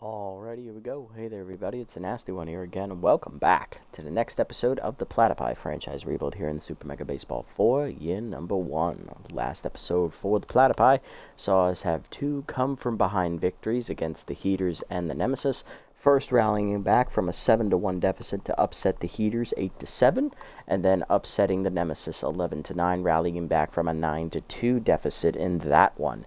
Alrighty, here we go. Hey there, everybody. It's the Nasty One here again, and welcome back to the next episode of the Platypi franchise rebuild here in Super Mega Baseball 4, year number 1. Last episode for the Platypi saw us have two come-from-behind victories against the Heaters and the Nemesis. First, rallying back from a 7-1 deficit to upset the Heaters 8-7, and then upsetting the Nemesis 11-9, rallying back from a 9-2 deficit in that one.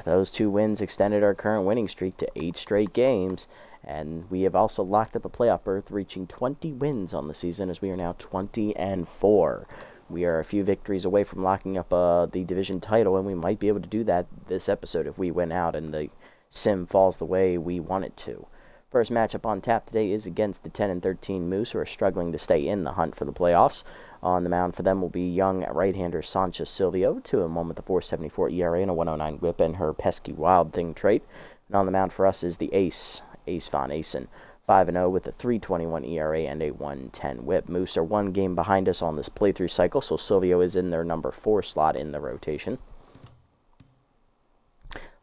Those two wins extended our current winning streak to 8 straight games, and we have also locked up a playoff berth, reaching 20 wins on the season as we are now 20-4. We are a few victories away from locking up the division title, and we might be able to do that this episode if we win out and the sim falls the way we want it to. First matchup on tap today is against the 10-13 Moose, who are struggling to stay in the hunt for the playoffs. On the mound for them will be young right-hander Sanchez Silvio, 2-1 with a 4.74 ERA and a 1.09 WHIP and her pesky Wild Thing trait. And on the mound for us is the Ace Van Asen, 5-0 with a 3.21 ERA and a 1.10 WHIP. Moose are one game behind us on this playthrough cycle, so Silvio is in their number 4 slot in the rotation.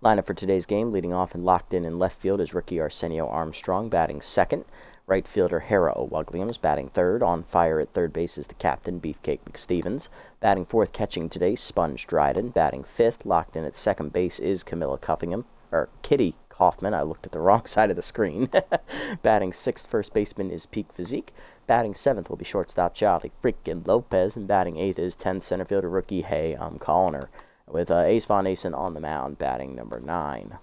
Lineup for today's game, leading off and locked in left field is rookie Arsenio Armstrong, batting second. Right fielder Hera O'Wugliams, batting third. On fire at third base is the captain, Beefcake McStevens. Batting fourth, catching today, Sponge Dryden. Batting fifth, locked in at second base is Kitty Kaufman. I looked at the wrong side of the screen. Batting sixth, first baseman is Peak Physique. Batting seventh will be shortstop Charlie Freakin' Lopez. And batting eighth is 10th center fielder rookie Hey, I'm calling her, with Ace Van Asen on the mound, batting number 9.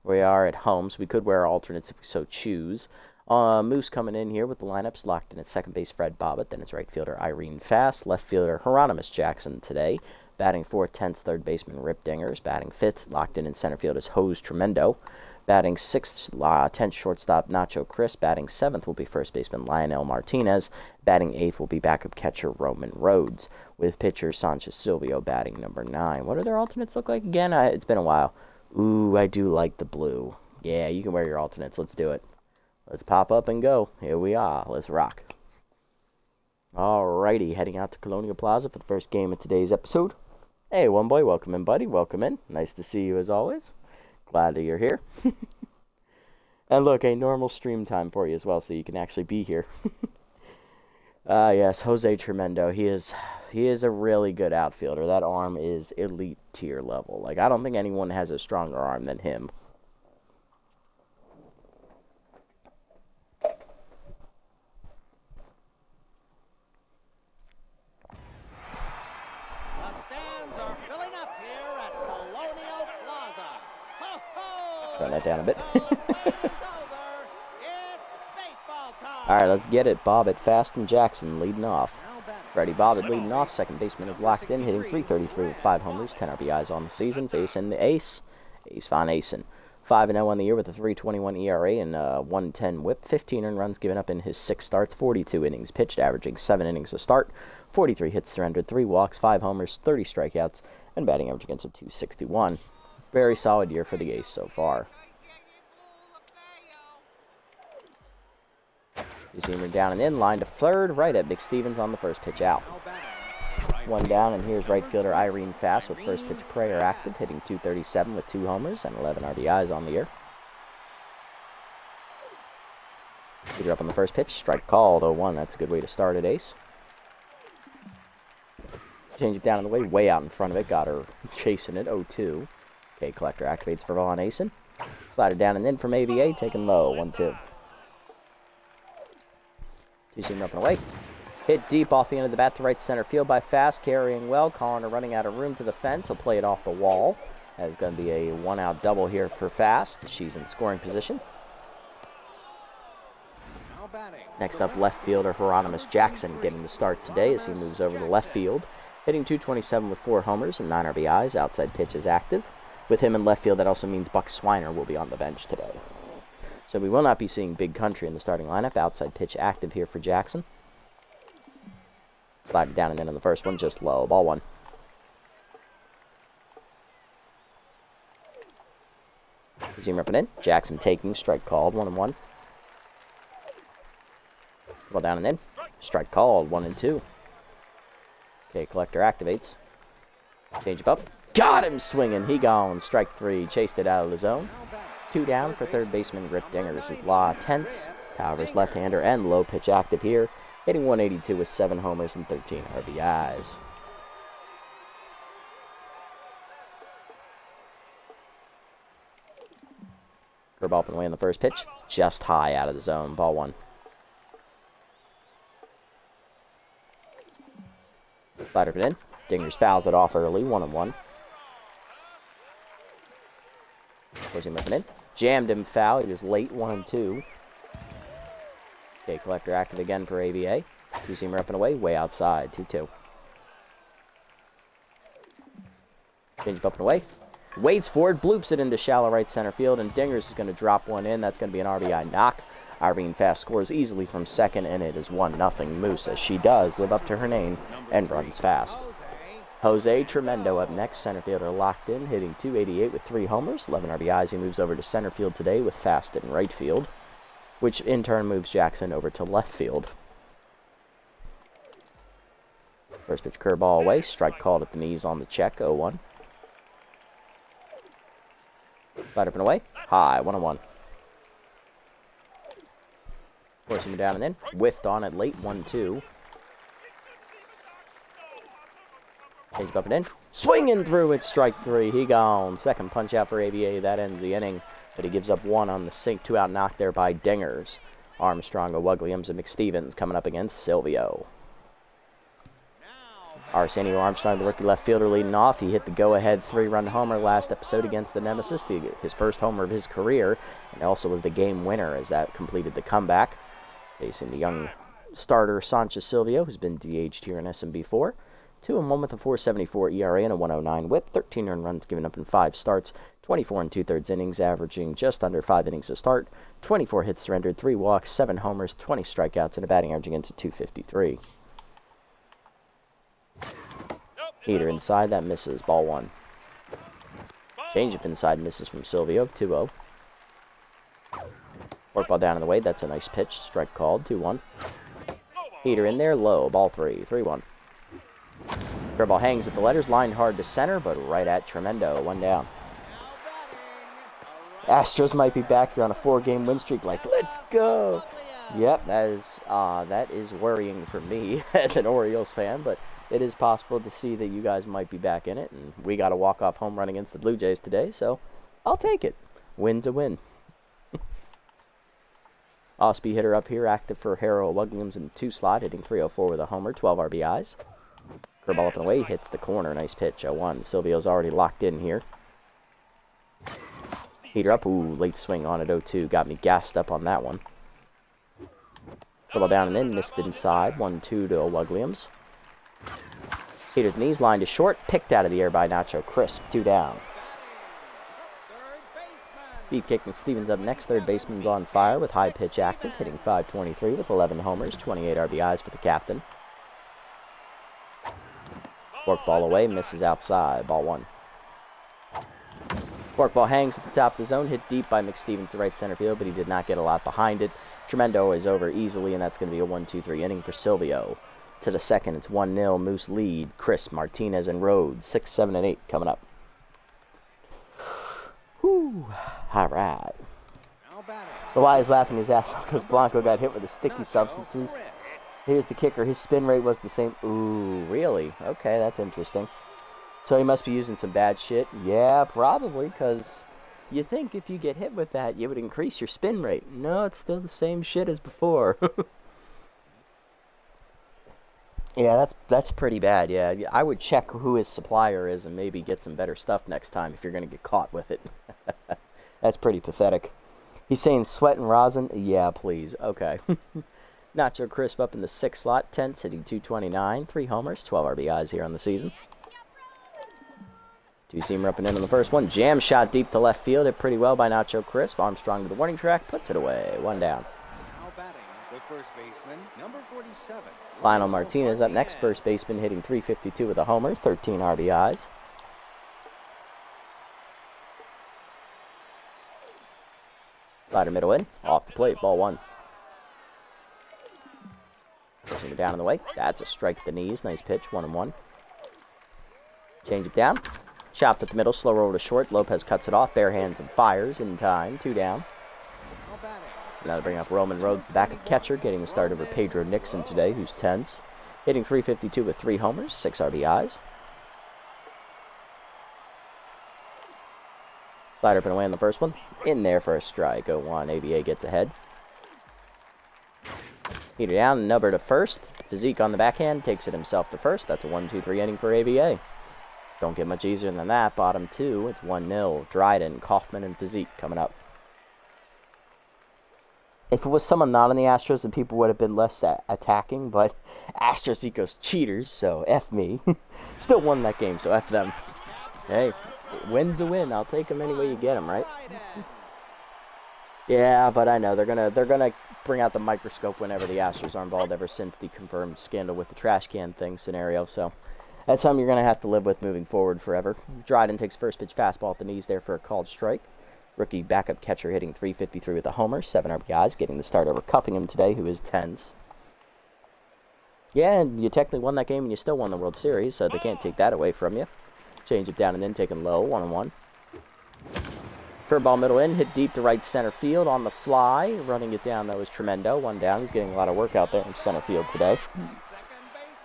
We are at home, so we could wear alternates if we so choose. Moose coming in here with the lineups locked in at second base, Fred Bobbitt. Then it's right fielder Irene Fast, left fielder Hieronymus Jackson today. Batting fourth, 10th, third baseman Rip Dingers. Batting fifth, locked in center field is Hose Tremendo. Batting sixth, 10th shortstop Nacho Chris. Batting seventh will be first baseman Lionel Martinez. Batting eighth will be backup catcher Roman Rhodes, with pitcher Sanchez Silvio batting number 9. What do their alternates look like again? It's been a while. Ooh, I do like the blue. Yeah, you can wear your alternates. Let's do it. Let's pop up and go. Here we are. Let's rock. Alrighty, heading out to Colonial Plaza for the first game of today's episode. Hey, one boy, welcome in, buddy. Welcome in. Nice to see you as always. Glad that you're here. And look, a normal stream time for you as well, so you can actually be here. Yes, Jose Tremendo. He is a really good outfielder. That arm is elite tier level. Like, I don't think anyone has a stronger arm than him. The stands are filling up here at Colonial Plaza. Ho ho! Turn that down a bit. All right, let's get it. Bobbitt, Fast, and Jackson leading off. Freddie Bobbitt leading off. Second baseman is locked in, hitting .333 with 5 homers, 10 RBIs on the season, facing the Ace Van Asen. 5-0 on the year with a 3.21 ERA and a 1.10 WHIP. 15 earned runs given up in his 6 starts, 42 innings pitched, averaging 7 innings a start, 43 hits surrendered, 3 walks, 5 homers, 30 strikeouts, and batting average against him .261. Very solid year for the Ace so far. Zoomer down and in, line to third, right at McStevens on the first pitch out. One down, and here's right fielder Irene Fast with first pitch prayer active, hitting .237 with 2 homers and 11 RBIs on the year. Leader up on the first pitch, strike called, 0-1. That's a good way to start at Ace. Change it down in the way out in front of it, got her chasing it, 0-2. Okay, collector activates for Van Asen. Slider down and in from AVA, taken low, 1-2. Two-seamer up and away. Hit deep off the end of the bat to right center field by Fast, carrying well. Connor running out of room to the fence. He'll play it off the wall. That is going to be a 1-out double here for Fast. She's in scoring position. Next up, left fielder Hieronymus Jackson getting the start today as he moves over to left field. Hitting .227 with 4 homers and 9 RBIs. Outside pitch is active. With him in left field, that also means Buck Swiner will be on the bench today. So we will not be seeing Big Country in the starting lineup. Outside pitch active here for Jackson. Slide down and in on the first one, just low. Ball 1. Zoomer up and in. Jackson taking, strike called, 1-1. Ball down and in. Strike called, 1-2. Okay, collector activates. Change up. Got him swinging. He gone. Strike 3. Chased it out of the zone. Two down for third baseman Rip Dingers with Law tense, power versus left-hander, and low pitch active here, hitting 182 with 7 homers and 13 RBIs. Curveball up and away on the first pitch, just high out of the zone, ball 1. Slider it in, Dingers fouls it off early, 1-1. Forcing him up and in. Jammed him foul. He was late, 1-2. Okay, collector active again for ABA. Two-seamer up and away, way outside, 2-2. Change up and away. Waits for it, bloops it into shallow right center field, and Dingers is going to drop one in. That's going to be an RBI knock. Irene Fast scores easily from second, and it is 1-0 Moose, as she does live up to her name and runs fast. Jose Tremendo up next, center fielder locked in, hitting 288 with 3 homers, 11 RBIs. He moves over to center field today with Fast in right field, which in turn moves Jackson over to left field. First pitch curveball away, strike called at the knees on the check, 0-1. Slide up and away, high, 1-1. Forcing him down and in, whiffed on it late, 1-2. Change up and in. Swinging through it, strike 3. He gone. Second punch out for ABA. That ends the inning. But he gives up 1 on the sink. 2 out knock there by Dingers. Armstrong, O'Wugliams, and McStevens coming up against Silvio. Arsenio Armstrong, the rookie left fielder, leading off. He hit the go-ahead 3-run homer last episode against the Nemesis, his first homer of his career, and also was the game winner as that completed the comeback. Facing the young starter Sanchez Silvio, who's been DH'd here in SMB4. 2-1 with a 4.74 ERA and a 1.09 WHIP. 13 earned runs given up in 5 starts. 24 2/3 innings, averaging just under 5 innings a start. 24 hits surrendered, 3 walks, 7 homers, 20 strikeouts, and a batting average against a 253. Heater inside, that misses. Ball 1. Changeup inside, misses from Silvio. 2-0. Forkball down in the way. That's a nice pitch. Strike called. 2-1. Heater in there, low. Ball 3. 3-1. Curveball hangs at the letters, lined hard to center, but right at Tremendo. 1 down. Astros might be back here on a 4-game win streak. Like, let's go. Yep, that is worrying for me as an Orioles fan, but it is possible to see that you guys might be back in it, and we got a walk-off home run against the Blue Jays today, so I'll take it. Win's a win. Off-speed hitter up here, active for Harold Williams in the 2 slot, hitting 304 with a homer, 12 RBIs. Curveball up and away, hits the corner, nice pitch, 0-1. Silvio's already locked in here. Heater up, ooh, late swing on at 0-2, got me gassed up on that one. Curveball down and in, missed it inside, 1-2 to Williams. Heater knees, line to short, picked out of the air by Nacho Crisp, 2 down. Beefcake McStevens up next, third baseman's on fire with high pitch active, hitting 523 with 11 homers, 28 RBIs for the captain. Forkball away, misses outside, ball 1. Forkball hangs at the top of the zone, hit deep by McStevens to right center field, but he did not get a lot behind it. Tremendo is over easily, and that's going to be a 1-2-3 inning for Silvio. To the second, it's 1-0, Moose lead. Chris, Martinez, and Rhodes, 6, 7, and 8 coming up. Whew. All right. The Y is laughing his ass off because Blanco got hit with the sticky substances. Here's the kicker. His spin rate was the same. Ooh, really? Okay, that's interesting. So he must be using some bad shit. Yeah, probably, because you think if you get hit with that, you would increase your spin rate. No, it's still the same shit as before. Yeah, that's pretty bad, yeah. I would check who his supplier is and maybe get some better stuff next time if you're going to get caught with it. That's pretty pathetic. He's saying sweat and rosin? Yeah, please. Okay. Nacho Crisp up in the 6th slot, 10, hitting 229, 3 homers, 12 RBIs here on the season. 2-seamer up and in on the first one. Jam shot deep to left field, hit pretty well by Nacho Crisp. Armstrong to the warning track, puts it away. 1 down. Now batting, the first baseman, number 47. Lionel Martinez up next, first baseman, hitting 352 with a homer, 13 RBIs. Slider middle in, off the plate, ball 1. Pushing it down in the way. That's a strike at the knees. Nice pitch, 1-1. Change it down. Chopped at the middle, slow roll to short. Lopez cuts it off, bare hands and fires in time. 2 down. Now to bring up Roman Rhodes, the backup catcher, getting the start over Pedro Nixon today, who's tense. Hitting .352 with 3 homers, 6 RBIs. Slider up and away on the first one. In there for a strike. 0-1. ABA gets ahead. Heater down, Nubber to first. Physique on the backhand, takes it himself to first. That's a 1-2-3 inning for ABA. Don't get much easier than that. Bottom 2, it's 1-0. Dryden, Kaufman, and Physique coming up. If it was someone not on the Astros, then people would have been less attacking, but Astros equals cheaters, so F me. Still won that game, so F them. Hey, win's a win. I'll take them any way you get them, right? Yeah, but I know they're gonna bring out the microscope whenever the Astros are involved ever since the confirmed scandal with the trash can thing scenario, so that's something you're going to have to live with moving forward forever. Dryden takes first pitch fastball at the knees there for a called strike. Rookie backup catcher hitting .353 with a homer, 7 RBIs, getting the start over Cuffingham today, who is tense. Yeah, and you technically won that game and you still won the World Series, so they can't take that away from you. Change it down and then taking low, 1-1. Curveball middle in, hit deep to right center field on the fly. Running it down, though, is Tremendo. 1 down. He's getting a lot of work out there in center field today.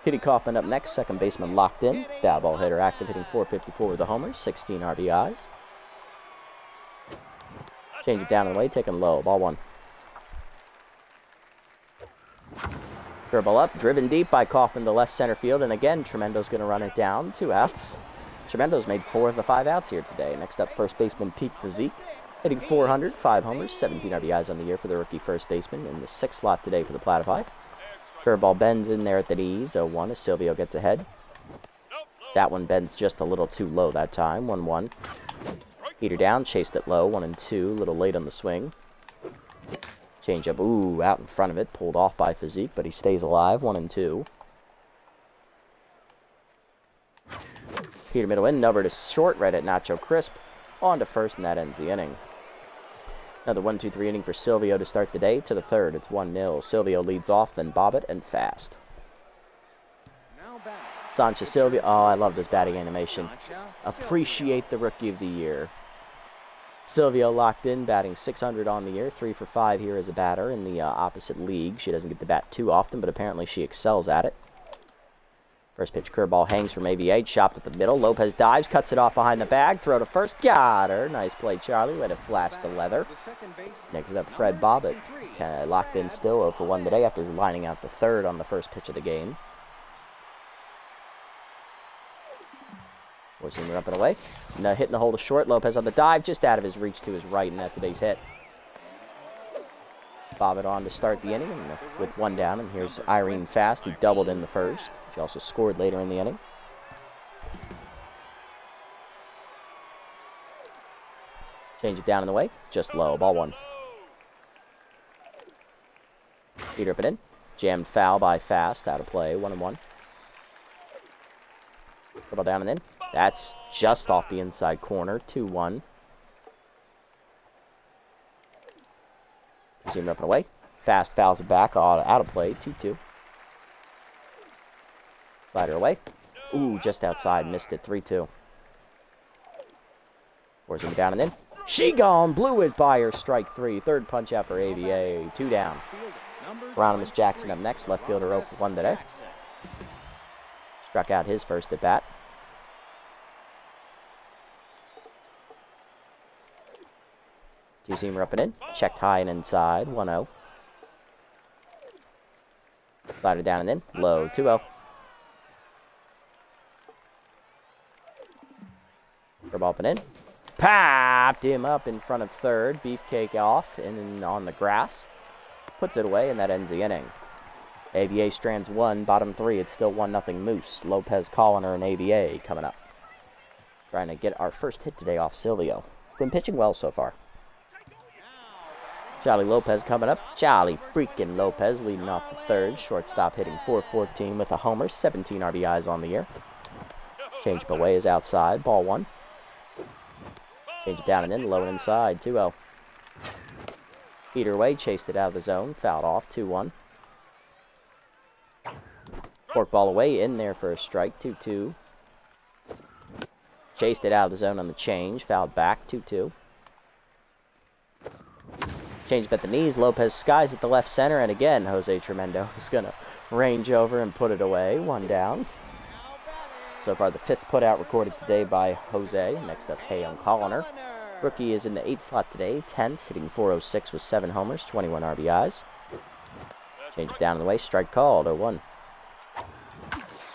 Kitty Kaufman up next, second baseman locked in. Doubleheader active, hitting .454 with a homer, 16 RBIs. Change it down and away, taking low, ball 1. Curveball up, driven deep by Kaufman to left center field, and again, Tremendo's going to run it down. 2 outs. Tremendo's made 4 of the 5 outs here today. Next up, first baseman Pete Physique, hitting .400, 5 homers, 17 RBIs on the year for the rookie first baseman in the 6th slot today for the Platypi. Curveball bends in there at the knees, 0-1 as Silvio gets ahead. That one bends just a little too low that time, 1-1. Heater down, chased it low, 1-2, a little late on the swing. Change up, ooh, out in front of it, pulled off by Physique, but he stays alive, 1-2. Peter middle in, Nubber to short, right at Nacho Crisp. On to first, and that ends the inning. Another 1-2-3 inning for Silvio to start the day. To the 3rd, it's 1-0. Silvio leads off, then Bobbitt, and fast. Sanchez Silvio. Oh, I love this batting animation. Appreciate the Rookie of the Year. Silvio locked in, batting .600 on the year. 3 for 5 here as a batter in the opposite league. She doesn't get the bat too often, but apparently she excels at it. First pitch curveball hangs from ABA, chopped at the middle. Lopez dives, cuts it off behind the bag, throw to first, got her. Nice play, Charlie. Let it flash the leather. Next up, Fred Bobbitt, locked in still 0 for 1 today after lining out the 3rd on the first pitch of the game. Four-seamer up and away. Now hitting the hole to short. Lopez on the dive, just out of his reach to his right, and that's a base hit. Bobbitt on to start the inning with 1 down, and here's Irene Fast, who doubled in the 1st. She also scored later in the inning. Change it down in the way, just low, ball 1. Peter up and in, jammed foul by Fast, out of play, 1-1. Ball down and in, that's just off the inside corner, 2-1. Zoomer up and away. Fast fouls it back, out of play, 2-2. Slider away. Ooh, just outside, missed it, 3-2. Four-seamer down and in. She gone, blew it by her, strike 3. 3rd punch out for ABA, 2 down. Ronimus Jackson up next, left fielder 0 for 1 today. Struck out his first at bat. Two-seamer up and in, checked high and inside, 1-0. Slider down and in, low, 2-0. Curveball up and in. Popped him up in front of 3rd, beefcake off and on the grass. Puts it away, and that ends the inning. ABA strands 1, bottom 3, it's still 1-0 Moose. Lopez, Colliner, and ABA coming up. Trying to get our first hit today off Silvio. Been pitching well so far. Charlie Lopez coming up. Charlie freaking Lopez leading off the 3rd. Shortstop hitting .414 with a homer. 17 RBIs on the year. Change up away is outside. Ball 1. Change it down and in. Low and inside. 2-0. Heater away. Chased it out of the zone. Fouled off. 2-1. Fork ball away. In there for a strike. 2-2. Chased it out of the zone on the change. Fouled back. 2-2. Changed at the knees. Lopez skies at the left center. And again, Jose Tremendo is going to range over and put it away. 1 down. So far, the 5th putout recorded today by Jose. Next up, Hayon Colliner. Rookie is in the 8th slot today. 10th, hitting .406 with 7 homers, 21 RBIs. Change it down in the way. Strike called. 0-1.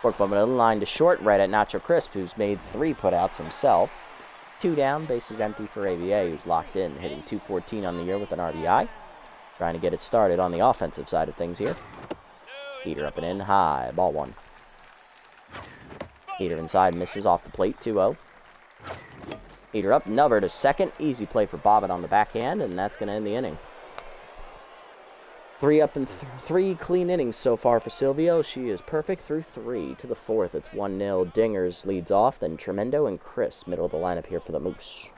Fork bump middle line to short, right at Nacho Crisp, who's made 3 putouts himself. 2 down, bases empty for ABA, who's locked in, hitting .214 on the year with an RBI. Trying to get it started on the offensive side of things here. Heater up and in, high, ball 1. Heater inside, misses off the plate, 2-0. Heater up, Nubber to second, easy play for Bobbitt on the backhand, and that's going to end the inning. 3 up and 3 clean innings so far for Silvio. She is perfect through 3. To the 4th, it's 1-0. Dingers leads off, then Tremendo and Chris, middle of the lineup here for the Moose.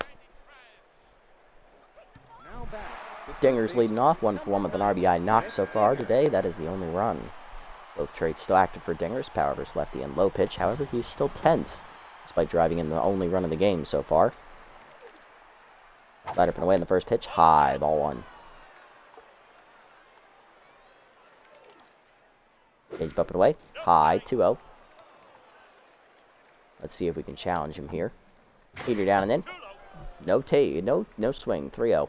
Dingers leading off, 1 for 1 with an RBI knock so far today. That is the only run. Both traits still active for Dingers. Power versus lefty and low pitch. However, he's still tense, despite driving in the only run of the game so far. Slide up and away in the first pitch. High, ball 1. Change up and away. High, 2-0. Let's see if we can challenge him here. Heater down and in. No swing. 3-0.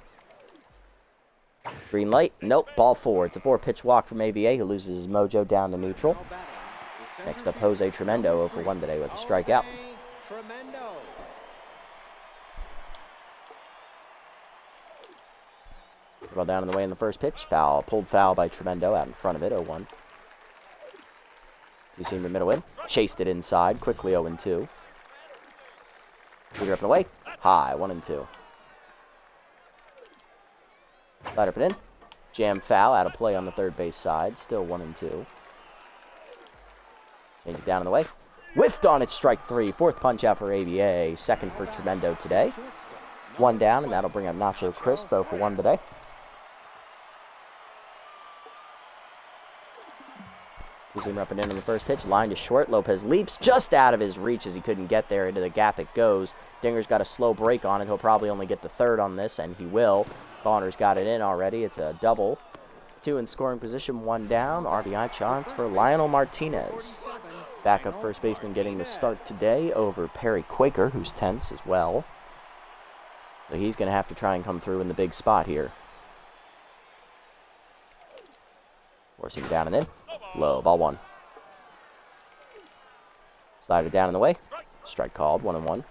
Green light. Nope. Ball 4. It's a 4-pitch walk from ABA, who loses his mojo down to neutral. Next up, Jose Tremendo, 0 for 1 today with a strikeout. Well down in the way in the first pitch. Foul. Pulled foul by Tremendo out in front of it. 0-1. Two-seamer middle in. Chased it inside. Quickly 0-2. Heater up and away. High. 1-2. Slide up and in. Jam foul. Out of play on the third base side. Still 1-2. Change it down in the way. Whiffed on it. Strike 3. 4th punch out for ABA. 2nd for Tremendo today. 1 down, and that'll bring up Nacho Crisp, 0 for 1 today. Zoom up and in the first pitch. Line to short. Lopez leaps just out of his reach as he couldn't get there. Into the gap it goes. Dinger's got a slow break on it. He'll probably only get to 3rd on this, and he will. Bonner's got it in already. It's a double. 2 in scoring position, 1 down. RBI chance for Lionel Martinez. Backup first baseman getting the start today over Perry Quaker, who's tense as well. So he's going to have to try and come through in the big spot here. Forcing down and in. Low, ball 1. Slider down in the way. Strike called, 1-1.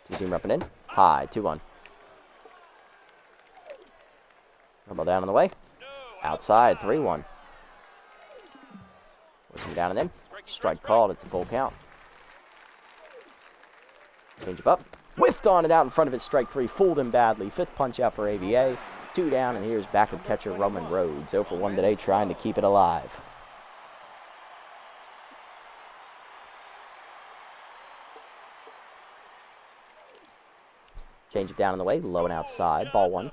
Two-seam up and in. High, 2-1. Ball down in the way. Outside, 3-1. Forcing down and in. Strike called, it's a full count. Change up. Whiffed on it out in front of it, strike 3. Fooled him badly. 5th punch out for ABA. 2 down, and here's backup catcher Roman Rhodes. 0 for 1 today, trying to keep it alive. Change it down in the way, low and outside. Ball 1.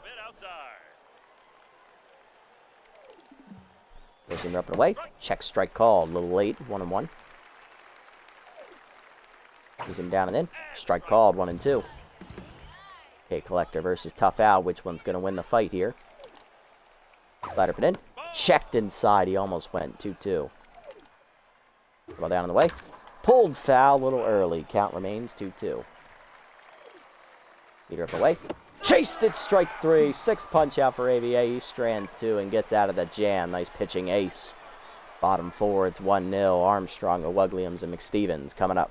Pushing up and away. Check strike call, a little late. 1-1. He's him down and in. Strike called, 1-2. Okay, Collector versus Tough Al. Which one's going to win the fight here? Slide up and in. Checked inside. He almost went. 2-2. Ball down in the way. Pulled foul a little early. Count remains 2-2. Heater up away. Chased it. Strike 3. 6th punch out for ABA. He strands 2 and gets out of the jam. Nice pitching ace. Bottom 4. It's 1-0. Armstrong, Williams, and McStevens coming up.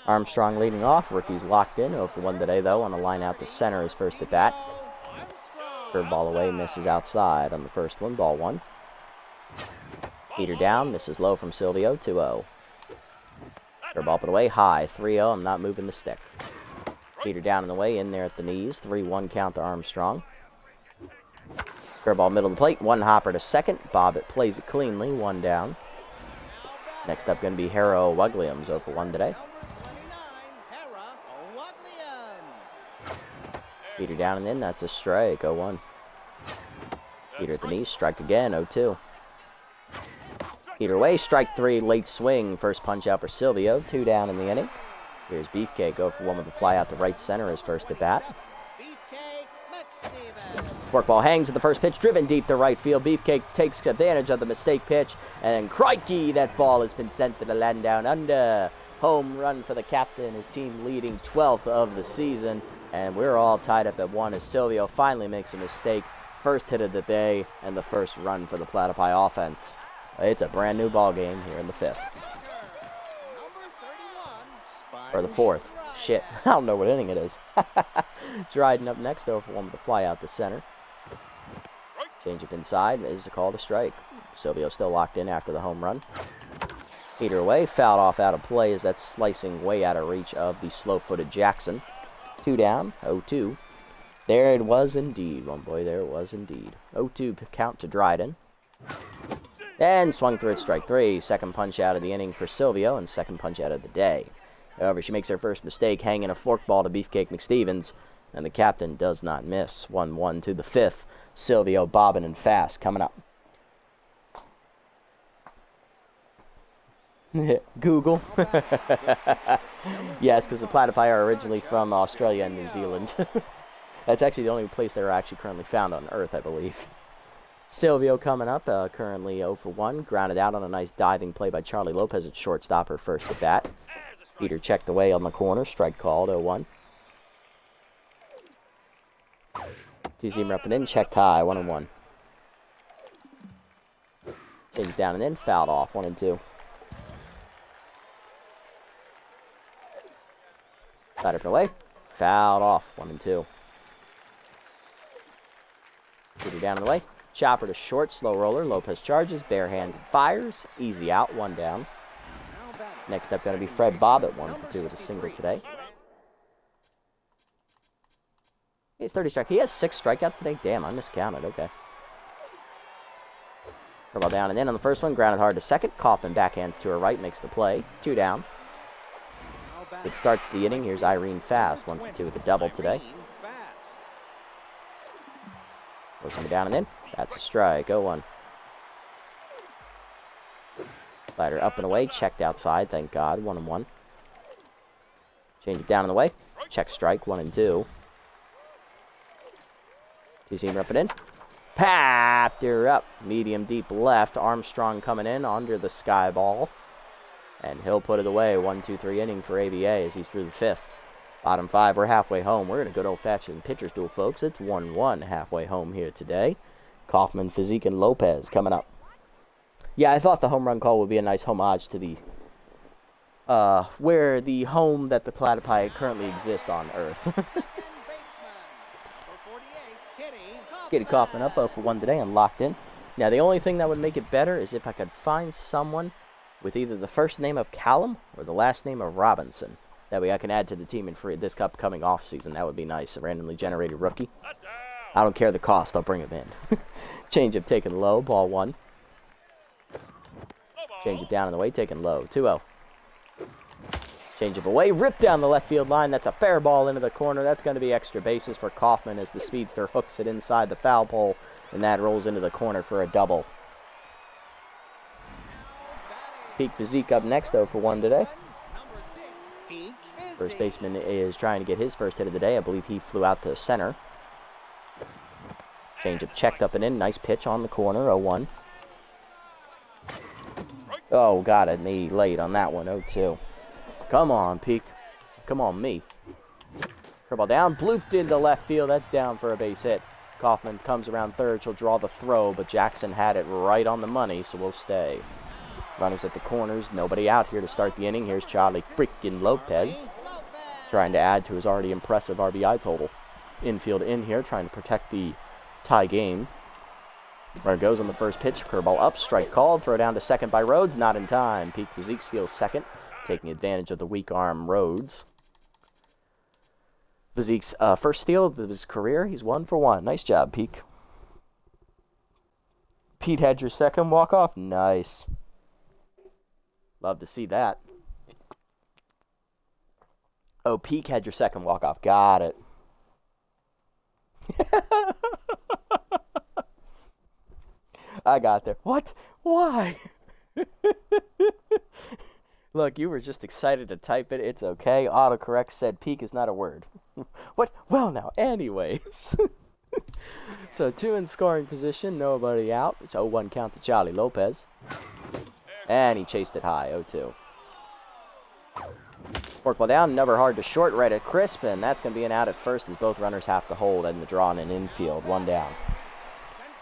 Armstrong leading off. Rookie's locked in. 0 for 1 today, though, on a line out to center his first at bat. Curveball away, misses outside on the first one. Ball 1. Heater down, misses low from Silvio. 2-0. Curveball put away, high. 3-0. I'm not moving the stick. Heater down and away, in there at the knees. 3-1 count to Armstrong. Curveball middle of the plate. 1 hopper to second. Bobbitt plays it cleanly. 1 down. Next up going to be Hero Williams. 0 for 1 today. Heater down and in, that's a strike, 0-1. Heater at the knee, strike again, 0-2. Heater away, strike 3, late swing. First punch out for Silvio, 2 down in the inning. Here's Beefcake, go for one with the fly out to right center, his first at bat. Forkball hangs at the first pitch, driven deep to right field. Beefcake takes advantage of the mistake pitch, and crikey, that ball has been sent to the land down under. Home run for the captain, his team leading 12th of the season, and we're all tied up at 1 as Silvio finally makes a mistake. First hit of the day, and the first run for the Platypi offense. It's a brand new ball game here in the 5th. Or the 4th. Shit, I don't know what inning it is. Dryden up next, over one with the fly out to center. Change up inside is a call to strike. Silvio still locked in after the home run. Heater away, fouled off out of play as that's slicing way out of reach of the slow-footed Jackson. 2 down, 0-2. There it was indeed, one boy, there it was indeed. 0-2 count to Dryden. And swung through it, strike 3. Second punch out of the inning for Silvio, and second punch out of the day. However, she makes her first mistake, hanging a forkball to Beefcake McStevens, and the captain does not miss. 1-1 to the 5th. Silvio bobbing and fast coming up. Google. Yes, because the Platypi are originally from Australia and New Zealand. That's actually the only place they're actually currently found on Earth, I believe. Silvio coming up, currently 0 for 1. Grounded out on a nice diving play by Charlie Lopez at shortstop, her first at bat. Heater checked away on the corner, strike called, 0-1. Two-seam up and in, checked high, 1-1. Change down and in, fouled off, 1-2. Side up and away, fouled off, 1-2. Heater down and away, chopper to short, slow roller. Lopez charges, bare hands fires, easy out, 1 down. Next up going to be Fred Bob at 1 for 2 with a single today. He has 30 strikeouts. He has 6 strikeouts today. Damn, I miscounted. Okay. Curveball down and in on the first one. Grounded hard to second. Kaufman backhands to her right. Makes the play. 2 down. Good start to the inning. Here's Irene Fast. 1 for 2 with a double today. Goes down and in. That's a strike. 0-1. Slider up and away. Checked outside. Thank God. 1-1. Change it down and away. Check strike. 1-2. Two-seamer up and in. Papped her up. Medium deep left. Armstrong coming in under the sky ball. And he'll put it away. 1-2-3 inning for ABA as he's through the 5th. Bottom 5, we're halfway home. We're in a good old-fashioned pitcher's duel, folks. It's 1-1 halfway home here today. Kaufman, Physique, and Lopez coming up. Yeah, I thought the home run call would be a nice homage to the where the home that the Platypi currently exist on Earth. Kitty Kaufman up 0 for 1 today and locked in. Now, the only thing that would make it better is if I could find someone with either the first name of Callum or the last name of Robinson. That way I can add to the team in free this upcoming offseason. That would be nice. A randomly generated rookie. I don't care the cost. I'll bring him in. Change up taken low. Ball 1. Change it down in the way. Taken low. 2-0. Change up away. Ripped down the left field line. That's a fair ball into the corner. That's going to be extra bases for Kaufman as the speedster hooks it inside the foul pole. And that rolls into the corner for a double. Peak Physique up next 0 for 1 today. First baseman is trying to get his first hit of the day. I believe he flew out to center. Changeup checked up and in. Nice pitch on the corner. 0-1. Oh, got it. Me late on that one. 0-2. Come on, Peak. Come on, me. Curveball down. Blooped into left field. That's down for a base hit. Kaufman comes around third. She'll draw the throw, but Jackson had it right on the money, so we'll stay. Runners at the corners. Nobody out here to start the inning. Here's Charlie freaking Lopez trying to add to his already impressive RBI total. Infield in here, trying to protect the tie game. Runner goes on the first pitch. Curveball up. Strike called. Throw down to second by Rhodes. Not in time. Peak Physique steals second, taking advantage of the weak arm Rhodes. Physique's first steal of his career. He's 1 for 1. Nice job, Peak. Pete had your second walk-off. Nice. Love to see that. Oh, Peak had your second walk-off. Got it. I got there. What? Why? Look, you were just excited to type it. It's okay. Autocorrect said peak is not a word. What? Well, now, anyways. So 2 in scoring position. Nobody out. It's 0-1 count to Charlie Lopez. And he chased it high. 0-2. Fork ball down. Number hard to short. Right at Crisp. And that's going to be an out at first as both runners have to hold in the draw and an infield. 1 down.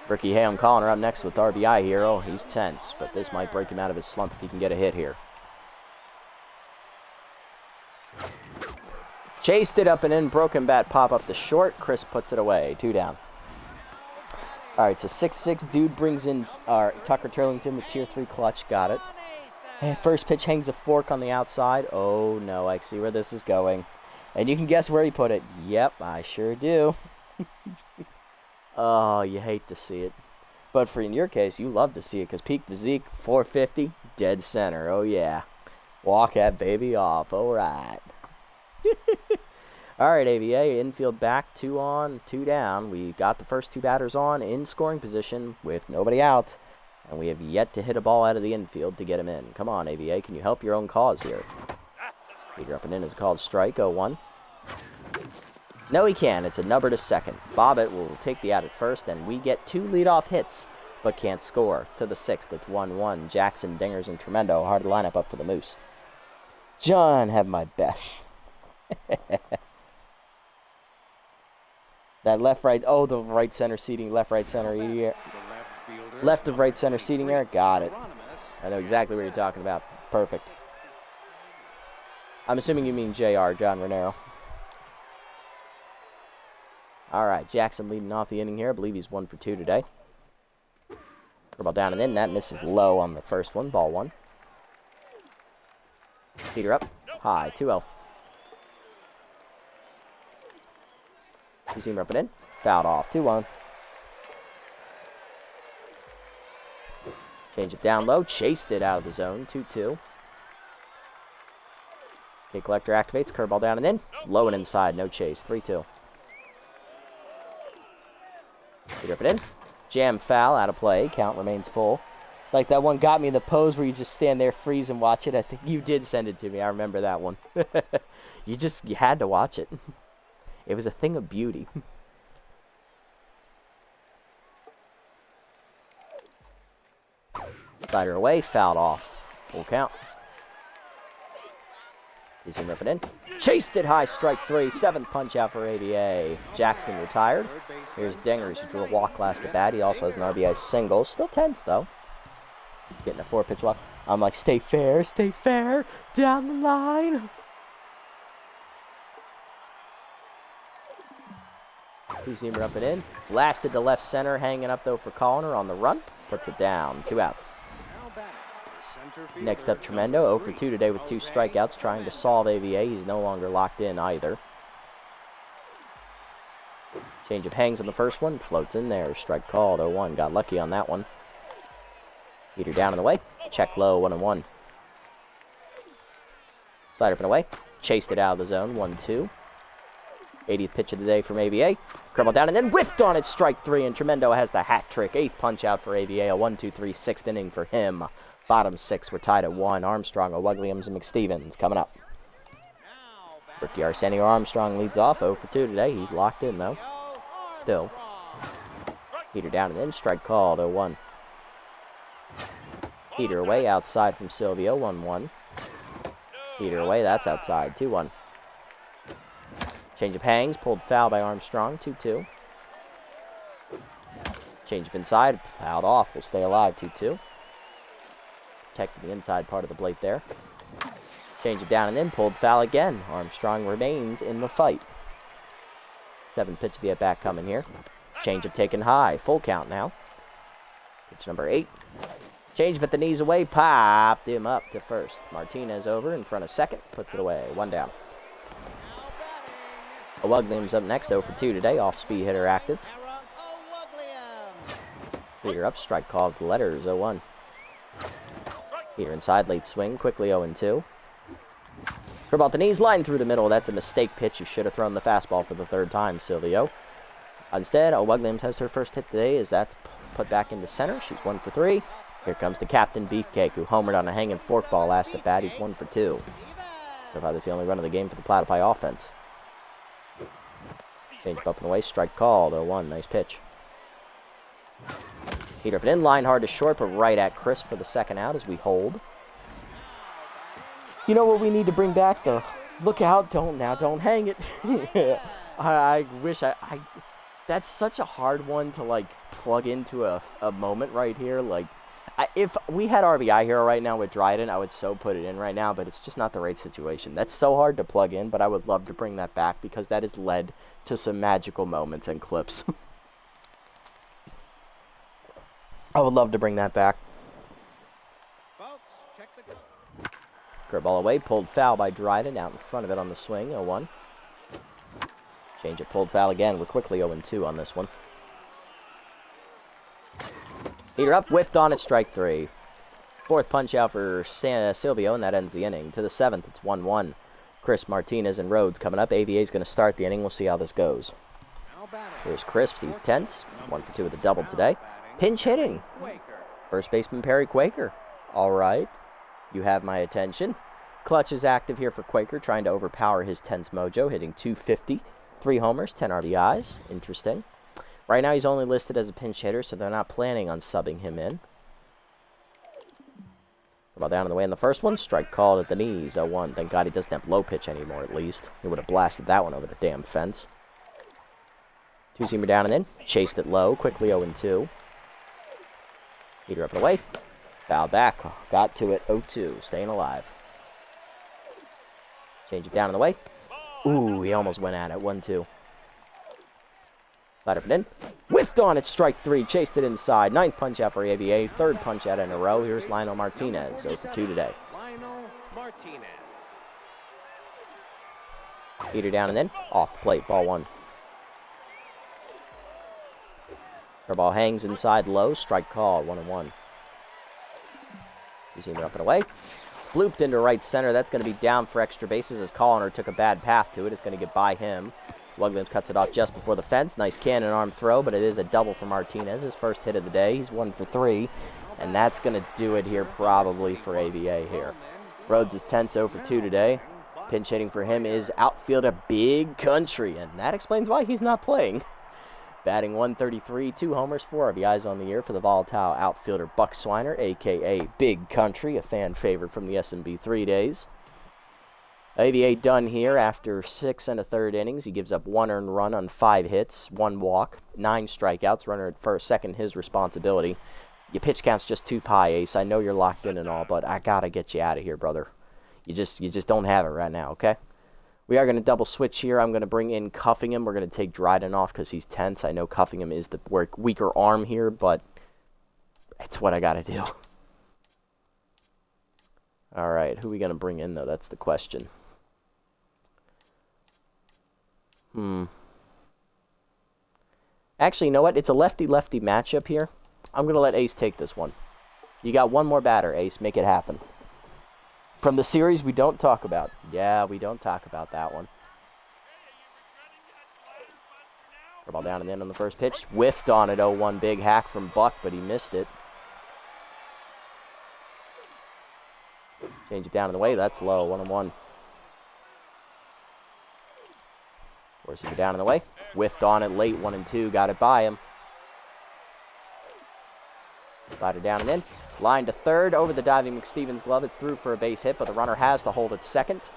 Ricky Ham calling her up next with RBI here. Oh, he's tense. But this might break him out of his slump if he can get a hit here. Chased it up and in. Broken bat pop up the short. Chris puts it away. 2 down. All right, so 6-6. Dude brings in Tucker Turlington with tier 3 clutch. Got it. And first pitch hangs a fork on the outside. Oh, no. I see where this is going. And you can guess where he put it. Yep, I sure do. Oh, you hate to see it. But for in your case, you love to see it because peak physique, 450, dead center. Oh, yeah. Walk that baby off. All right. All right, AVA, infield back, 2 on, 2 down. We got the first 2 batters on in scoring position with nobody out, and we have yet to hit a ball out of the infield to get him in. Come on, AVA, can you help your own cause here? Peter up and in is called strike, 0-1. No, he can. It's a number to second. Bobbitt will take the out at first, and we get 2 leadoff hits, but can't score. To the 6th, it's 1-1. Jackson, Dingers, and Tremendo. Hard lineup up for the Moose. John, have my best. That left, right, oh, the right center seating, left, right center here. Left of right center seating there. Got it. I know exactly what you're talking about. Perfect. I'm assuming you mean JR, John Renero. All right, Jackson leading off the inning here. I believe he's 1 for 2 today. Ball down and in. That misses low on the first one. Ball 1. Peter up. High. 2-0. You see him up and in. Fouled off. 2-1. Change it down low. Chased it out of the zone. 2-2. Big collector activates. Curveball down and in. Low and inside. No chase. 3-2. Peter up and in. Jam foul. Out of play. Count remains full. Like that one got me the pose where you just stand there, freeze, and watch it. I think you did send it to me. I remember that one. You had to watch it. It was a thing of beauty. Slider away, fouled off. Full count. He's in ripping in. Chased it high, strike 3. 7th punch out for ABA. Jackson retired. Here's Dingers, who drew a walk last at bat. He also has an RBI single. Still tense, though. Getting a 4-pitch walk. I'm like, stay fair, down the line. Two-seamer up and in. Blasted to left center, hanging up, though, for Colliner on the run. Puts it down. 2 outs. Next up, Tremendo. 0 for 2 today with 2 strikeouts, trying to solve AVA. He's no longer locked in either. Change of hangs on the first one. Floats in there. Strike called. 0-1. Got lucky on that one. Heater down and away. Check low. 1-1. Slider up and away. Chased it out of the zone. 1-2. 80th pitch of the day from AVA. Curveball down and then whiffed on it. Strike 3. And Tremendo has the hat trick. 8th punch out for AVA. A 1-2-3 6th inning for him. Bottom 6. We're tied at 1. Armstrong, Williams, and McStevens coming up. Ricky Arsenio Armstrong leads off. 0 for 2 today. He's locked in, though. Still. Heater down and in. Strike called. 0-1. Heater away. Outside from Silvio. 1-1. Heater away. That's outside. 2-1. Change of hangs. Pulled foul by Armstrong. 2-2. Change up inside. Fouled off. Will stay alive. 2-2. Protected the inside part of the plate there. Change it down and in. Pulled foul again. Armstrong remains in the fight. 7th pitch of the at-bat coming here. Change up taken high. Full count now. Pitch number 8. Change but the knees away. Popped him up to first. Martinez over in front of second. Puts it away. 1 down. Williams up next. 0 for 2 today. Off-speed hitter active. Heater up. Strike called to letters. 0-1. Heater inside. Late swing. Quickly 0-2. Curveball at the knees. Line through the middle. That's a mistake pitch. You should have thrown the fastball for the 3rd time, Silvio. Instead, Williams has her first hit today as that's put back into center. She's 1 for 3. Here comes the Captain Beefcake, who homered on a hanging forkball last at bat. He's 1 for 2. So far, that's the only run of the game for the Platypi offense. Change up and away. Strike called. 0-1. Nice pitch. Heater up and in. Line hard to short, but right at crisp for the second out as we hold. You know what we need to bring back, though? Look out. Don't hang it. I wish I... That's such a hard one to, like, plug into a moment right here. Like, if we had RBI Hero right now with Dryden, I would so put it in right now, but it's just not the right situation. That's so hard to plug in, but I would love to bring that back because that has led to some magical moments and clips. I would love to bring that back. Folks, check the Curveball away, pulled foul by Dryden, out in front of it on the swing, 0-1. Change it, pulled foul again. We're quickly 0-2 on this one. Heater up, whiffed on it, strike 3. Fourth punch out for Silvio, and that ends the inning. To the 7th, it's 1-1. Chris, Martinez, and Rhodes coming up. AVA is going to start the inning. We'll see how this goes. Here's Crisp. He's tense. 1 for 2 with a double today. Pinch hitting. First baseman Perry Quaker. All right. You have my attention. Clutch is active here for Quaker, trying to overpower his tense mojo, hitting .250. 3 homers, 10 RBIs. Interesting. Right now, he's only listed as a pinch hitter, so they're not planning on subbing him in. Ball down in the way in the first one. Strike called at the knees. 0-1. Thank God he doesn't have low pitch anymore, at least. He would have blasted that one over the damn fence. Two-seamer down and in. Chased it low. Quickly 0-2. Heater up and away. Foul back. Got to it. 0-2. Staying alive. Change it down in the way. Ooh, he almost went at it. 1-2. Slide up and in. Whiffed on it. Strike 3. Chased it inside. 9th punch out for AVA. 3rd punch out in a row. Here's Lionel Martinez. 0 for 2 today. Lionel Martinez. Heater down and in. Off the plate. Ball 1. Ball hangs inside low. Strike call. 1-1. Two-seamer up and away. Blooped into right center. That's going to be down for extra bases as Colliner took a bad path to it. It's going to get by him. Lugland cuts it off just before the fence. Nice cannon arm throw, but it is a double for Martinez. His first hit of the day. He's 1 for 3. And that's going to do it here probably for AVA here. Rhodes is tense 0 for 2 today. Pinch hitting for him is outfielder Big Country, and that explains why he's not playing. Batting 133, 2 homers, 4 RBIs on the year for the volatile outfielder Buck Swiner, a.k.a. Big Country, a fan favorite from the SMB4 days. AVA done here after 6 1/3 innings. He gives up 1 earned run on 5 hits, 1 walk, 9 strikeouts. Runner at first, second, his responsibility. Your pitch count's just too high, Ace. I know you're locked in and all, but I gotta get you out of here, brother. You just don't have it right now, okay? We are going to double switch here. I'm going to bring in Cuffingham. We're going to take Dryden off because he's tense. I know Cuffingham is the weaker arm here, but it's what I got to do. All right, who are we going to bring in, though? That's the question. Actually, you know what? It's a lefty-lefty matchup here. I'm going to let Ace take this one. You got one more batter, Ace. Make it happen. From the series we don't talk about. Yeah, we don't talk about that one. Ball down and in on the first pitch. Whiffed on it. 0-1 big hack from Buck, but he missed it. Change it down in the way. That's low. 1-1. Forcing it down in the way. Whiffed on it late. 1-2. Got it by him. Slider down and in. Line to third. Over the diving McStevens glove. It's through for a base hit, but the runner has to hold at second.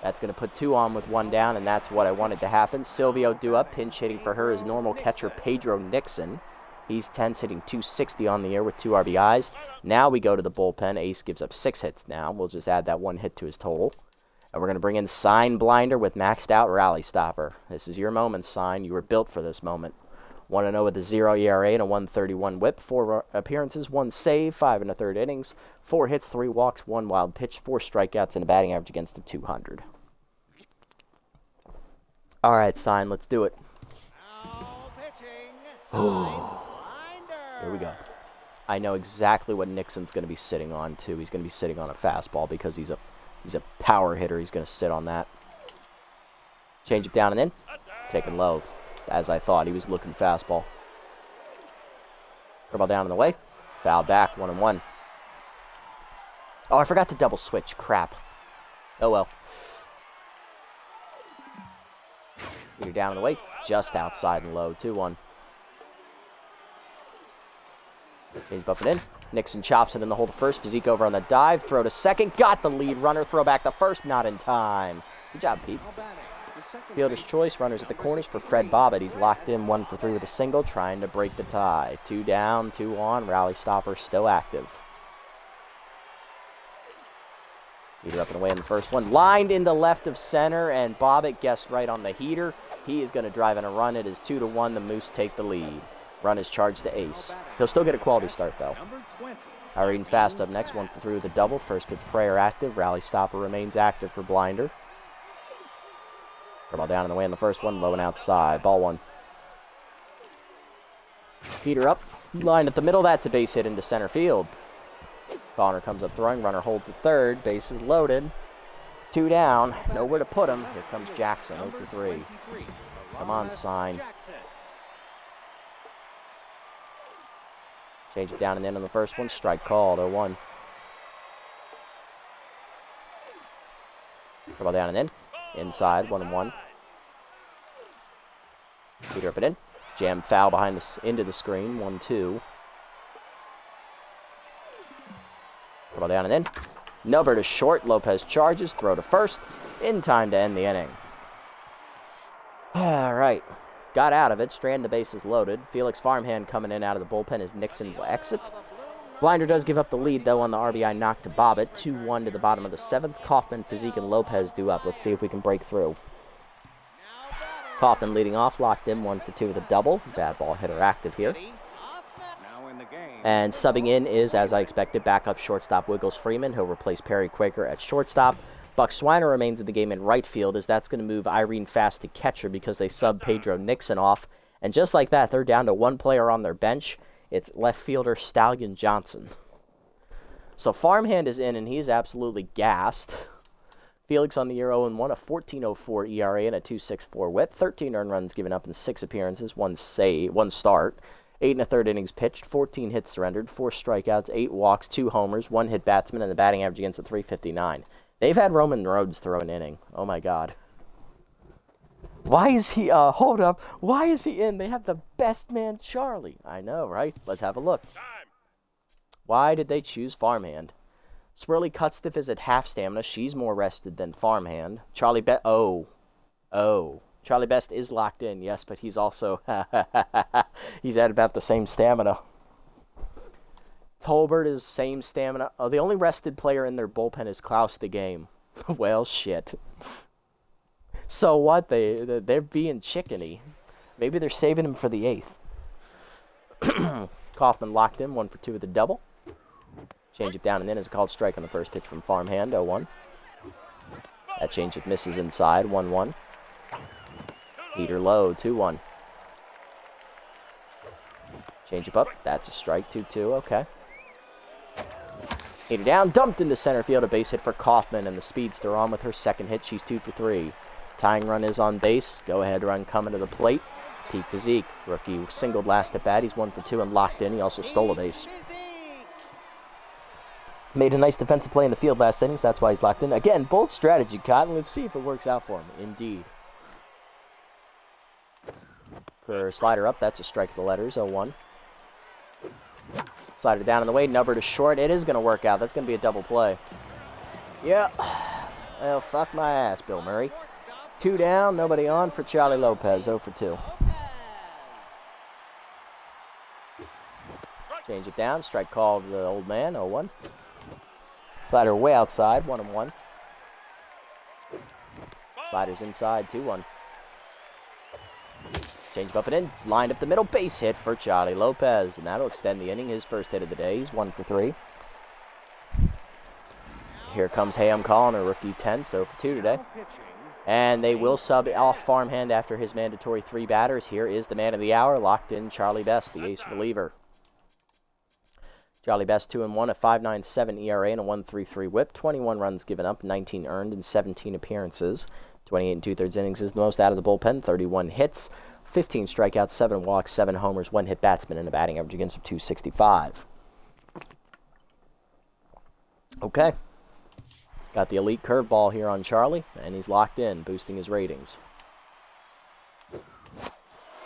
That's going to put 2 on with 1 down, and that's what I wanted to happen. Silvio due up. Pinch hitting for her is normal catcher Pedro Nixon. He's tense, hitting .260 on the year with 2 RBIs. Now we go to the bullpen. Ace gives up 6 hits now. We'll just add that 1 hit to his total. And we're going to bring in Sign Blinder with maxed out Rally Stopper. This is your moment, Sign. You were built for this moment. 1-0 with a 0 ERA and a 131 whip. 4 appearances, 1 save, 5 1/3 innings. 4 hits, 3 walks, 1 wild pitch, 4 strikeouts, and a batting average against a .200. All right, Sign, let's do it. Now pitching. Sign Here we go. I know exactly what Nixon's going to be sitting on, too. He's going to be sitting on a fastball because he's a power hitter. He's going to sit on that. Change it down and in. Taken low. As I thought, he was looking fastball. Ball down in the way. Foul back, 1-1. Oh, I forgot to double switch. Crap. Oh well. Peter down in the way. Just outside and low, 2-1. Change up and in. Nixon chops it in the hole to first. Physique over on the dive. Throw to second. Got the lead runner. Throw back to first. Not in time. Good job, Pete. Fielder's choice. Runners at the corners for Fred Bobbitt. He's locked in 1 for 3 with a single, trying to break the tie. 2 down, 2 on. Rally stopper still active. Heater up and away in the first one. Lined into left of center, and Bobbitt guessed right on the heater. He is going to drive in a run. It is 2-1. The Moose take the lead. Run is charged to ace. He'll still get a quality start, though. Irene Fast up next, 1 for 3 with a double. First pitch prayer active. Rally stopper remains active for Blinder. Ball down in the way in the first one. Low and outside. Ball 1. Peter up. Line at the middle. That's a base hit into center field. Connor comes up throwing. Runner holds at third. Base is loaded. 2 down. Nowhere to put him. Here comes Jackson. 0 for 3. Come on, sign. Change it down and in on the first one. Strike called. 0-1. Ball down and in. Inside. 1-1. Peter up and in. Jam foul behind into the screen. 1-2. Ball down and in. Number to short. Lopez charges. Throw to first. In time to end the inning. All right. Got out of it. Strand, the base is loaded. Felix Farmhand coming in out of the bullpen as Nixon will exit. Blinder does give up the lead, though, on the RBI knock to Bobbitt. 2-1 to the bottom of the 7th. Kaufman, Physique, and Lopez due up. Let's see if we can break through. Kaufman leading off, locked in 1 for 2 with a double. Bad ball hitter active here. And subbing in is, as I expected, backup shortstop Wiggles Freeman. He'll replace Perry Quaker at shortstop. Buck Swiner remains in the game in right field, as that's going to move Irene Fast to catcher because they sub Pedro Nixon off. And just like that, they're down to 1 player on their bench. It's left fielder Stallion Johnson. So Farmhand is in, and he's absolutely gassed. Felix on the year 0-1, a 14.04 ERA and a 2.64 whip. 13 earned runs given up in 6 appearances, 1 start. 8 1/3 innings pitched, 14 hits surrendered, 4 strikeouts, 8 walks, 2 homers, 1 hit batsman, and the batting average against a .359. They've had Roman Rhodes throw an inning. Oh, my God. Why is he, hold up. Why is he in? They have the best man, Charlie. I know, right? Let's have a look. Why did they choose Farmhand? Swirly Cutstiff is at half stamina. She's more rested than Farmhand. Charlie Charlie Best is locked in, yes, but he's also, he's at about the same stamina. Tolbert is same stamina. Oh, the only rested player in their bullpen is Klaus the Game. Well, shit. So what? They're being chickeny. Maybe they're saving him for the 8th. Kaufman locked in, 1 for 2 with a double. Change it down and in is a called strike on the first pitch from Farmhand, 0-1. That change it misses inside, 1-1. Heater low, 2-1. Change it up, that's a strike, 2-2, okay. Heater down, dumped into center field, a base hit for Kaufman, and the speedster on with her second hit. She's 2 for 3. Tying run is on base. Go ahead run coming to the plate. Pete Physique, rookie singled last at bat. He's 1 for 2 and locked in. He also stole a base. Made a nice defensive play in the field last innings. That's why he's locked in. Again, bold strategy, Cotton. Let's see if it works out for him. Indeed. For slider up, that's a strike to the letters, 0-1. Slider down in the way, number to short. It is going to work out. That's going to be a double play. Yeah. Well, fuck my ass, Bill Murray. 2 down, nobody on for Charlie Lopez, 0 for 2. Change it down, strike called the old man, 0-1. Slider way outside, 1-1. Sliders inside, 2-1. Change up and in, lined up the middle, base hit for Charlie Lopez, and that'll extend the inning. His first hit of the day. He's 1 for 3. Here comes Hayam calling a rookie 10, so for 2 today. And they will sub off Farmhand after his mandatory 3 batters. Here is the man of the hour, locked in Charlie Best, the ace reliever. Charlie Best 2-1, a 5.97 ERA and a 1.33 whip. 21 runs given up, 19 earned in 17 appearances. 28 2/3 innings is the most out of the bullpen. 31 hits, 15 strikeouts, 7 walks, 7 homers, 1 hit batsman, and a batting average against him 265. Okay. Got the elite curveball here on Charlie, and he's locked in, boosting his ratings.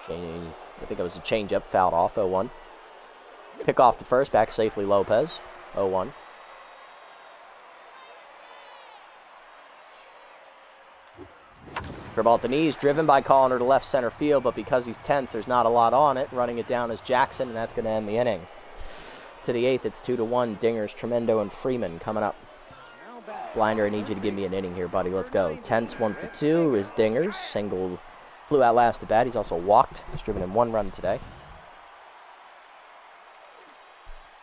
I think it was a changeup, fouled off, 0-1. Pick off to first, back safely Lopez, 0-1. Curveball at the knees, driven by Callender to left center field, but because he's tense, there's not a lot on it. Running it down is Jackson, and that's going to end the inning. To the 8th, it's 2-1. Dingers, Tremendo, and Freeman coming up. Blinder, I need you to give me an inning here, buddy. Let's go. Tense, 1 for 2 is Dingers. Single flew out last at bat. He's also walked. He's driven in 1 run today.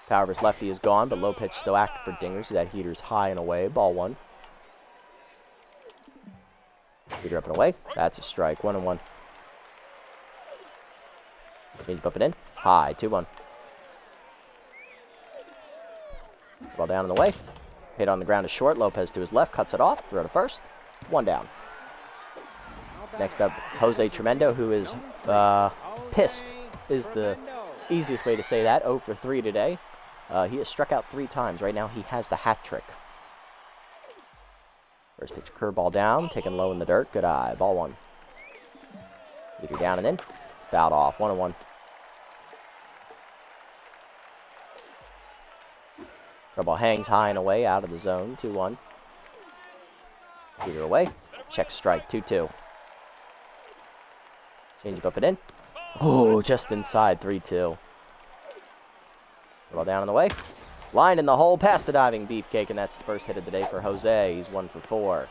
Power of his lefty is gone, but low pitch still active for Dingers. That heater's high and away. Ball 1. Heater up and away. That's a strike. 1-1. Change up and in. High. 2-1. Ball down and away. Hit on the ground is short. Lopez to his left. Cuts it off. Throw to first. 1 down. Next up, Jose Tremendo, who is pissed, is the easiest way to say that. 0 for 3 today. He has struck out 3 times. Right now, he has the hat trick. First pitch, curveball down, taken low in the dirt. Good eye. Ball 1. Heater down and in. Fouled off. 1-1. Curveball hangs high and away, out of the zone. 2-1. Heater away. Check strike. 2-2. Change up and in. Oh, just inside. 3-2. Curveball down and away. Line in the hole, past the diving Beefcake, and that's the first hit of the day for Jose. He's 1 for 4.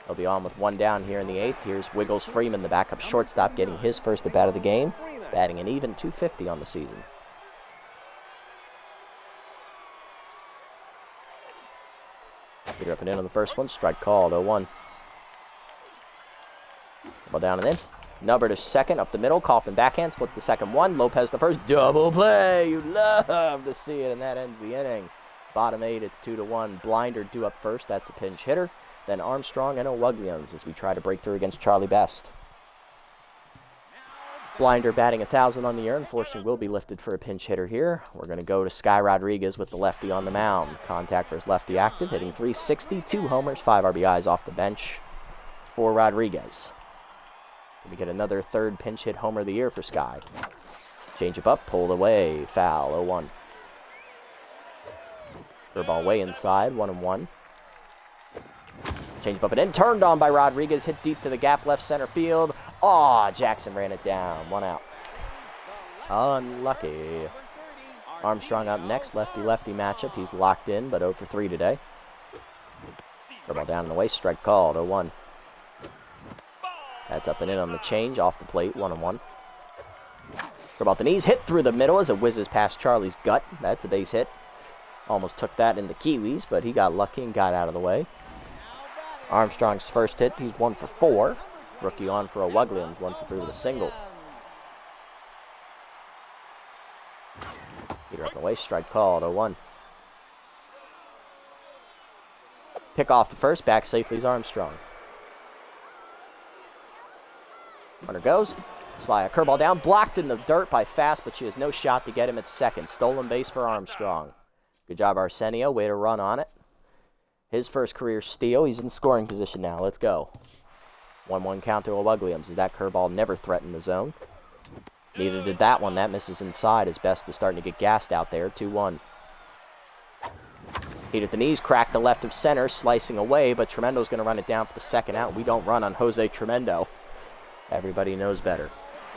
He'll be on with 1 down here in the 8th. Here's Wiggles Freeman, the backup shortstop, getting his first at bat of the game, batting an even .250 on the season. Peter up and in on the first one. Strike called. 0-1. Ball down and in. Number to second, up the middle. Kaufman backhands, flip the second one. Lopez the first. Double play. You love to see it, and that ends the inning. Bottom 8, it's 2-1. Blinder due up first. That's a pinch hitter. Then Armstrong and O'Wuglians as we try to break through against Charlie Best. Blinder batting 1,000 on the year. Unfortunately, will be lifted for a pinch hitter here. We're going to go to Sky Rodriguez with the lefty on the mound. Contact for his lefty active, hitting .360, 2 homers, 5 RBIs off the bench for Rodriguez. We get another 3rd pinch hit homer of the year for Sky. Change up, pulled away, foul, 0-1. Curveball way inside, 1-1. Change up and in, turned on by Rodriguez, hit deep to the gap, left center field. Aw, Jackson ran it down, 1 out. Unlucky. Armstrong up next, lefty-lefty matchup. He's locked in, but 0 for 3 today. Curveball down and away, strike called, 0-1. That's up and in on the change, off the plate, 1-1. Curveball at the knees, hit through the middle as it whizzes past Charlie's gut. That's a base hit. Almost took that in the Kiwis, but he got lucky and got out of the way. Armstrong's first hit, he's 1 for 4. Rookie on for O'Wuglians, 1 for 3 with a single. Peter up and away, strike called, 0-1. Pick off to first, back safely is Armstrong. Runner goes. Sly a curveball down. Blocked in the dirt by Fast, but she has no shot to get him at second. Stolen base for Armstrong. Good job, Arsenio. Way to run on it. His first career steal. He's in scoring position now. Let's go. 1-1 count to O'Wuglians. As that curveball never threatened the zone. Neither did that one. That misses inside. His Best is starting to get gassed out there. 2-1. Heat at the knees. Cracked the left of center. Slicing away, but Tremendo's going to run it down for the second out. We don't run on Jose Tremendo. Everybody knows better.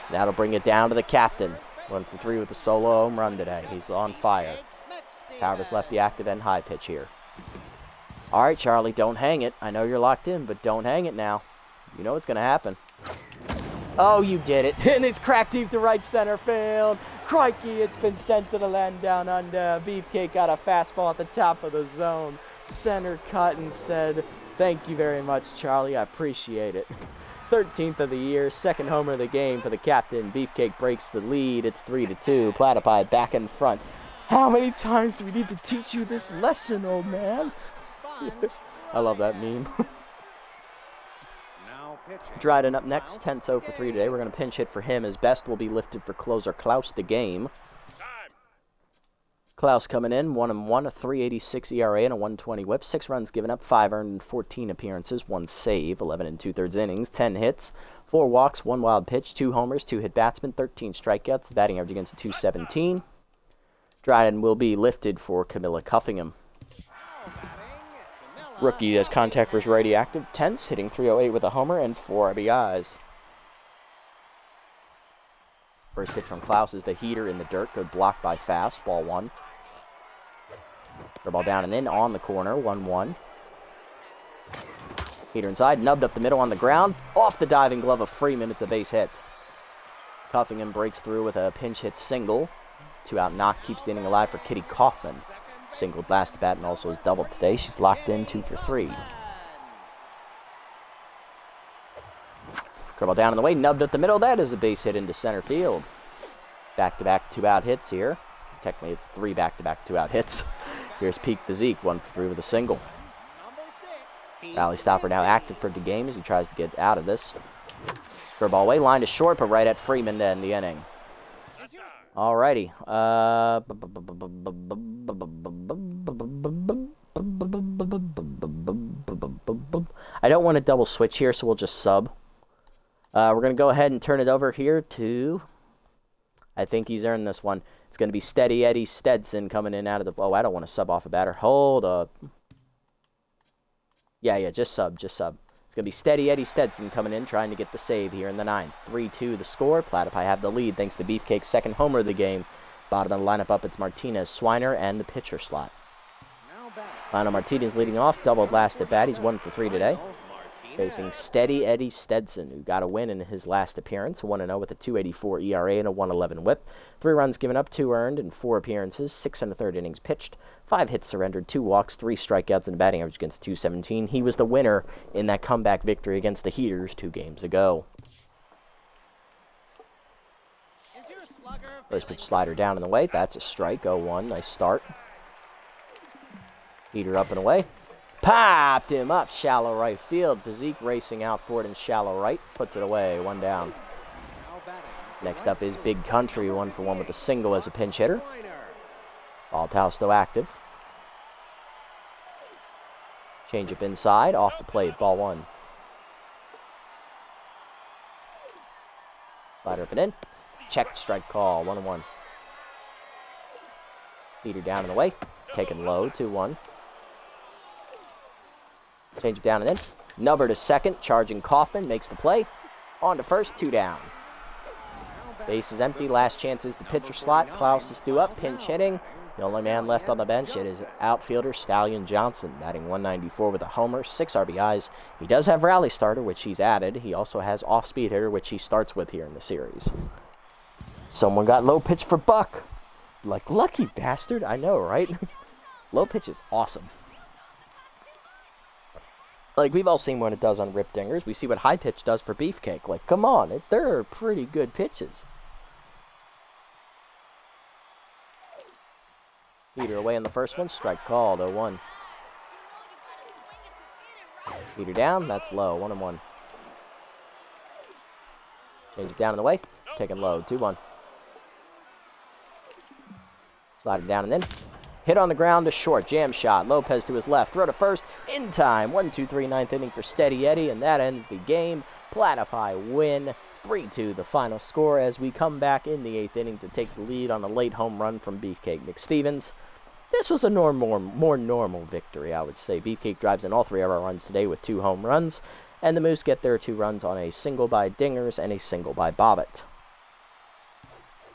That'll bring it down to the captain. 1 for 3 with a solo home run today. He's on fire. Powerless lefty active and high pitch here. All right, Charlie, don't hang it. I know you're locked in, but don't hang it now. You know what's going to happen. Oh, you did it. And it's cracked deep to right center field. Crikey, it's been sent to the land down under. Beefcake got a fastball at the top of the zone. Center cut and said, "Thank you very much, Charlie. I appreciate it." 13th of the year, 2nd homer of the game for the captain. Beefcake breaks the lead. It's 3-2. Platypi back in front. How many times do we need to teach you this lesson, old man? I love that meme. Dryden up next, 10-0 for 3 today. We're going to pinch hit for him. His best will be lifted for closer Klaus the game. Klaus coming in, 1-1, a 3.86 ERA and a 1.20 WHIP. 6 runs given up, 5 earned in 14 appearances, 1 save, 11 2/3 innings, 10 hits, 4 walks, 1 wild pitch, 2 homers, 2 hit batsmen, 13 strikeouts. The batting average against a 217. Dryden will be lifted for Camilla Cuffingham. Rookie as contact for his righty active, tense, hitting .308 with a homer and 4 RBIs. First pitch from Klaus is the heater in the dirt, good block by Fast, ball 1. Ball down and in on the corner, 1-1. Heater inside, nubbed up the middle on the ground, off the diving glove of Freeman, it's a base hit. Cuffingham breaks through with a pinch hit single. 2-out knock keeps the inning alive for Kitty Kaufman. Singled last at bat and also has doubled today. She's locked in 2 for 3. Curveball down in the way, nubbed up the middle. That is a base hit into center field. Back-to-back 2-out hits here. Technically, it's 3 back-to-back 2-out hits. Here's Peak Physique, 1 for 3 with a single. Rally stopper now active for the game as he tries to get out of this. Curveball away, line to short, but right at Freeman to end the inning. Alrighty. I don't want to double switch here, so we'll just sub. We're going to go ahead and turn it over here to... I think he's earned this one. It's going to be Steady Eddie Stetson coming in out of the... Oh, I don't want to sub off a batter. Hold up. Yeah, just sub. It's going to be Steady Eddie Stetson coming in, trying to get the save here in the 9th. 3-2 the score. Platypi have the lead thanks to Beefcake's second homer of the game. Bottom of the lineup up, it's Martinez, Swiner, and the pitcher slot. Lionel Martinez leading off, doubled last at bat. He's 1 for 3 today. Facing Steady Eddie Stetson, who got a win in his last appearance, 1-0 with a 2.84 ERA and a 1.11 WHIP. 3 runs given up, 2 earned in 4 appearances, 6 1/3 innings pitched, 5 hits surrendered, 2 walks, 3 strikeouts, and a batting average against 217. He was the winner in that comeback victory against the Heaters 2 games ago. First pitch slider down and away. That's a strike. 0-1. Nice start. Heater up and away. Popped him up. Shallow right field. Physique racing out for it in shallow right. Puts it away. 1 down. Next up is Big Country. 1 for 1 with a single as a pinch hitter. Ball still active. Change up inside. Off the plate. Ball 1. Slider up and in. Checked strike call. 1-1. Heater down and away. Taken low. 2-1. Change it down and in. Nubber to second. Charging Kaufman. Makes the play. On to first. 2 down. Base is empty. Last chance is the pitcher slot. Klaus is due up. Pinch hitting. The only man left on the bench it is outfielder Stallion Johnson, batting 194 with a homer, 6 RBIs. He does have rally starter, which he's added. He also has off-speed hitter, which he starts with here in the series. Someone got low pitch for Buck. Like, lucky bastard. I know, right? Low pitch is awesome. Like, we've all seen what it does on rip dingers. We see what high pitch does for Beefcake. Like, come on. They're pretty good pitches. Heater away in the first one. Strike called. 0-1. Heater down. That's low. 1-1. Change it down and away. Taken low. 2-1. Slide it down and in. Hit on the ground to short. Jam shot. Lopez to his left. Throw to first. In time. 1-2-3 9th inning for Steady Eddie. And that ends the game. Platypi win. 3-2 the final score as we come back in the 8th inning to take the lead on a late home run from Beefcake McStevens. This was a more normal victory, I would say. Beefcake drives in all 3 of our runs today with 2 home runs. And the Moose get their 2 runs on a single by Dingers and a single by Bobbitt.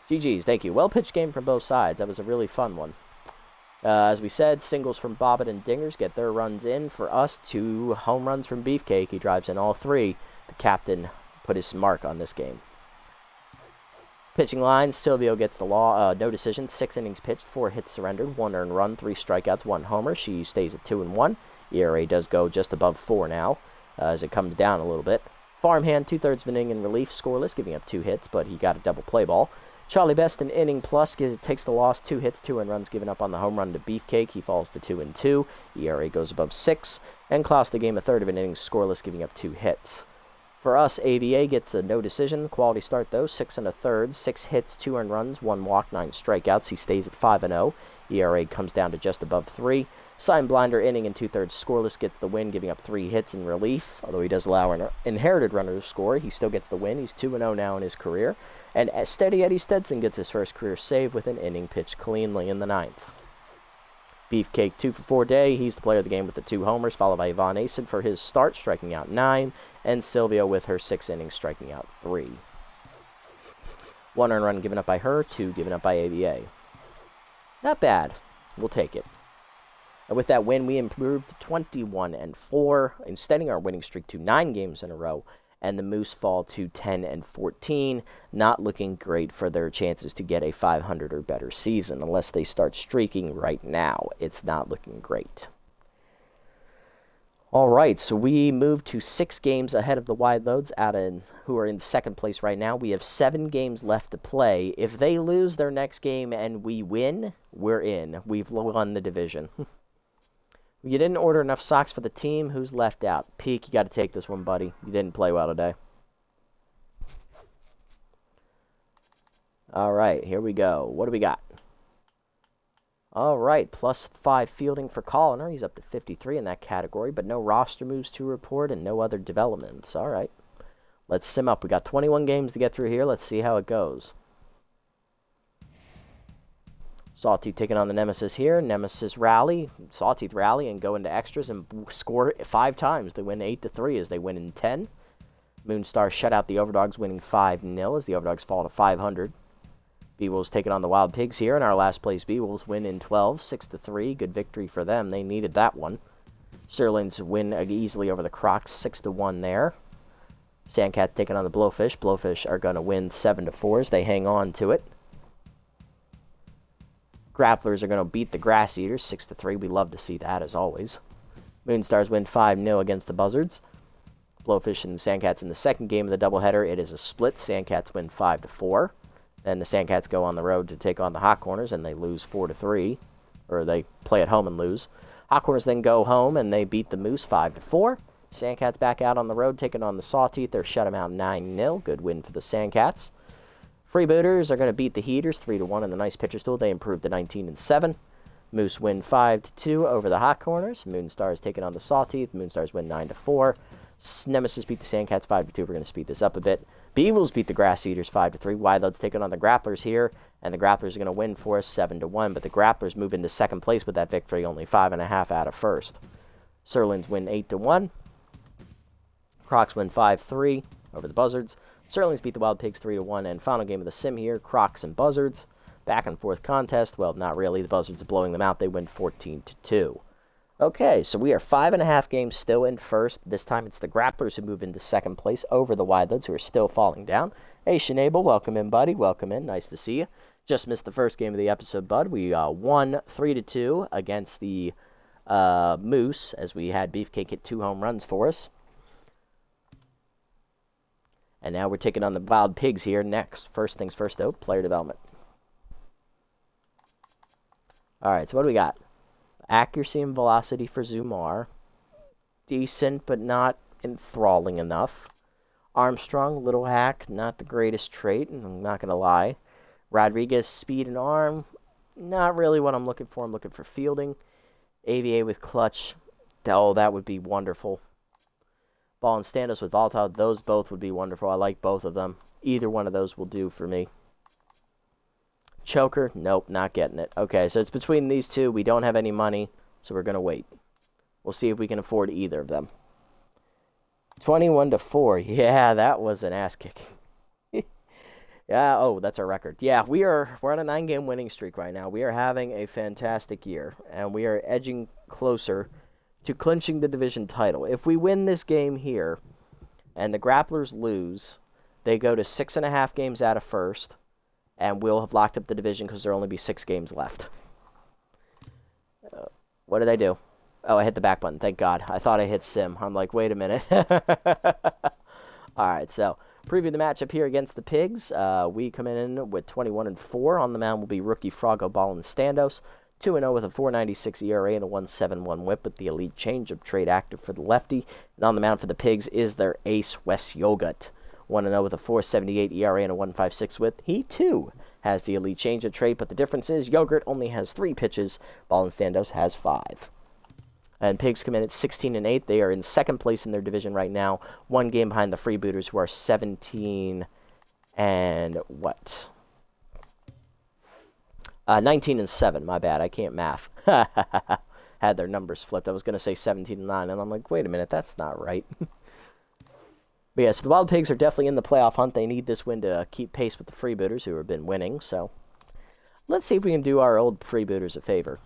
GG's, thank you. Well-pitched game from both sides. That was a really fun one. As we said, singles from Bobbitt and Dingers get their runs in. For us, 2 home runs from Beefcake. He drives in all 3. The captain put his mark on this game. Pitching lines, Silvio gets the no decision, 6 innings pitched, 4 hits surrendered, 1 earned run, 3 strikeouts, 1 homer. She stays at 2-1. ERA does go just above 4 now, as it comes down a little bit. Farmhand, 2/3 of an inning in relief, scoreless, giving up 2 hits, but he got a double play ball. Charlie Best, an inning plus, takes the loss, 2 hits, 2 earned runs given up on the home run to Beefcake. He falls to 2-2. ERA goes above 6. And Klaus the game, 1/3 of an inning, scoreless, giving up 2 hits. For us, AVA gets a no decision. Quality start, though. 6 1/3, 6 hits, 2 earned runs, 1 walk, 9 strikeouts. He stays at 5-0. ERA comes down to just above 3. Sign Blinder, inning and 2/3 scoreless, gets the win, giving up 3 hits in relief. Although he does allow an inherited runner to score, he still gets the win. He's 2-0 now in his career. And Steady Eddie Stetson gets his first career save with an inning pitched cleanly in the 9th. Beefcake 2 for 4 day. He's the player of the game with the 2 homers, followed by Yvonne Asen for his start, striking out 9. And Sylvia with her 6 innings, striking out 3. 1 earned run given up by her, 2 given up by AVA. Not bad. We'll take it. And with that win, we improved to 21-4, extending our winning streak to 9 games in a row. And the Moose fall to 10-14, not looking great for their chances to get a 500 or better season. Unless they start streaking right now, it's not looking great. All right, so we move to 6 games ahead of the Wide Loads, who are in second place right now. We have 7 games left to play. If they lose their next game and we win, we're in. We've won the division. You didn't order enough socks for the team. Who's left out? Peak, you got to take this one, buddy. You didn't play well today. All right, here we go. What do we got? All right, +5 fielding for Colliner. He's up to 53 in that category, but no roster moves to report and no other developments. All right, let's sim up. We got 21 games to get through here. Let's see how it goes. Sawtooth taking on the Nemesis here. Nemesis rally. Sawtooth rally and go into extras and score 5 times. They win 8-3 as they win in 10. Moonstar shut out the Overdogs, winning 5-0 as the Overdogs fall to 500. B-Wolves taking on the Wild Pigs here. In our last place, B-Wolves win in 12, 6-3. Good victory for them. They needed that one. Sterling's win easily over the Crocs, 6-1 there. Sandcats taking on the Blowfish. Blowfish are going to win 7-4 as they hang on to it. Grapplers are going to beat the Grass Eaters 6-3. We love to see that, as always. Moonstars win 5-0 against the Buzzards. Blowfish and Sandcats in the second game of the doubleheader. It is a split. Sandcats win 5-4. Then the Sandcats go on the road to take on the Hot Corners, and they lose 4-3. Or they play at home and lose. Hot Corners then go home, and they beat the Moose 5-4. Sandcats back out on the road, taking on the Sawtooth. They're shut them out 9-0. Good win for the Sandcats. Freebooters are going to beat the Heaters 3-1 in the nice pitcher's duel. They improved to 19-7. Moose win 5-2 over the Hot Corners. Moonstars taking on the Sawtooth. Moonstars win 9-4. Nemesis beat the Sandcats 5-2. We're going to speed this up a bit. Beavles beat the Grass Eaters 5-3. Wildload's taking on the Grapplers here, and the Grapplers are going to win for us 7-1. But the Grapplers move into second place with that victory, only 5.5 out of first. Sirlins win 8-1. Crocs win 5-3 over the Buzzards. Sterling's beat the Wild Pigs 3-1, and final game of the sim here, Crocs and Buzzards. Back and forth contest. Well, not really. The Buzzards are blowing them out. They win 14-2. Okay, so we are 5.5 games still in first. This time it's the Grapplers who move into second place over the Wildlets, who are still falling down. Hey, Shanable, welcome in, buddy. Welcome in. Nice to see you. Just missed the first game of the episode, bud. We won 3-2 against the Moose, as we had Beefcake hit 2 home runs for us. And now we're taking on the Wild Pigs here next. First things first, though, player development. All right, so what do we got? Accuracy and velocity for Zumar. Decent, but not enthralling enough. Armstrong, little hack, not the greatest trait, I'm not going to lie. Rodriguez, speed and arm, not really what I'm looking for. I'm looking for fielding. AVA with clutch, oh, that would be wonderful. Ball and Standos with volatile, those both would be wonderful. I like both of them. Either one of those will do for me. Choker, nope, not getting it. Okay, so it's between these two. We don't have any money, so we're going to wait. We'll see if we can afford either of them. 21-4. Yeah, that was an ass kicking. Yeah, oh, that's our record. Yeah, we're on a 9-game winning streak right now. We are having a fantastic year, and we are edging closer to clinching the division title. If we win this game here, and the Grapplers lose, they go to 6.5 games out of first, and we'll have locked up the division because there'll only be 6 games left. What did I do? Oh, I hit the back button. Thank God. I thought I hit sim. I'm like, wait a minute. All right, so preview the matchup here against the Pigs. We come in with 21-4. On the mound will be rookie Froggo, Ball, and Standos. 2-0 with a 4.96 ERA and a 1.71 whip with the elite changeup trait active for the lefty. And on the mound for the Pigs is their ace, Wes Yogurt. 1-0 with a 4.78 ERA and a 1.56 whip. He, too, has the elite changeup trait, but the difference is Yogurt only has 3 pitches. Ball and Standos has 5. And Pigs come in at 16-8. They are in second place in their division right now. 1 game behind the Freebooters, who are 17 and what? 19-7. My bad. I can't math. Had their numbers flipped. I was going to say 17-9, and I'm like, wait a minute, that's not right. But yeah, so the Wild Pigs are definitely in the playoff hunt. They need this win to keep pace with the Freebooters, who have been winning. So let's see if we can do our old Freebooters a favor.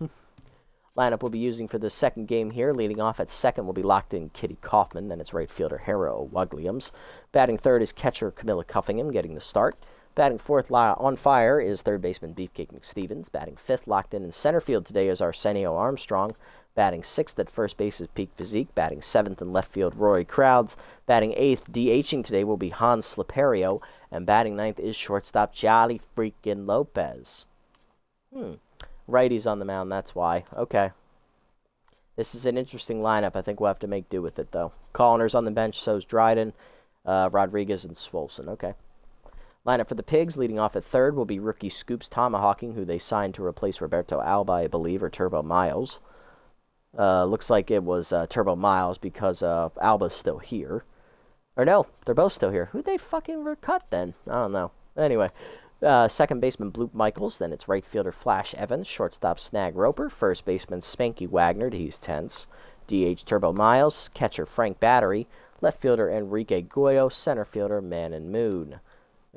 Lineup we'll be using for the second game here. Leading off at second will be locked in Kitty Kaufman. Then it's right fielder Harrow Wugliams. Batting third is catcher Camilla Cuffingham, getting the start. Batting fourth on fire is third baseman Beefcake McStevens. Batting fifth locked in center field today is Arsenio Armstrong. Batting sixth at first base is Peak Physique. Batting seventh in left field, Rory Crowds. Batting eighth, DHing today will be Hans Sliperio. And batting ninth is shortstop Jolly freaking Lopez. Righties on the mound, that's why. Okay. This is an interesting lineup. I think we'll have to make do with it, though. Colliner's on the bench, so's Dryden, Rodriguez, and Swolson. Okay. Lineup for the Pigs, leading off at third, will be rookie Scoops Tomahawking, who they signed to replace Roberto Alba, I believe, or Turbo Miles. Looks like it was Turbo Miles because Alba's still here. Or no, they're both still here. Who'd they fucking cut then? I don't know. Anyway, second baseman Bloop Michaels, then it's right fielder Flash Evans, shortstop Snag Roper, first baseman Spanky Wagner, he's tense, DH Turbo Miles, catcher Frank Battery, left fielder Enrique Goyo, center fielder Man and Moon.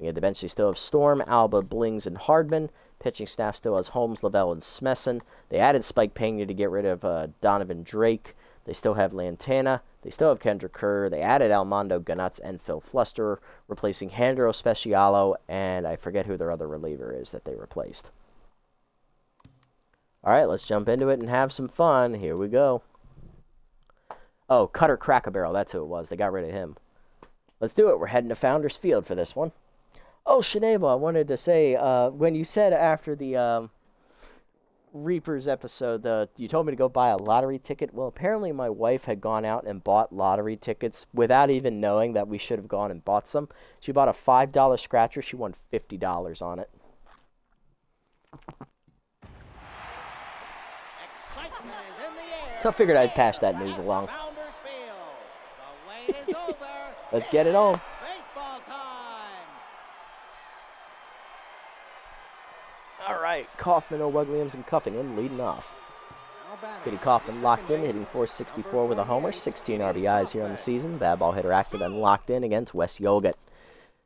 At the bench, they still have Storm, Alba, Blings, and Hardman. Pitching staff still has Holmes, Lavelle, and Smessen. They added Spike Pena to get rid of Donovan Drake. They still have Lantana. They still have Kendrick Kerr. They added Almondo Ganutz and Phil Fluster, replacing Handro Specialo, and I forget who their other reliever is that they replaced. All right, let's jump into it and have some fun. Here we go. Oh, Cutter Crack-A-Barrel, that's who it was. They got rid of him. Let's do it. We're heading to Founders Field for this one. Oh, Shaneva, I wanted to say, when you said after the Reapers episode, you told me to go buy a lottery ticket. Well, apparently my wife had gone out and bought lottery tickets without even knowing that we should have gone and bought some. She bought a $5 scratcher. She won $50 on it. Excitement is in the air. So I figured I'd pass that news along. Founders Field. The wait is over. Let's get it on. Baseball time. All right, Kaufman, O'Wugliams, and Cuffingham leading off. Kitty Kaufman locked in, hitting .464 with a homer, 16 RBIs here on the season. Bad ball hitter active and locked in against Wes Yogurt.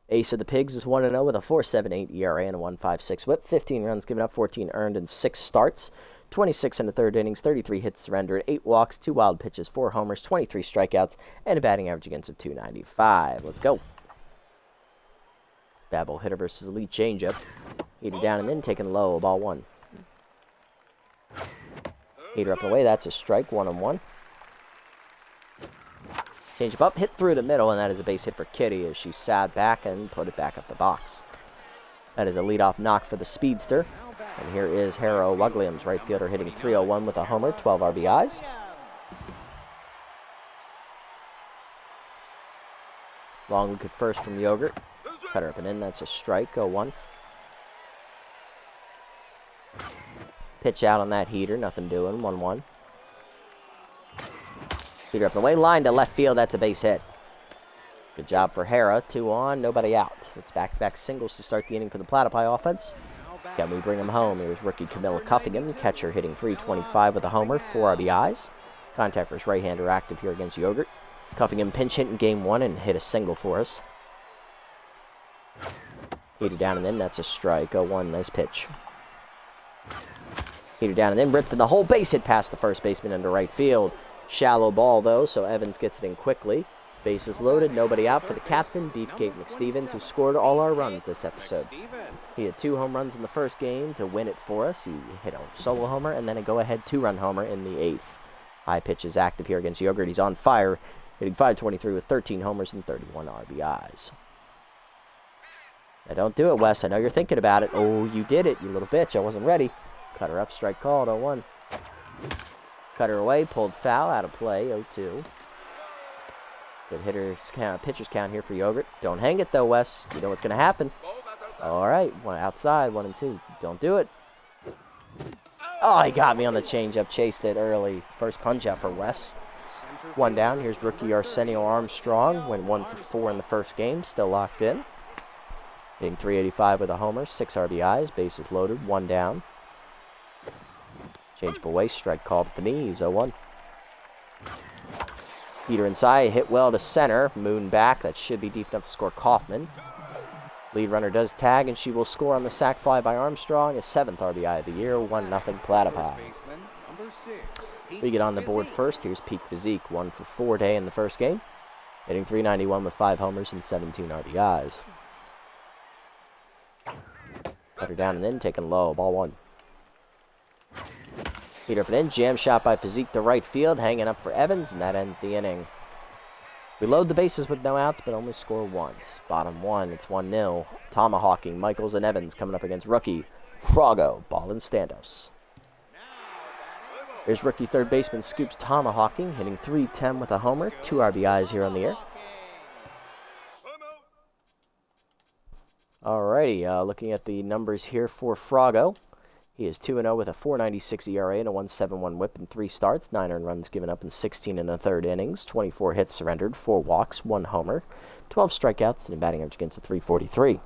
Ace of the Pigs is 1-0 with a 4.78 ERA and a 1.56 whip. 15 runs given up, 14 earned in 6 starts. 26 in the third innings, 33 hits surrendered, 8 walks, 2 wild pitches, 4 homers, 23 strikeouts, and a batting average against of .295. Let's go. Bad ball hitter versus elite changeup. Heater down and in, taken low, ball 1. Heater up and away, that's a strike, 1-1. Changeup up, hit through the middle, and that is a base hit for Kitty as she sat back and put it back up the box. That is a leadoff knock for the speedster. And here is Harrow Wugliams, right fielder, hitting .301 with a homer, 12 RBIs. Long look at first from Yogurt. Cutter up and in, that's a strike, 0-1. Pitch out on that heater, nothing doing, 1-1. Heater up and away, line to left field, that's a base hit. Good job for Hera, 2 on, nobody out. It's back-to-back singles to start the inning for the Platypi offense. Can we bring him home? Here's rookie Camilla Cuffingham, catcher hitting .325 with a homer, 4 RBIs. Contact for his right-hander active here against Yogurt. Cuffingham pinch hit in game 1 and hit a single for us. Heater down and in, that's a strike, 0-1, nice pitch. Heater down and in, ripped in the whole base hit past the first baseman into right field. Shallow ball, though, so Evans gets it in quickly. Bases loaded, nobody out for the captain, Beefcake McStevens, who scored all our runs this episode. He had 2 home runs in the first game to win it for us. He hit a solo homer and then a go-ahead 2-run homer in the 8th. High pitch is active here against Yogurt. He's on fire, hitting .523 with 13 homers and 31 RBIs. Now, don't do it, Wes. I know you're thinking about it. Oh, you did it, you little bitch. I wasn't ready. Cut her up, strike called, 0-1. Cut her away, pulled foul, out of play, 0-2. Good hitters count, pitcher's count here for Yogurt. Don't hang it though, Wes. You know what's going to happen. All right, one outside, 1-2. Don't do it. Oh, he got me on the changeup. Chased it early. First punch out for Wes. One down. Here's rookie Arsenio Armstrong. Went 1 for 4 in the first game. Still locked in. Hitting .385 with a homer. 6 RBIs. Bases loaded. One down. Changeable way. Strike called at the knees. 0-1. Heater inside. Hit well to center. Moon back. That should be deep enough to score Kaufman. Lead runner does tag, and she will score on the sac fly by Armstrong. His 7th RBI of the year. 1-0 Platypi. We get on the board first. Here's Peak Physique. 1 for 4 day in the first game. Hitting .391 with 5 homers and 17 RBIs. Cut her down and in. Taken low. Ball 1. Heater up and in. Jam shot by Physique to right field. Hanging up for Evans, and that ends the inning. We load the bases with no outs, but only score once. Bottom 1, it's 1-0. Tomahawking, Michaels, and Evans coming up against rookie Frago, Ball and Standos. Here's rookie third baseman Scoops Tomahawking, hitting .310 with a homer. 2 RBIs here on the air. Alrighty, looking at the numbers here for Frago. He is 2-0 with a .496 ERA and a .171 whip in 3 starts, 9 earned runs given up in 16 1/3 innings, 24 hits surrendered, 4 walks, 1 homer, 12 strikeouts, and a batting average against a .343.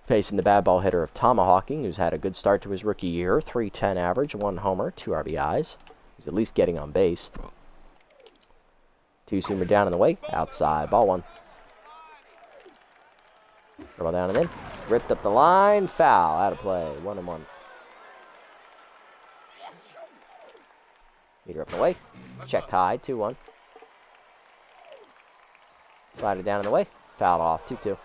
Facing the bad ball hitter of Tomahawking, who's had a good start to his rookie year, .310 average, 1 homer, 2 RBIs. He's at least getting on base. 2-seamer down and away, outside, ball 1. Ball down and in. Ripped up the line. Foul. Out of play. 1-1. Meter up and away. Checked high. 2-1. Slider down and away. Fouled off. 2-2.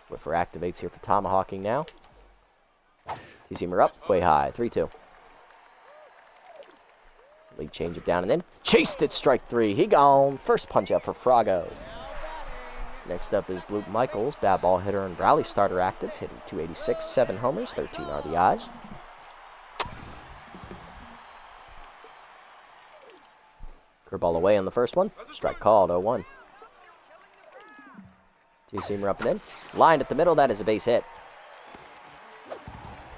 Whiffer activates here for Tomahawking now. 2-seamer up. Way high. 3-2. Lead change up down and in. Chased it. Strike 3. He gone. First punch out for Frago. Next up is Blue Michaels, bad ball hitter and rally starter active, hitting .286, 7 homers, 13 RBIs. Curveball away on the first one. Strike called, 0-1. 2-seamer up and in. Lined at the middle, that is a base hit.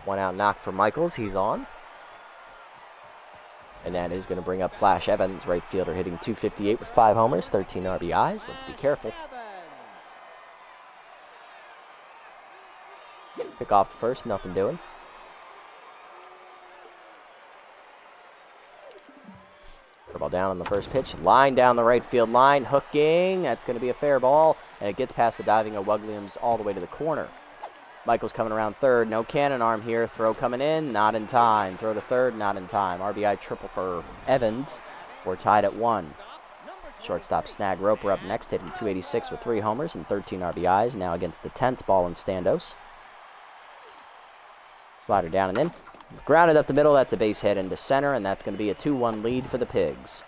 1 out knock for Michaels, he's on. And that is going to bring up Flash Evans, right fielder, hitting .258 with 5 homers, 13 RBIs. Let's be careful. Pick off first, nothing doing. Ball down on the first pitch. Line down the right field line. Hooking. That's going to be a fair ball. And it gets past the diving of Williams all the way to the corner. Michael's coming around third. No cannon arm here. Throw coming in. Not in time. Throw to third. Not in time. RBI triple for Evans. We're tied at 1. Shortstop Snag Roper up next, hitting .286 with 3 homers and 13 RBIs. Now against the tense Ball and Standos. Slider down and in. Grounded up the middle. That's a base hit into center, and that's going to be a 2-1 lead for the Pigs.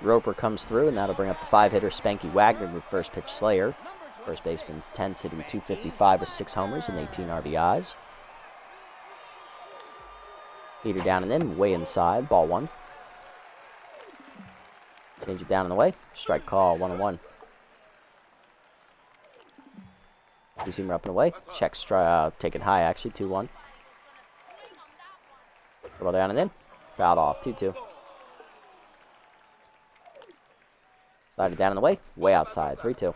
Roper comes through, and that'll bring up the 5-hitter Spanky Wagner with first pitch Slayer. First baseman's tense, hitting .255 with 6 homers and 18 RBIs. Heater down and in, way inside, ball 1. Change it down and away. Strike call, 1-1. 2-seamer up and away. Check, taken high, actually, 2-1. Ball down and in. Fouled off, 2-2. Slider down and away. Way outside, 3-2.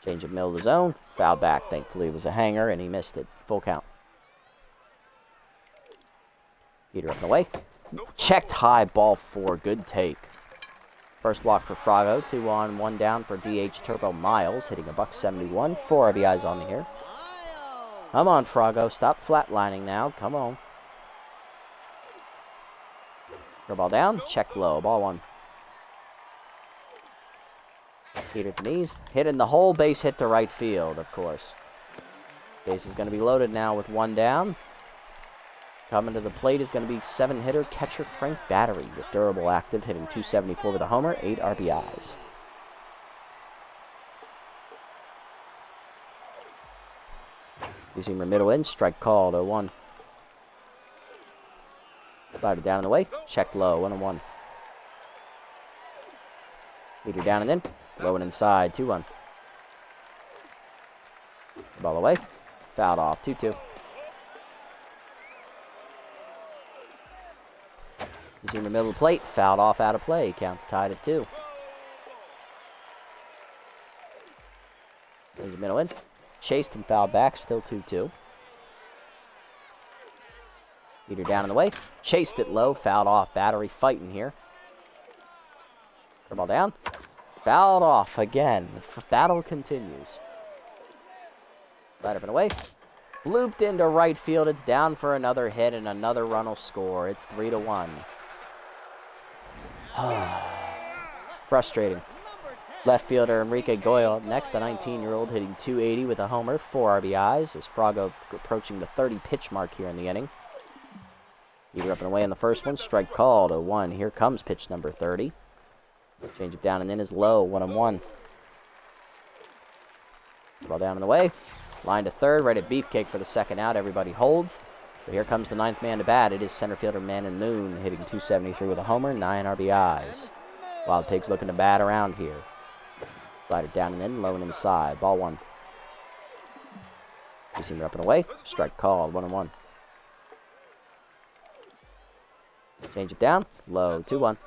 Change of middle of the zone. Fouled back. Thankfully, it was a hanger, and he missed it. Full count. Heater up and away. Checked high, ball 4. Good take. First walk for Frago. 2 on, 1 down for DH Turbo Miles, hitting a .171. 4 RBIs on the air. Come on, Frago. Stop flatlining now. Come on. Throw ball down. Check low. Ball 1. Heater to knees. Hit in the hole. Base hit to right field, of course. Base is going to be loaded now with 1 down. Coming to the plate is going to be 7-hitter catcher Frank Battery with durable active, hitting .274 with a homer, 8 RBIs. Receiver middle in, strike called, 0-1. Slider down and away, check low, 1-1. Leader down and in, low and inside, 2-1. Ball away, fouled off, 2-2. Receiver middle of the plate, fouled off out of play, counts tied at 2. There's the middle in. Chased and fouled back, still 2-2. Leader down in the way. Chased it low, fouled off. Battery fighting here. Ball down. Fouled off again. The battle continues. Slide up and away. Looped into right field. It's down for another hit, and another run will score. It's 3-1. Frustrating. Left fielder Enrique Goyo up next, the 19-year-old hitting .280 with a homer, 4 RBIs, as Frago approaching the 30-pitch mark here in the inning. Leader up and away in the first one, strike called, 0-1. Here comes pitch number 30. Change it down and in is low, 1-1. Ball down and away. Line to third, right at Beefcake for the second out. Everybody holds. But here comes the 9th man to bat. It is center fielder Man and Moon hitting .273 with a homer, 9 RBIs. Wild Pigs looking to bat around here. Slider down and in, low and inside. Ball 1. Receiver up and away. Strike called, 1-1. Change it down, low, 2-1.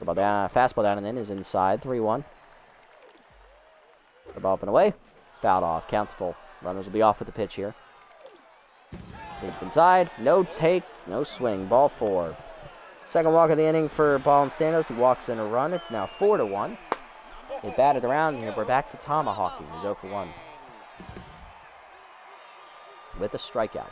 Ball down, fastball down and in is inside, 3-1. Ball up and away. Fouled off, counts full. Runners will be off with the pitch here. Deep inside, no take, no swing. Ball 4. Second walk of the inning for Balonstanos. He walks in a run. It's now 4-1. They batted around here. We're back to tomahawking. He's 0-1. With a strikeout.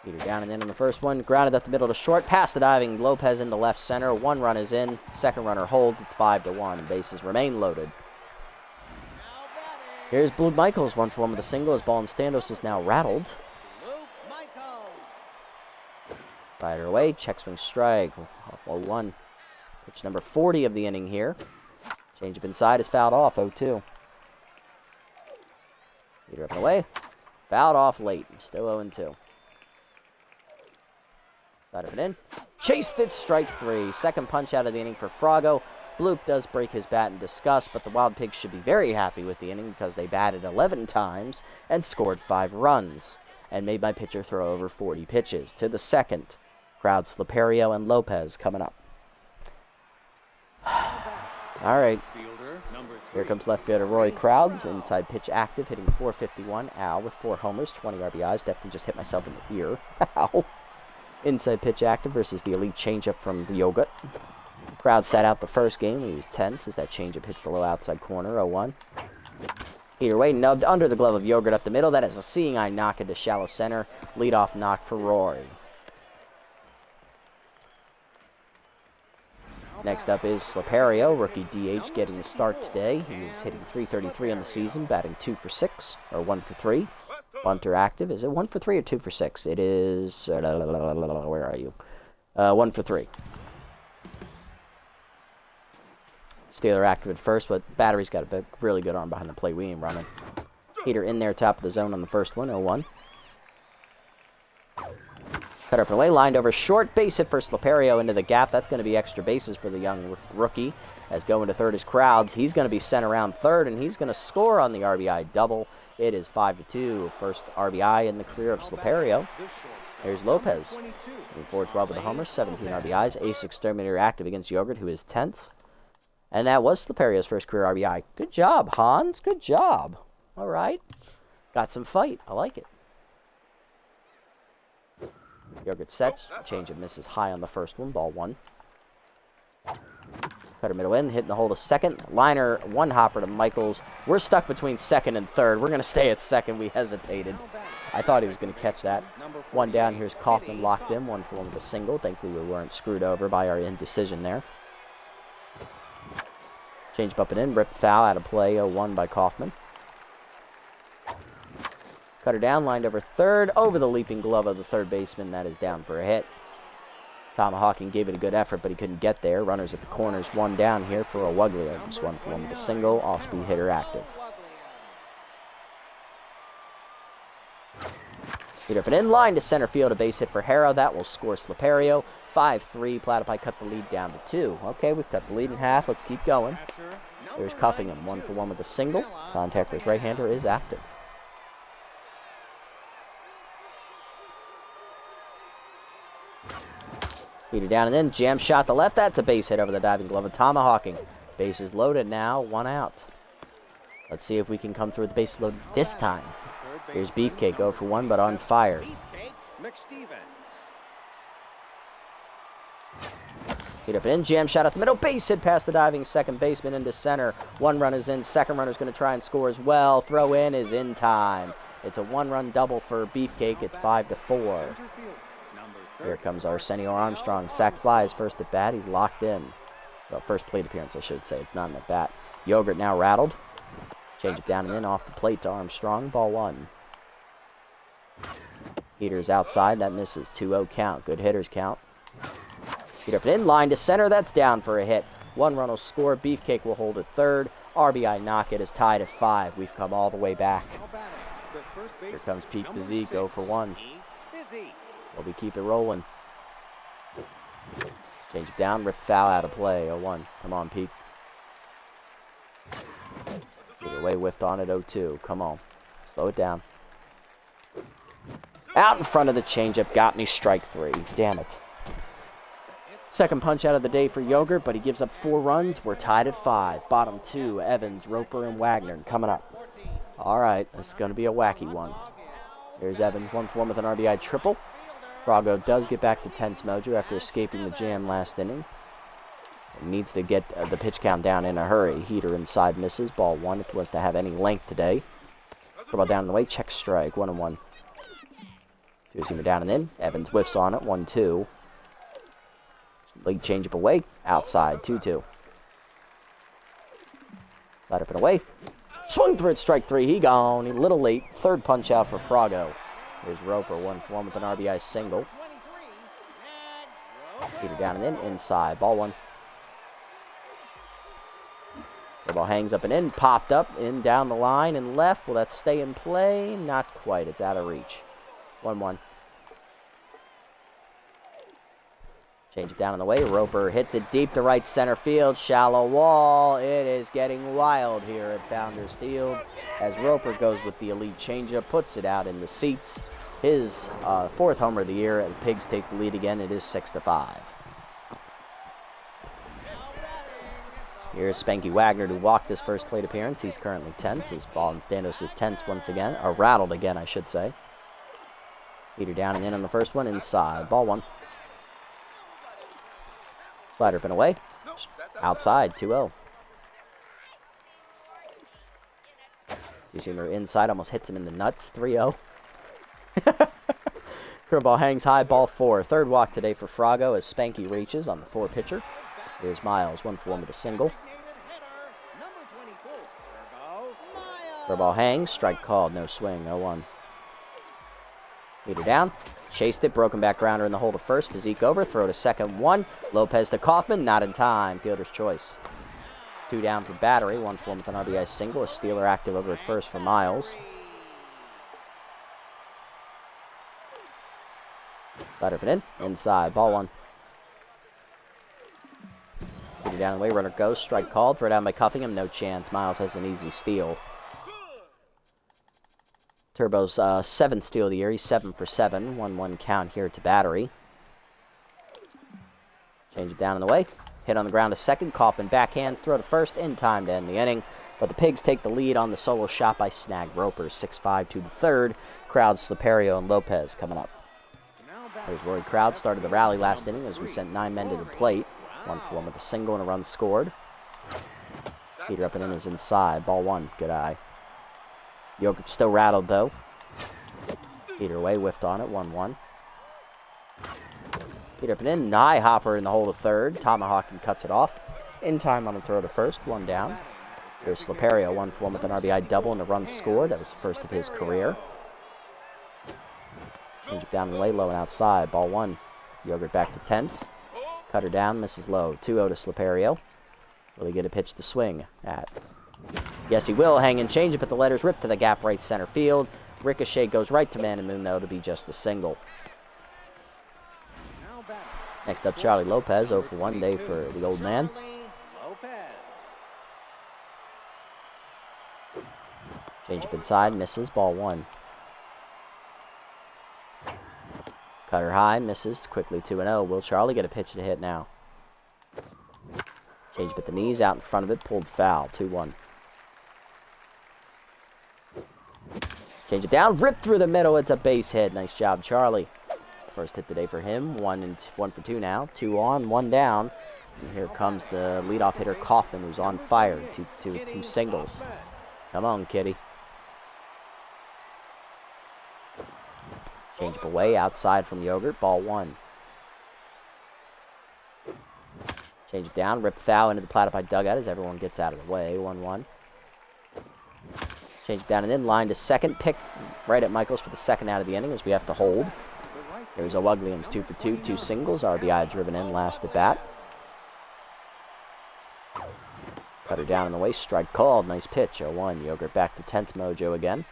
Leader down and in on the first one. Grounded up the middle to short. Past the diving Lopez into left center. 1 run is in. Second runner holds. It's 5-1. Bases remain loaded. Here's Blue Michaels. 1-for-1 with a single as Balonstanos is now rattled. Slider away, check swing strike, 0-1. Pitch number 40 of the inning here. Change up inside is fouled off, 0-2. Leader up and away, fouled off late, still 0-2. Slider it in, chased it, strike 3. Second punch out of the inning for Frago. Bloop does break his bat in disgust, but the Wild Pigs should be very happy with the inning because they batted 11 times and scored 5 runs and made my pitcher throw over 40 pitches. To the second. Crowds Slaperio and Lopez coming up. All right. Here comes left fielder Roy Crowds. Inside pitch active, hitting .451. Al with 4 homers, 20 RBIs. Definitely just hit myself in the ear. Ow. Inside pitch active versus the elite changeup from Yogurt. Crowds sat out the first game. He was tense as that changeup hits the low outside corner, 0-1. Either way, nubbed under the glove of Yogurt up the middle. That is a seeing eye knock into shallow center. Leadoff knock for Roy. Next up is Slaperio, rookie DH, getting the start today. He is hitting .333 on the season, batting 2-for-6, or 1-for-3. Bunter active. Is it 1-for-3 or 2-for-6? It is... where are you? 1-for-3. Steeler active at first, but Battery's got a really good arm behind the plate. We ain't running. Heater in there, top of the zone on the first one, 0-1. Cut up and away, lined over short, base hit for Slaperio into the gap. That's going to be extra bases for the young rookie. As going to third is Crowds. He's going to be sent around third, and he's going to score on the RBI double. It is 5-2. First RBI in the career of Slaperio. There's Lopez. Moving forward 12 with a homer, 17 RBIs. Ace Exterminator active against Yogurt, who is tense. And that was Slaperio's first career RBI. Good job, Hans. Good job. All right. Got some fight. I like it. Yogurt sets. Change-up misses high on the first one. Ball 1. Cutter middle in. Hitting the hole to second. Liner, 1 hopper to Michaels. We're stuck between second and third. We're going to stay at second. We hesitated. I thought he was going to catch that. 1 down. Here's Kaufman locked in. 1-for-1 with a single. Thankfully, we weren't screwed over by our indecision there. Change up and in. Rip foul out of play. 0-1 by Kaufman. Cutter down. Lined over third. Over the leaping glove of the third baseman. That is down for a hit. Tomahawking gave it a good effort, but he couldn't get there. Runners at the corners, one down here for Owaglio. Just 1-for-1 with a single, off-speed hitter active. Hit up and in line to center field, a base hit for Harrow. That will score Sliperio. 5-3, Platypi cut the lead down to 2. Okay, we've cut the lead in half. Let's keep going. There's Cuffingham, 1-for-1 with a single. Contact for his right-hander is active. Feeder down and in, jam shot to left. That's a base hit over the diving glove of Tomahawking. Bases loaded now, 1 out. Let's see if we can come through with the bases loaded this time. Here's Beefcake, 0-for-1, but on fire. Feed up and in, jam shot at the middle, base hit past the diving second baseman into center. 1 runner's in, second runner's going to try and score as well. Throw in is in time. It's a 1-run double for Beefcake. It's 5-4. Here comes Arsenio Armstrong. Sack flies first at bat. He's locked in. Well, first plate appearance, I should say. It's not an at bat. Yogurt now rattled. Change it down and in off the plate to Armstrong. Ball 1. Heater's outside. That misses. 2-0 count. Good hitters count. Heat up and in. Line to center. That's down for a hit. 1 run will score. Beefcake will hold at third. RBI knock it is tied at 5. We've come all the way back. Here comes Pete Physique. 0-for-1. Well, we keep it rolling. Change it down, rip foul out of play. 0-1. Come on, Pete. Get away, whiffed on it. 0-2. Come on. Slow it down. Out in front of the changeup. Got me. Strike 3. Damn it. Second punch out of the day for Yogurt, but he gives up 4 runs. We're tied at 5. Bottom 2, Evans, Roper, and Wagner coming up. All right, this is going to be a wacky one. Here's Evans, 1-for-1 with an RBI triple. Frago does get back to tense mojo after escaping the jam last inning. He needs to get the pitch count down in a hurry. Heater inside misses. Ball 1 if he wants to have any length today. Ball down and away. Check strike. 1-1. Two-seamer down and in. Evans whiffs on it. 1-2. Late changeup away. Outside. 2-2. Slide up and away. Swung through it. Strike 3. He gone. A little late. Third punch out for Frago. Here's Roper, 1-for-1 with an RBI single. Peter down and in, inside. Ball 1. The ball hangs up and in, popped up, in down the line and left. Will that stay in play? Not quite. It's out of reach. 1-1. Change it down on the way. Roper hits it deep to right center field. Shallow wall. It is getting wild here at Founders Field as Roper goes with the elite changeup, puts it out in the seats. His 4th homer of the year, and the Pigs take the lead again. It is 6-5. Here's Spanky Wagner, who walked his first plate appearance. He's currently tense. His ball in Standos is tense once again, or rattled again, I should say. Peter down and in on the first one, inside. Ball 1. Slider up and away. Outside, 2-0. Two-seamer inside, almost hits him in the nuts, 3-0. Curveball hangs high, ball 4. Third walk today for Frago as Spanky reaches on the 4 pitcher. Here's Miles, 1-for-1 with a single. Curveball hangs, strike called, no swing, 0-1. Meter down, chased it, broken back grounder in the hole to first. Physique over, throw to second, 1. Lopez to Kaufman, not in time. Fielder's choice. 2 down for Battery, 1-for-1 with an RBI single. A stealer active over at first for Miles. Slider up and in, inside, ball 1. Put it down the way, runner goes, strike called, throw down by Cuffingham, no chance. Miles has an easy steal. Turbo's 7th steal of the year, he's 7 for 7, 1-1 count here to Battery. Change it down in the way, hit on the ground to second, Kaufman backhands, throw to first, in time to end the inning. But the Pigs take the lead on the solo shot by Snag Roper, 6-5 to the third. Crowd, Sliperio, and Lopez coming up. There's Rory Crowd, started the rally last inning as we sent 9 men to the plate. 1-for-1 with a single and a run scored. Peter up and in is inside. Ball 1. Good eye. Jokic still rattled, though. Peter away, whiffed on it. 1-1. Peter up and in. High hopper in the hole to third. Tomahawking cuts it off. In time on the throw to first. 1 down. There's Sliperio, 1-for-1 with an RBI double and a run scored. That was the first of his career. Change it down and lay low and outside. Ball 1. Yogurt back to Tense. Cutter down, misses low. 2-0 to Sliperio. Will he get a pitch to swing at? Yes, he will. Hang and change it, but the letters rip to the gap right center field. Ricochet goes right to Man and Moon, though, to be just a single. Next up, Charlie Lopez, 0 for 1 day for the old man. Change up inside, misses, ball 1. Cutter high, misses, quickly 2-0. Will Charlie get a pitch to hit now? Change up at the knees, out in front of it, pulled foul, 2-1. Change it down, ripped through the middle, it's a base hit. Nice job, Charlie. First hit today for him, 1 for 2 now. 2 on, 1 down. And here comes the leadoff hitter, Kaufman, who's on fire. 2 singles. Come on, kitty. Change up away, outside from Yogurt, ball 1. Change it down, rip foul into the Platypi dugout as everyone gets out of the way, 1-1. Change it down and in, line to second, pick right at Michaels for the second out of the inning as we have to hold. There's O'Wugliams, 2 for 2, 2 singles, RBI driven in last at bat. Cutter down in the way, strike called, nice pitch, 0-1. Yogurt back to Tense mojo again.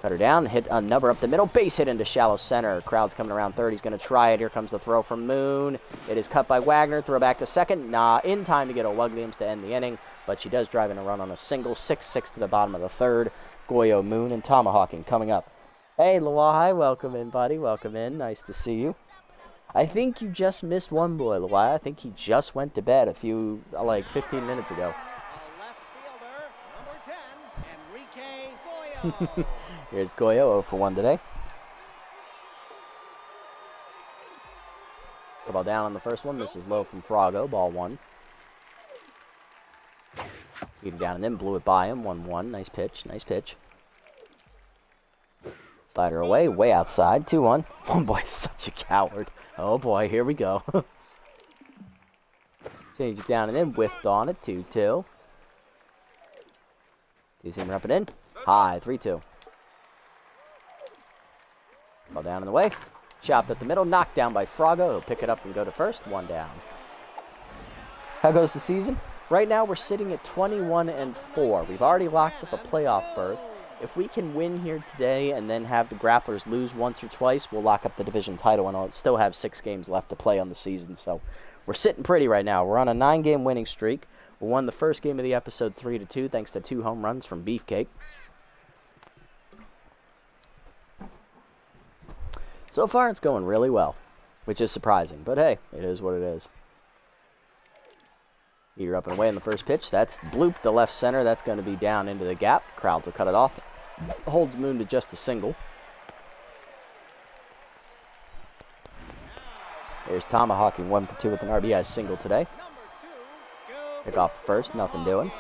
Cutter down, hit a number up the middle, base hit into shallow center. Crowd's coming around third, he's going to try it. Here comes the throw from Moon. It is cut by Wagner, throw back to second. In time to get O'Wugliams to end the inning, but she does drive in a run on a single. 6-6 to the bottom of the third. Goyo, Moon, and tomahawking coming up. Hey, Luai, welcome in, buddy. Welcome in. Nice to see you. I think you just missed one boy, Luai. I think he just went to bed 15 minutes ago. Left fielder, number 10, Enrique Goyo. Here's Goyo, 0 for 1 today. The ball down on the first one. This is low from Frago, ball 1. Beat it down and then blew it by him, 1-1. Nice pitch, nice pitch. Slider away, way outside, 2-1. Oh boy, such a coward. Oh boy, here we go. Change it down and then whiffed on it, 2-2. Do you see him up it in? High, 3-2. Ball down in the way. Chopped at the middle, knocked down by Frago. He'll pick it up and go to first, 1 down. How goes the season? Right now we're sitting at 21-4. We've already locked up a playoff berth. If we can win here today and then have the Grapplers lose once or twice, we'll lock up the division title and I'll still have 6 games left to play on the season. So we're sitting pretty right now. We're on a 9-game winning streak. We won the first game of the episode 3-2 thanks to 2 home runs from Beefcake. So far, it's going really well, which is surprising. But hey, it is what it is. Heater up and away in the first pitch. That's blooped to left center. That's going to be down into the gap. Crowds will cut it off. Holds Moon to just a single. There's tomahawking 1 for 2 with an RBI single today. Pick off the first. Nothing doing.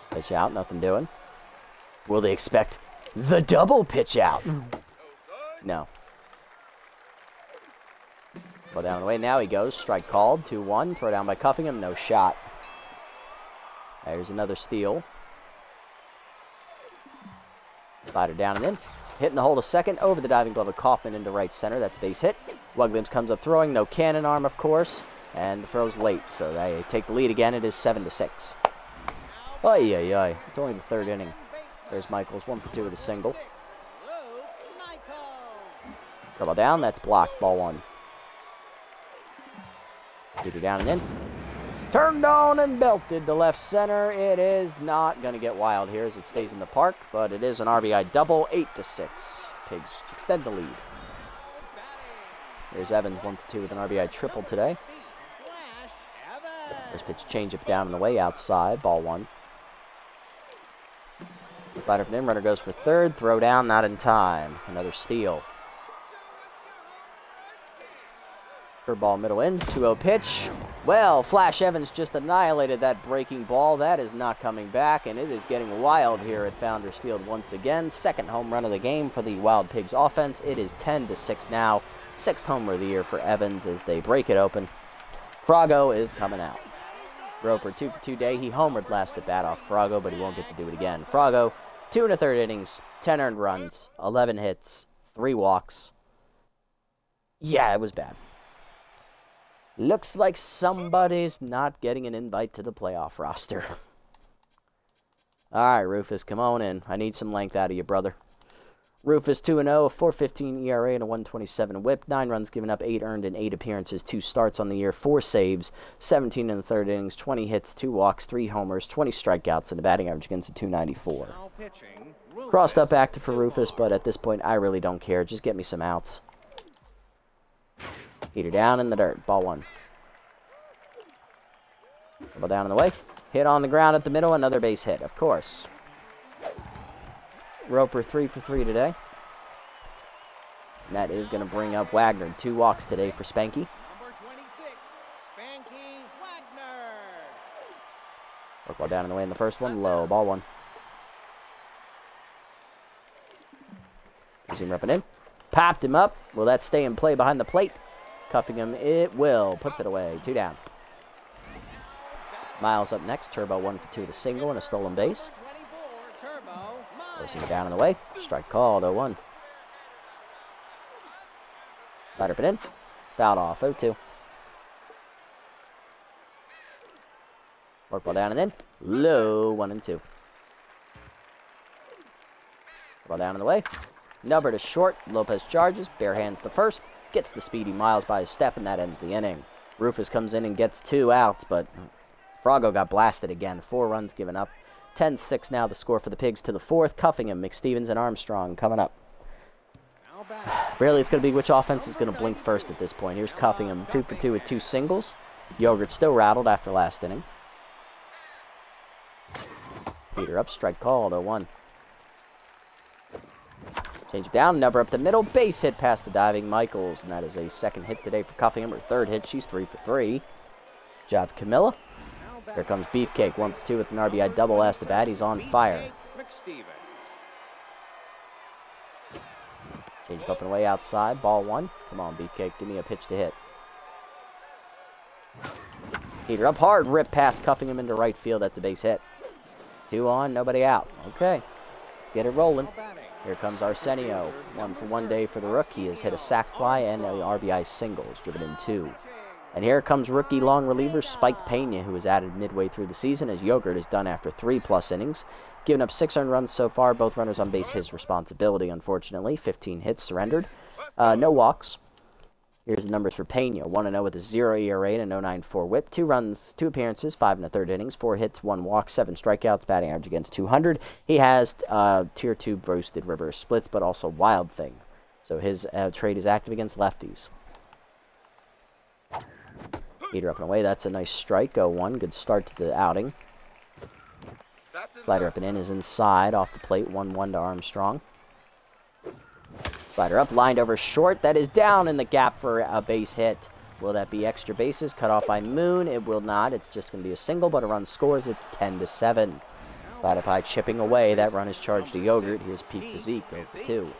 Pitch out. Nothing doing. Will they expect the double pitch out? No. Well, down the way now he goes. Strike called. 2-1. Throw down by Cuffingham. No shot. There's another steal. Slider down and in. Hitting the hole to second. Over the diving glove of Kaufman into right center. That's base hit. Wugliams comes up throwing. No cannon arm, of course. And the throw's late. So they take the lead again. It is 7-6. Oy, oy, oy. It's only the 3rd inning. There's Michaels, 1 for 2 with a single. Trouble down, that's blocked, ball 1. Beat it down and in. Turned on and belted to left center. It is not going to get wild here as it stays in the park, but it is an RBI double, 8-6. Pigs extend the lead. There's Evans, 1 for 2 with an RBI triple today. There's pitch change up down in the way outside, ball 1. Slider from in, runner goes for 3rd. Throw down, not in time. Another steal. Curveball middle in, 2-0 pitch. Well, Flash Evans just annihilated that breaking ball. That is not coming back, and it is getting wild here at Founders Field once again. 2nd home run of the game for the Wild Pigs offense. It is 10-6 now. 6th homer of the year for Evans as they break it open. Frago is coming out. Roper, 2 for 2 day. He homered last at bat off Frago, but he won't get to do it again. Frago, 2 1/3 innings, 10 earned runs, 11 hits, 3 walks. Yeah, it was bad. Looks like somebody's not getting an invite to the playoff roster. All right, Rufus, come on in. I need some length out of you, brother. Rufus 2-0, a 4.15 ERA and a 1.27 WHIP. 9 runs given up, 8 earned in 8 appearances, 2 starts on the year, 4 saves, 17 1/3 innings, 20 hits, 2 walks, 3 homers, 20 strikeouts, and a batting average against a .294. Crossed up active for Rufus, but at this point, I really don't care. Just get me some outs. Heater down in the dirt. Ball 1. Ball down in the way. Hit on the ground at the middle. Another base hit, of course. Roper 3 for 3 today. And that is going to bring up Wagner. 2 walks today for Spanky. Number 26, Spanky Wagner. Work ball down in the way in the first one. Low. Ball 1. He's repping in. Popped him up. Will that stay in play behind the plate? Cuffing him. It will. Puts it away. 2 down. Miles up next. Turbo 1 for 2 with a single and a stolen base. Forcing it down in the way. Strike called. 0-1. Slider put in. Fouled off. 0-2. Work ball down and in. Low. 1-2. Ball down in the way. Number to short. Lopez charges. Bare hands the first. Gets the speedy Miles by a step, and that ends the inning. Rufus comes in and gets 2 outs, but Frago got blasted again. 4 runs given up. 10-6 now the score for the Pigs to the 4th. Cuffing him. McStevens and Armstrong coming up. Really, it's going to be which offense is going to blink first at this point. Here's Cuffing him. 2 for 2 with 2 singles. Yogurt still rattled after last inning. Peter up. Strike called. 0-1. Change it down, number up the middle, base hit past the diving Michaels, and that is a 2nd hit today for Cuffing him, her 3rd hit. She's 3 for 3. Job Camilla. Here comes Beefcake, 1 for 2 with an RBI double last at bat. He's on fire. Change up and away outside, ball 1. Come on, Beefcake, give me a pitch to hit. Heater up hard, rip past Cuffing him into right field. That's a base hit. 2 on, nobody out. Okay, let's get it rolling. Here comes Arsenio. 1 for 1 day for the rookie. He has hit a sac fly and an RBI single. He's driven in 2. And here comes rookie long reliever Spike Pena, who was added midway through the season, as Yogurt is done after 3+ innings. Given up 6 earned runs so far. Both runners on base his responsibility, unfortunately. 15 hits surrendered. No walks. Here's the numbers for Pena. 1-0 with a 0 ERA and a 0.94 WHIP. 2 runs, 2 appearances, 5 1/3 innings, 4 hits, 1 walk, 7 strikeouts, batting average against 200. He has Tier 2 boosted reverse splits, but also Wild Thing. So his trade is active against lefties. Heater up and away. That's a nice strike. 0-1. Good start to the outing. Slider up and in is inside off the plate. 1-1 to Armstrong. Slider up, lined over short. That is down in the gap for a base hit. Will that be extra bases? Cut off by Moon. It will not. It's just going to be a single, but a run scores. It's 10-7. Platypi chipping away. That run is charged to Yogurt. Here's peak physique. 0 for 2.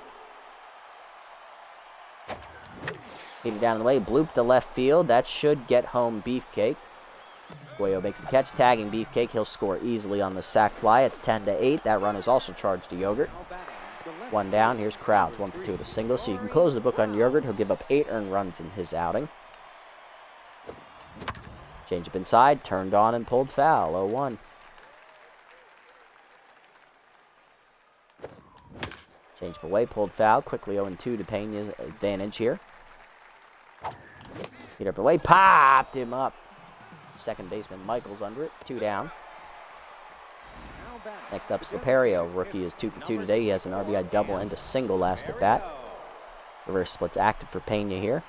Hit it down the way. Bloop to left field. That should get home Beefcake. Goyo makes the catch, tagging Beefcake. He'll score easily on the sac fly. It's 10-8. That run is also charged to Yogurt. 1 down. Here's Krauts, 1 for 2 with a single. So you can close the book on Yogurt. He'll give up 8 earned runs in his outing. Change up inside. Turned on and pulled foul. 0-1. Change up away. Pulled foul. Quickly 0-2 to Pena's advantage here. Hit up away. Popped him up. Second baseman Michaels under it. 2 down. Next up, Slaperio. Rookie is 2 for 2 today. He has an RBI double and a single last at bat. Reverse splits active for Pena here.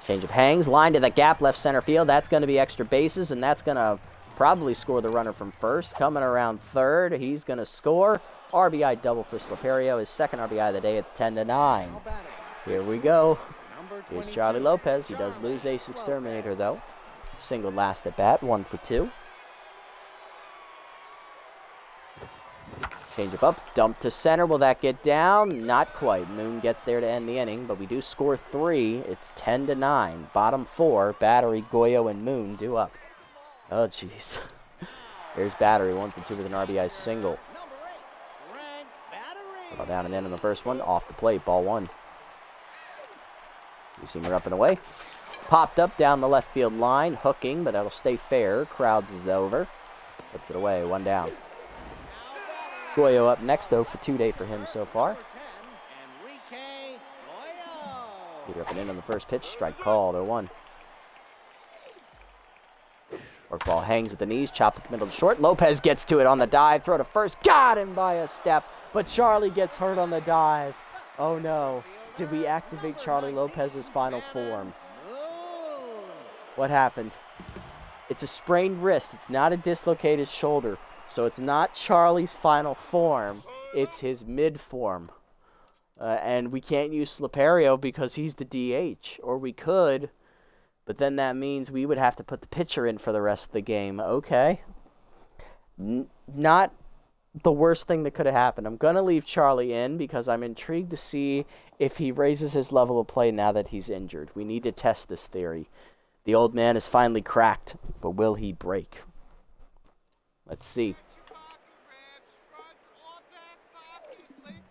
Change of hangs. Line to the gap, left center field. That's going to be extra bases, and that's going to probably score the runner from first. Coming around third, he's going to score. RBI double for Slaperio. His 2nd RBI of the day. It's 10-9. Here we go. Here's Charlie Lopez. He does lose Ace Exterminator, though. Single last at bat. 1 for 2. Change up, dump to center. Will that get down? Not quite. Moon gets there to end the inning, but we do score 3. It's 10-9. Bottom 4, Battery, Goyo, and Moon due up. Oh, jeez. Here's Battery, 1 for 2 with an RBI single. Number 8, Grant Battery. Ball down and in on the first one, off the plate, ball 1. Two-seamer up and away. Popped up down the left field line, hooking, but that'll stay fair. Crowds is over. Puts it away, 1 down. Goyo up next, though, for 2 day for him so far. Number 10, Enrique Goyo. Peter up and in on the first pitch, strike called, 0-1. Work ball hangs at the knees, chopped at the middle to short. Lopez gets to it on the dive, throw to first, got him by a step, but Charlie gets hurt on the dive. Oh no, did we activate Charlie Lopez's final form? What happened? It's a sprained wrist, it's not a dislocated shoulder, so it's not Charlie's final form, it's his mid form. And we can't use Slaperio because he's the DH, or we could, but then that means we would have to put the pitcher in for the rest of the game. Okay. Not the worst thing that could have happened. I'm going to leave Charlie in because I'm intrigued to see if he raises his level of play now that he's injured. We need to test this theory. The old man is finally cracked, but will he break? Let's see.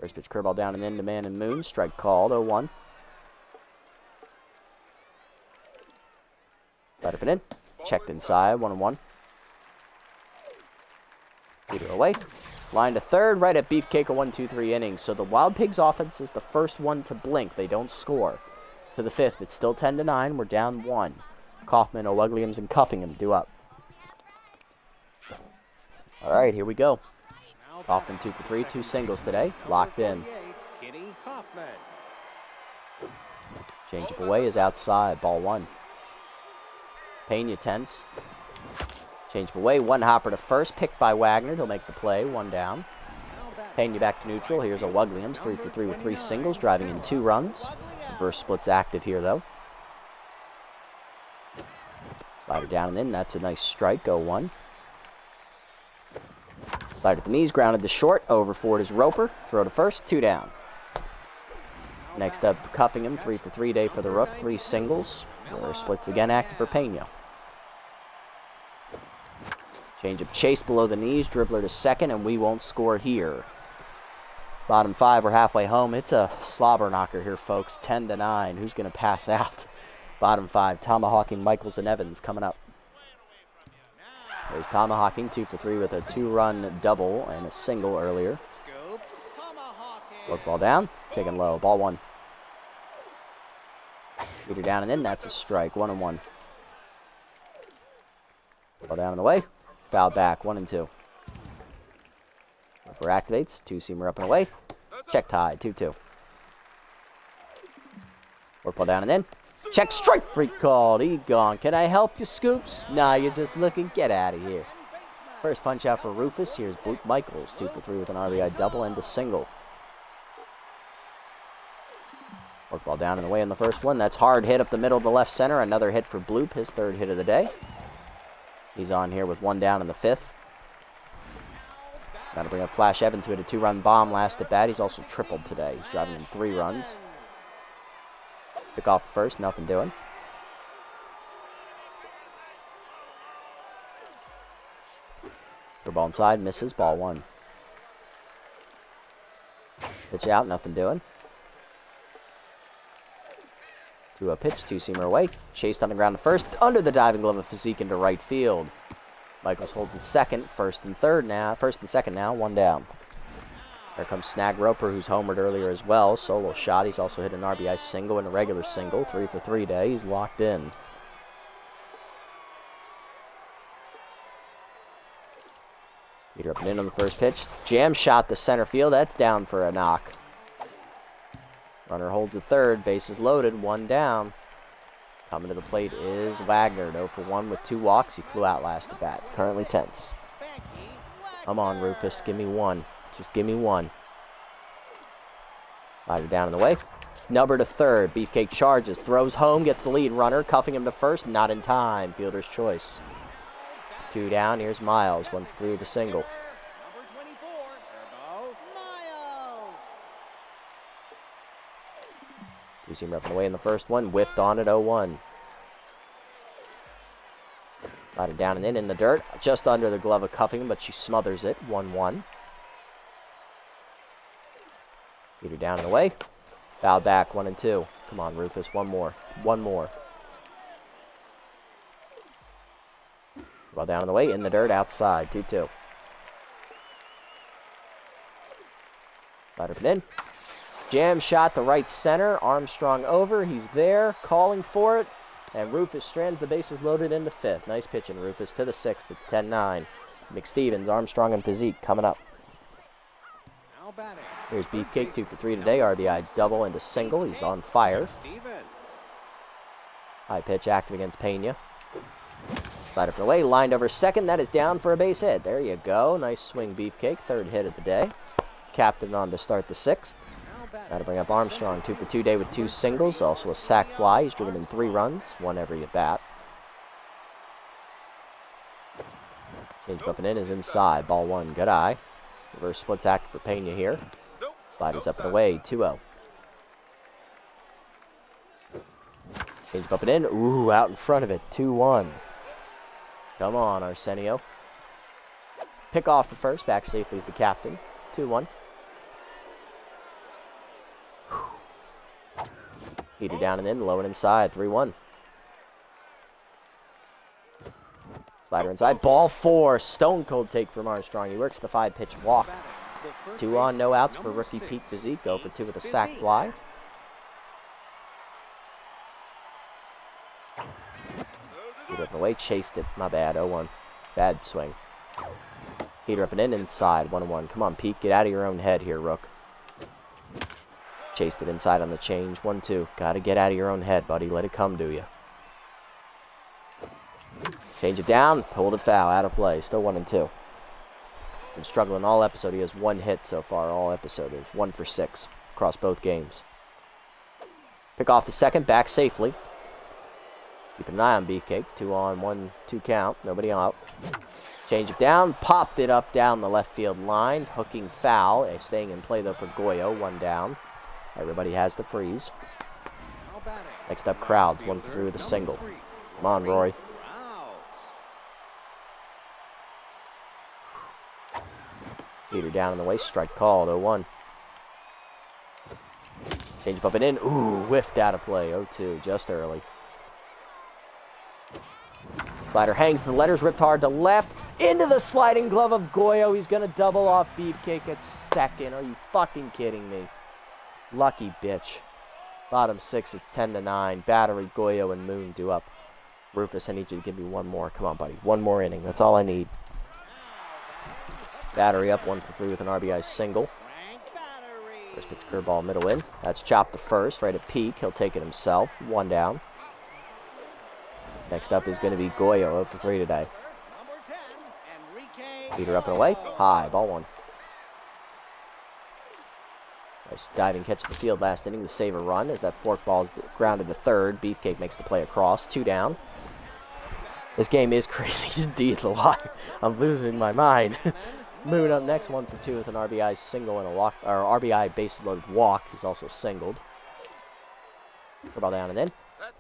First pitch curveball down and into Man and Moon. Strike called, 0-1. Slide up and in. Checked inside, 1-1. Peter away. Line to third, right at Beefcake, a 1-2-3 innings. So the Wild Pigs offense is the first one to blink. They don't score. To the 5th, it's still 10-9. We're down 1. Kaufman, O'Wugliams, and Cuffingham due up. All right, here we go. Kaufman 2 for 3, 2 singles today. Locked in. Kitty Kaufman. Changeup away is outside. Ball 1. Pena tense. Changeup away. 1 hopper to first. Picked by Wagner. He'll make the play. 1 down. Pena back to neutral. Here's O'Wugliams. 3 for 3 with 3 singles. Driving in 2 runs. Reverse split's active here, though. Slider down and in. That's a nice strike. 0-1. Slider at the knees. Grounded to short. Over forward is Roper. Throw to first. 2 down. Next up, Cuffingham. 3 for 3 day for the Rook. 3 singles. Reverse splits again active for Pena. Changeup chase below the knees. Dribbler to second, and we won't score here. Bottom 5, we're halfway home. It's a slobber knocker here, folks. 10-9. Who's going to pass out? Bottom 5, tomahawking Michaels and Evans coming up. There's tomahawking, 2 for 3 with a 2-run double and a single earlier. Work ball down, taken low. Ball 1. Peter down and in. That's a strike. 1-1. Ball down and away. Foul back. 1-2. For activates, 2-seamer up and away. Check tie, 2-2. Work ball down and in. Check strike, freak called. He gone. Can I help you, Scoops? Nah, you're just looking. Get out of here. First punch out for Rufus. Here's Luke Michaels, 2 for 3 with an RBI double and a single. Work ball down and away in the first one. That's hard hit up the middle to left center. Another hit for Bloop, his 3rd hit of the day. He's on here with 1 down in the 5th. Got to bring up Flash Evans, who had a 2-run bomb last at bat. He's also tripled today. He's driving in 3 runs. Pick off first, nothing doing. Throw ball inside, misses, ball 1. Pitch out, nothing doing. To a pitch, 2-seamer away. Chased on the ground to first, under the diving glove of Physique into right field. Michaels holds it second, first and second now, 1 down. There comes Snag Roper, who's homered earlier as well. Solo shot. He's also hit an RBI single and a regular single. 3 for 3 day. He's locked in. Peter up and in on the first pitch. Jam shot to center field. That's down for a knock. Runner holds at third. Bases loaded. 1 down. Coming to the plate is Wagner. 0 for 1 with 2 walks. He flew out last at bat. Currently tense. Come on, Rufus. Give me 1. Just give me 1. Slider down and away. Number to third. Beefcake charges. Throws home. Gets the lead runner. Cuffing him to first. Not in time. Fielder's choice. 2 down. Here's Miles. 1 for 3 with a single. Number 24, Turbo Miles. 2-seamer up and away in the first one. Whiffed on at 0-1. Slide it down and in the dirt. Just under the glove of Cuffing, but she smothers it. 1-1. Feed her down and away. Foul back, 1-2. Come on, Rufus, one more. One more. Ball down and away, in the dirt, outside. 2-2. Slide it in. Jam shot to right center. Armstrong over. He's there, calling for it. And Rufus strands the bases loaded into fifth. Nice pitching, Rufus, to the sixth. It's 10-9. McStevens, Armstrong, and Physique coming up. Here's Beefcake, 2 for 3 today. RBI double into single. He's on fire. High pitch active against Pena. Slide up and away. Lined over second. That is down for a base hit. There you go. Nice swing, Beefcake. Third hit of the day. Captain on to start the sixth. That'll bring up Armstrong, 2 for 2 day with 2 singles. Also a sac fly. He's driven in 3 runs, 1 every at bat. Change up and in is inside. Ball 1. Good eye. Reverse splits active for Pena here. Sliders up and away. 2-0. Change up and in. Ooh, out in front of it. 2-1. Come on, Arsenio. Pick off the first. Back safely is the captain. 2-1. Heater down and in, low and inside, 3-1. Slider inside, ball 4, stone cold take from Armstrong. He works the 5-pitch walk. 2 on, no outs for rookie Pete Physique. Go for 2 with a sac fly. Heater up and away, chased it, my bad, 0-1. Bad swing. Heater up and in, inside, 1-1. Come on, Pete, get out of your own head here, Rook. Chased it inside on the change. 1-2. Got to get out of your own head, buddy. Let it come to you. Change it down. Pulled it foul. Out of play. Still 1-2. Been struggling all episode. He has 1 hit so far all episode. It's 1 for 6 across both games. Pick off the second. Back safely. Keep an eye on Beefcake. 2 on, 1-2 count. Nobody out. Change it down. Popped it up down the left field line. Hooking foul. Staying in play though for Goyo. 1 down. Everybody has the freeze. Next up, Crowds, 1 for 3 with a single. Come on, Rory. Heater down in the way, strike called, 0-1. Change up and in. Ooh, whiffed out of play, 0-2, just early. Slider hangs the letters, ripped hard to left. Into the sliding glove of Goyo. He's going to double off Beefcake at second. Are you fucking kidding me? Lucky bitch. Bottom 6, it's 10-9. Battery, Goyo, and Moon do up. Rufus, I need you to give me 1 more. Come on, buddy. 1 more inning. That's all I need. Battery up, 1 for 3 with an RBI single. First pitch curveball, middle in. That's chopped to first, right at peak. He'll take it himself. 1 down. Next up is going to be Goyo, 0 for 3 today. Feeder up and away. High, ball 1. Nice diving catch at the field last inning to save a run as that fork ball is grounded to third. Beefcake makes the play across. 2 down. This game is crazy indeed. I'm losing my mind. Moon up next, 1 for 2 with an RBI single and a walk, or RBI bases loaded walk. He's also singled. Ball down and in.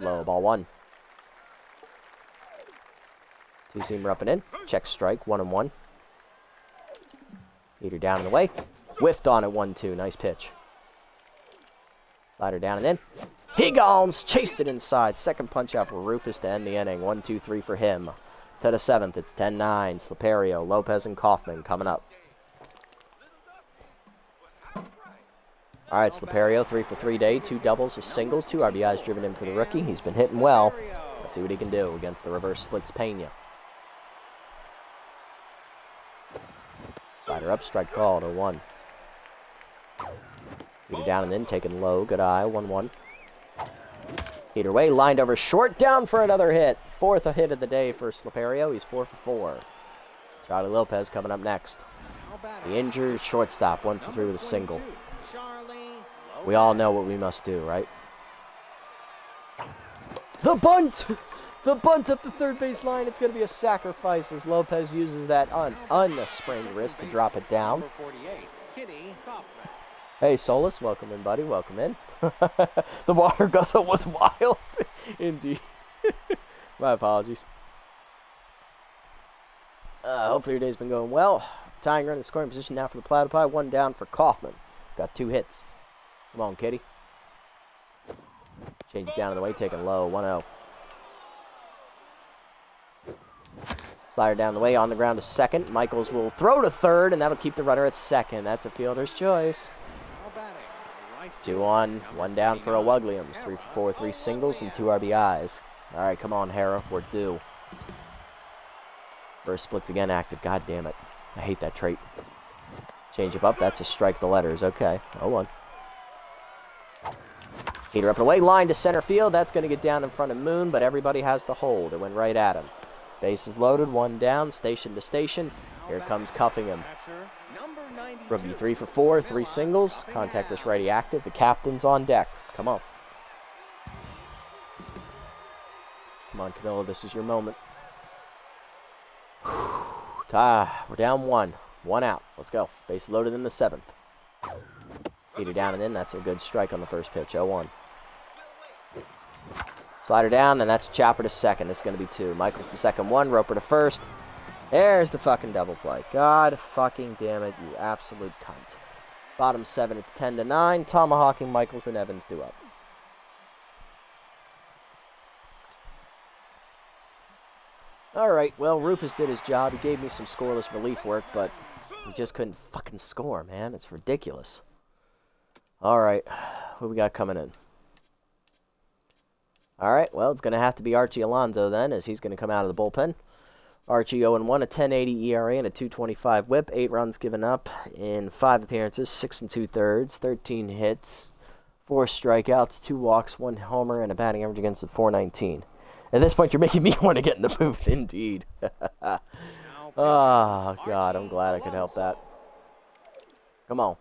Low, ball 1. 2-seamer up and in. Check strike, 1-1. Heater down and away. Whiffed on at 1-2. Nice pitch. Slider down and in. He gones. Chased it inside. Second punch out for Rufus to end the inning. 1-2-3 for him. To the 7th, it's 10-9. Sliperio, Lopez, and Kaufman coming up. All right, Sliperio, 3 for 3 day. 2 doubles, a single. 2 RBIs driven in for the rookie. He's been hitting well. Let's see what he can do against the reverse splits Pena. Slider up, strike called, 0-1. Heater down and in, taken low, good eye, 1-1. Heater away, lined over short, down for another hit. 4th hit of the day for Sliperio, he's 4 for 4. Charlie Lopez coming up next. The injured shortstop, 1 for 3 with a single. We all know what we must do, right? The bunt! The bunt at the third base line. It's going to be a sacrifice as Lopez uses that unsprained wrist to drop it down. Hey, Solus, welcome in, buddy. Welcome in. The water guzzle was wild. Indeed. My apologies. Hopefully your day's been going well. Tying run in scoring position now for the Platypi. One down for Kaufman. Got 2 hits. Come on, kitty. Change it down in the way, taking low. 1-0. Slider down the way, on the ground to second. Michaels will throw to third, and that'll keep the runner at second. That's a fielder's choice. 2-1. One down for Williams. 3 for 4, 3 singles, and 2 RBIs. All right, come on, Hara. We're due. First splits again active. God damn it. I hate that trait. Change it up. That's a strike the letters. Okay. 0-1. Heater up and away. Line to center field. That's going to get down in front of Moon, but everybody has to hold. It went right at him. Bases loaded. One down. Station to station. Here comes Cuffingham. Rookie 3 for 4. 3 singles. Contactless righty active. The captain's on deck. Come on. Come on, Camilla. This is your moment. We're down 1. 1 out. Let's go. Base loaded in the 7th. Heater down and in. That's a good strike on the first pitch. 0-1. Slider down, and that's Chopper to second. This is going to be 2. Michaels to second 1. Roper to first. There's the fucking double play. God fucking damn it, you absolute cunt. Bottom 7, it's 10-9. Tomahawking, Michaels, and Evans do up. Alright, well, Rufus did his job. He gave me some scoreless relief work, but he just couldn't fucking score, man. It's ridiculous. Alright, who we got coming in? Alright, well, it's going to have to be Archie Alonso then, as he's going to come out of the bullpen. Archie 0-1, a 10.80 ERA and a 2.25 whip. 8 runs given up in 5 appearances, 6 2/3, 13 hits, 4 strikeouts, 2 walks, 1 homer, and a batting average against the .419. At this point, you're making me want to get in the booth, indeed. Oh, God, I'm glad I could help that. Come on.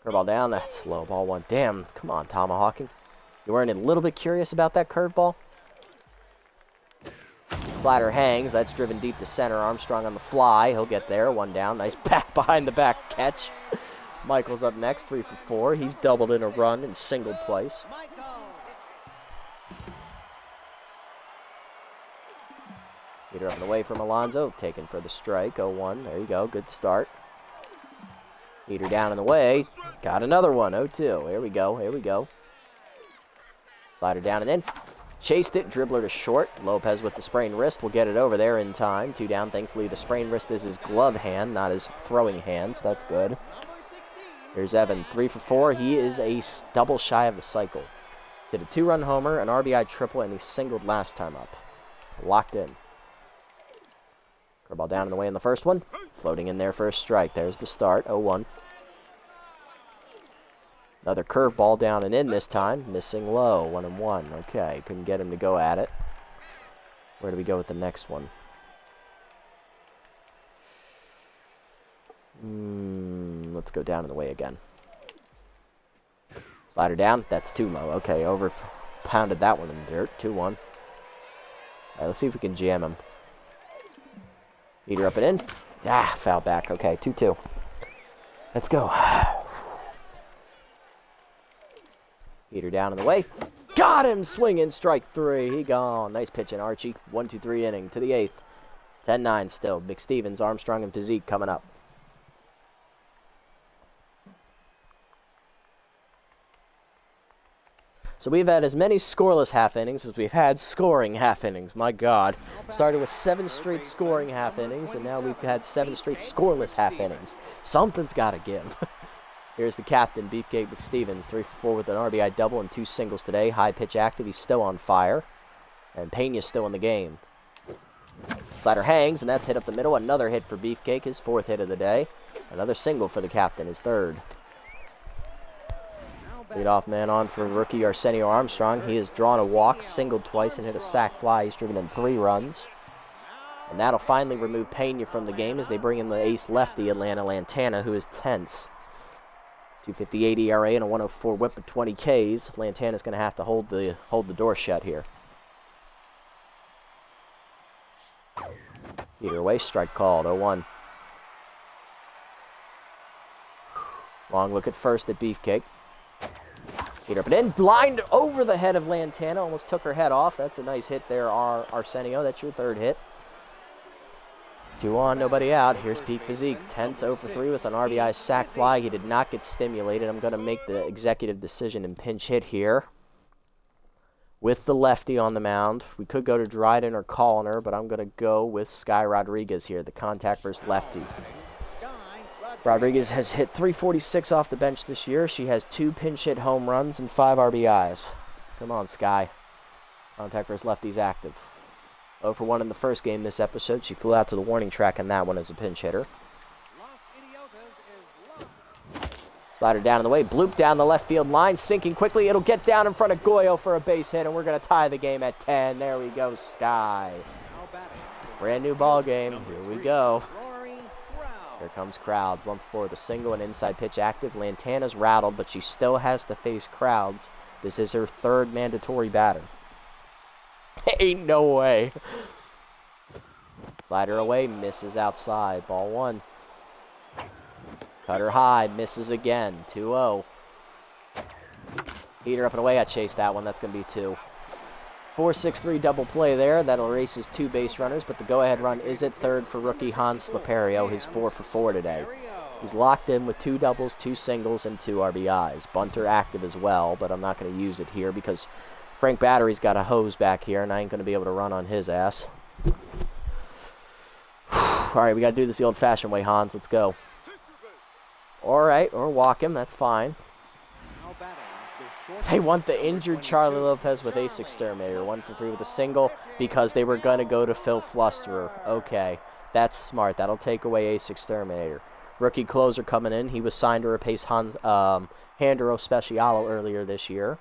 Curveball down, that's low ball 1. Damn, come on, Tomahawking. You weren't a little bit curious about that curveball? Slider hangs, that's driven deep to center. Armstrong on the fly, he'll get there. 1 down, nice back behind the back catch. Michael's up next, 3 for 4. He's doubled in a run and singled twice. Heater up and away from Alonso, taken for the strike. 0-1, there you go, good start. Heater down and away, got another one. 0-2, here we go, here we go. Slider down and in. Chased it, dribbler to short. Lopez with the sprained wrist will get it over there in time. 2 down, thankfully the sprained wrist is his glove hand, not his throwing hand, so that's good. Here's Evans, 3 for 4. He is a double shy of the cycle. He's hit a 2-run homer, an RBI triple, and he singled last time up. Locked in. Curveball down and away in the first one. Floating in there for a strike. There's the start. 0-1. Another curveball down and in this time. Missing low. 1-1. Okay, couldn't get him to go at it. Where do we go with the next one? Let's go down and away again. Slider down. That's too low. Okay, over pounded that one in the dirt. 2-1. All right, let's see if we can jam him. Heater up and in. Foul back. Okay, 2-2. Let's go. Heater down in the way. Got him! Swinging, strike 3. He gone. Nice pitching, Archie. 1-2-3 inning to the 8th. It's 10-9 still. McStevens, Armstrong, and Physique coming up. So we've had as many scoreless half innings as we've had scoring half innings. My God. Started with 7 straight scoring half innings, and now we've had 7 straight scoreless half innings. Something's got to give. Here's the captain, Beefcake McStevens, 3 for 4 with an RBI double and 2 singles today. High pitch active, he's still on fire. And Pena's still in the game. Slider hangs, and that's hit up the middle. Another hit for Beefcake, his 4th hit of the day. Another single for the captain, his 3rd. Leadoff man on for rookie Arsenio Armstrong. He has drawn a walk, singled twice, and hit a sac fly. He's driven in 3 runs. And that'll finally remove Pena from the game as they bring in the ace lefty, Atlanta Lantana, who is tense. 2.58 ERA and a 104 whip of 20 Ks. Lantana's going to have to hold the door shut here. Heater away, strike called, 0-1. Long look at first at Beefcake. Heater up and in, lined over the head of Lantana, almost took her head off. That's a nice hit there, Arsenio. That's your 3rd hit. 2 on, nobody out. Here's peak physique. Tense 0 for 3 with an RBI sac fly. He did not get stimulated. I'm going to make the executive decision and pinch hit here. With the lefty on the mound. We could go to Dryden or Callner, but I'm going to go with Sky Rodriguez here, the contact versus lefty. Rodriguez has hit .346 off the bench this year. She has 2 pinch hit home runs and 5 RBIs. Come on, Sky. Contact versus lefty's active. 0 for 1 in the first game this episode. She flew out to the warning track in that one as a pinch hitter. Slider down in the way. Bloop down the left field line. Sinking quickly. It'll get down in front of Goyo for a base hit, and we're going to tie the game at 10. There we go, Sky. Brand new ball game. Here we go. Here comes Crowds. 1 for 4 with a single and inside pitch active. Lantana's rattled, but she still has to face Crowds. This is her 3rd mandatory batter. Ain't no way. Slider away, misses outside. Ball 1. Cutter high, misses again. 2-0. Heater up and away. I chased that one. That's going to be 2. 4-6-3 double play there. That erases 2 base runners, but the go-ahead run is at 3rd for rookie Hans Slaperio. He's 4 for 4 today. He's locked in with 2 doubles, 2 singles, and 2 RBIs. Bunter active as well, but I'm not going to use it here because Frank Battery's got a hose back here, and I ain't going to be able to run on his ass. All right, we got to do this the old-fashioned way, Hans. Let's go. All right, or walk him. That's fine. They want the injured Charlie Lopez with Ace Exterminator. 1 for 3 with a single because they were going to go to Phil Flusterer. Okay, that's smart. That'll take away Ace Exterminator. Rookie closer coming in. He was signed to replace Handero Specialo earlier this year.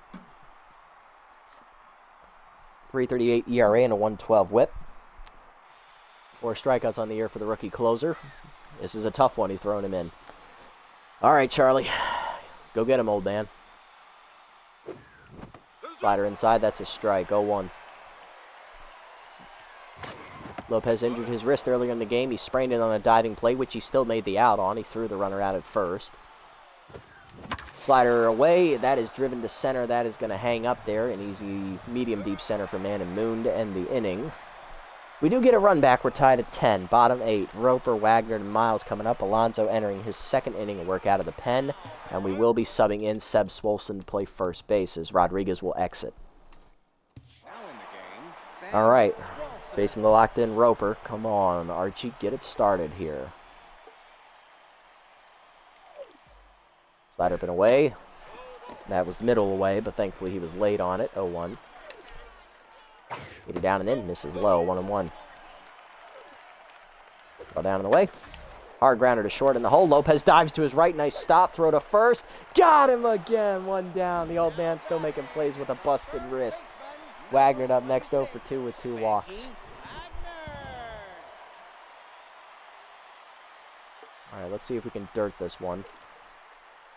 3.38 ERA and a 1.12 whip. 4 strikeouts on the year for the rookie closer. This is a tough one. He's throwing him in. All right, Charlie. Go get him, old man. Slider inside. That's a strike. 0-1. Lopez injured his wrist earlier in the game. He sprained it on a diving play, which he still made the out on. He threw the runner out at first. Slider away. That is driven to center. That is going to hang up there. An easy medium-deep center for Man and Moon to end the inning. We do get a run back. We're tied at 10. Bottom 8. Roper, Wagner, and Miles coming up. Alonso entering his 2nd inning of work out of the pen. And we will be subbing in Seb Swolson to play first base as Rodriguez will exit. All right. Facing the locked-in Roper. Come on, Archie. Get it started here. Slider up and away. That was middle away, but thankfully he was late on it. 0-1. Get it down and in. Misses low. 1-1. Ball down and away. Hard grounder to short in the hole. Lopez dives to his right. Nice stop. Throw to first. Got him again. 1 down. The old man still making plays with a busted wrist. Wagner up next 0 for 2 with 2 walks. All right, let's see if we can dirt this one.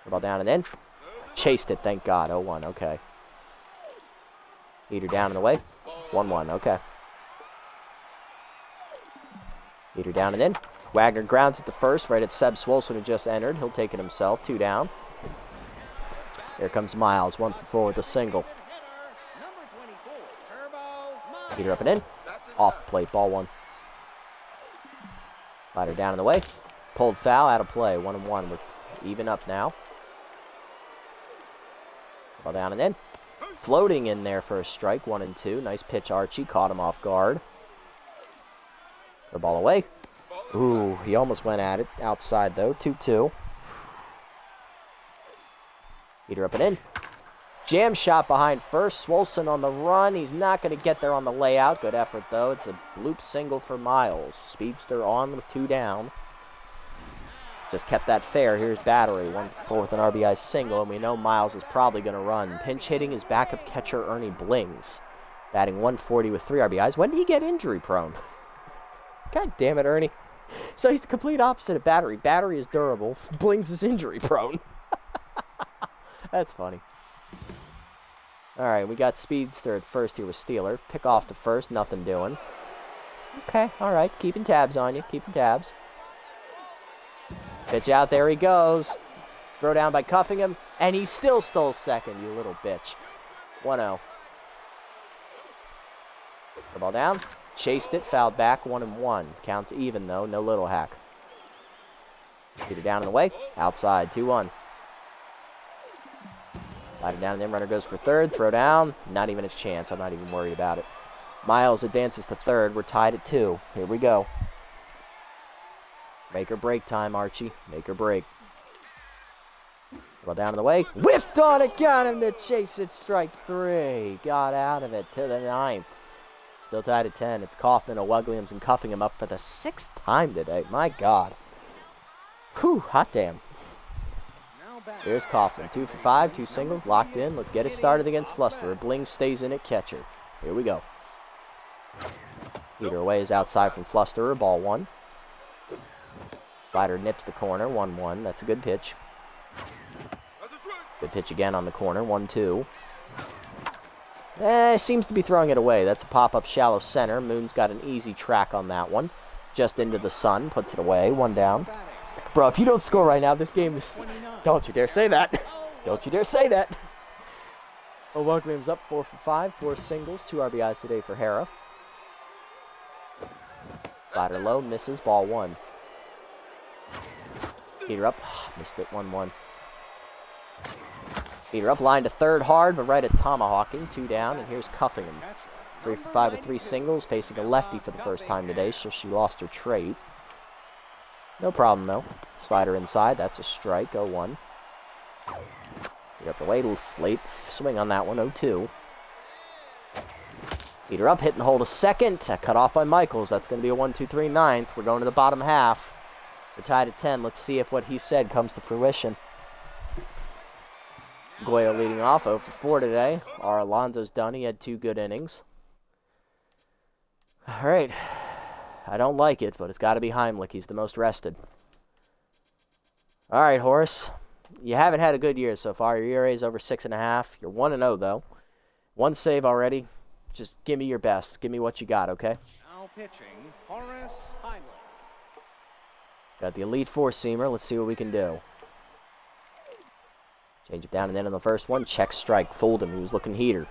Ball down and in. Chased it, thank God. 0-1, okay. Heater down and away. 1-1, okay. Heater down and in. Wagner grounds at the first, right at Seb Swolson, who just entered. He'll take it himself, 2 down. Here comes Miles, 1 for 4 with a single. Heater up and in. Off the plate, ball 1. Slider down and away. Pulled foul, out of play, 1-1. We're even up now. Ball down and in. Floating in there for a strike, 1-2. Nice pitch, Archie. Caught him off guard. The ball away. Ooh, he almost went at it. Outside, though. 2-2. Heater up and in. Jam shot behind first. Swolson on the run. He's not going to get there on the layout. Good effort, though. It's a bloop single for Miles. Speedster on with 2 down. Just kept that fair. Here's Battery. 1 for 4 with an RBI single, and we know Miles is probably going to run. Pinch hitting his backup catcher, Ernie Blings. Batting 140 with 3 RBIs. When did he get injury prone? God damn it, Ernie. So he's the complete opposite of Battery. Battery is durable. Blings is injury prone. That's funny. All right, we got Speedster at first here with Steeler. Pick off to first. Nothing doing. Okay, all right. Keeping tabs on you. Keeping tabs. Pitch out, there he goes. Throw down by cuffing him, and he still stole second, you little bitch. 1-0. The ball down. Chased it, fouled back, 1-1. Counts even, though. No little hack. Get it down in the way. Outside, 2-1. Slide it down and then runner goes for third. Throw down. Not even a chance. I'm not even worried about it. Miles advances to third. We're tied at 2. Here we go. Make or break time, Archie. Make or break. Well, down in the way. Whiffed on it. Got him to chase it. Strike 3. Got out of it to the 9th. Still tied at 10. It's Kaufman, Williams, and cuffing him up for the 6th time today. My God. Whew, hot damn. Here's Kaufman. 2 for 5, 2 singles, locked in. Let's get it started against Flusterer. Bling stays in at catcher. Here we go. Heater away is outside from Flusterer. Ball 1. Slider nips the corner. 1-1. That's a good pitch. Good pitch again on the corner. 1-2. Seems to be throwing it away. That's a pop-up shallow center. Moon's got an easy track on that one. Just into the sun. Puts it away. 1 down. Bro, if you don't score right now, this game is... Don't you dare say that. Don't you dare say that. Williams up 4 for 5. 4 singles. 2 RBIs today for Hara. Slider low. Misses. Ball 1. Heater up. Missed it. 1-1. Heater up. Line to third hard, but right at tomahawking. 2 down, and here's cuffing him. 3 for 5 with 3 singles. Facing a lefty for the first time today, so she lost her trait. No problem, though. Slider inside. That's a strike. 0-1. Heater up the way. Late swing on that one. 0-2. Heater up. Hitting the hole to second. Cut off by Michaels. That's going to be a 1-2-3 ninth. We're going to the bottom half. We're tied at 10. Let's see if what he said comes to fruition. Goyo leading off. 0 for 4 today. Our Alonso's done. He had 2 good innings. All right. I don't like it, but it's got to be Heimlich. He's the most rested. All right, Horace. You haven't had a good year so far. Your ERA is over 6.5. You're 1-0, though. 1 save already. Just give me your best. Give me what you got, okay? Now pitching, Horace Heimlich. Got the elite 4-seamer. Let's see what we can do. Change it down and then in the first one. Check strike. Fooled him. He was looking heater.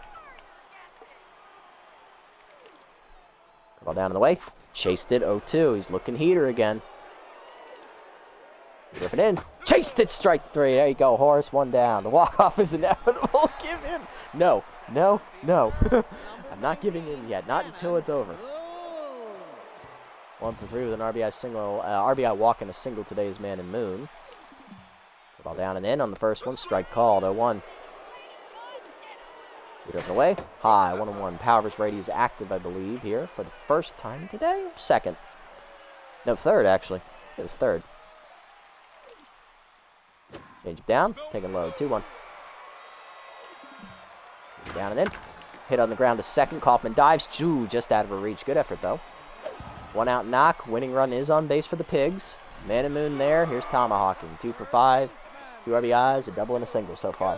Ball down in the way. Chased it. 0-2. He's looking heater again. Rip it in. Chased it. Strike 3. There you go, Horace. 1 down. The walk-off is inevitable. Give in. No. No. No. I'm not giving in yet. Not until it's over. 1 for 3 with an RBI single. RBI walk and a single today is Man and Moon. Ball down and in on the first one. Strike called. 0-1. Get up and away. High. 1-1. Power versus Brady is active, I believe, here for the first time today. Second. No, third, actually. It was third. Change it down. Taking low. 2-1. Down and in. Hit on the ground to second. Kaufman dives. Just out of her reach. Good effort, though. 1 out knock. Winning run is on base for the Pigs. Man and Moon there. Here's tomahawking. 2 for 5. 2 RBIs, a double and a single so far.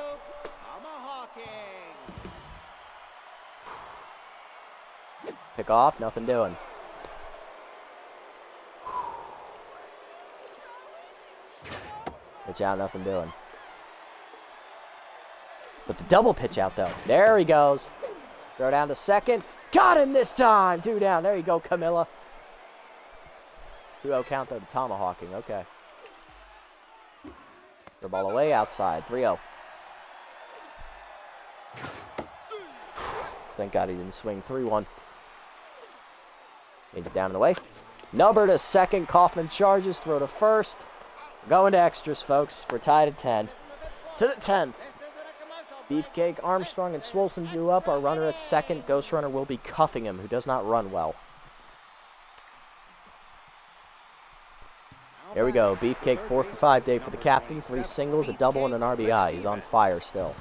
Pick off, nothing doing. Pitch out, nothing doing. But the double pitch out, though. There he goes. Throw down to second. Got him this time. 2 down. There you go, Camilla. 2-0 count, though, to tomahawking. Okay. Throw ball away outside. 3-0. Thank God he didn't swing. 3-1. Change it down in the way. Number to second. Kaufman charges. Throw to first. Going to extras, folks. We're tied at 10. To the 10th. Beefcake, Armstrong, and Swolson do up. Our runner at second. Ghost runner will be cuffing him, who does not run well. Here we go. Beefcake 4 for 5 day for the captain. 3 singles, a double, and an RBI. He's on fire still.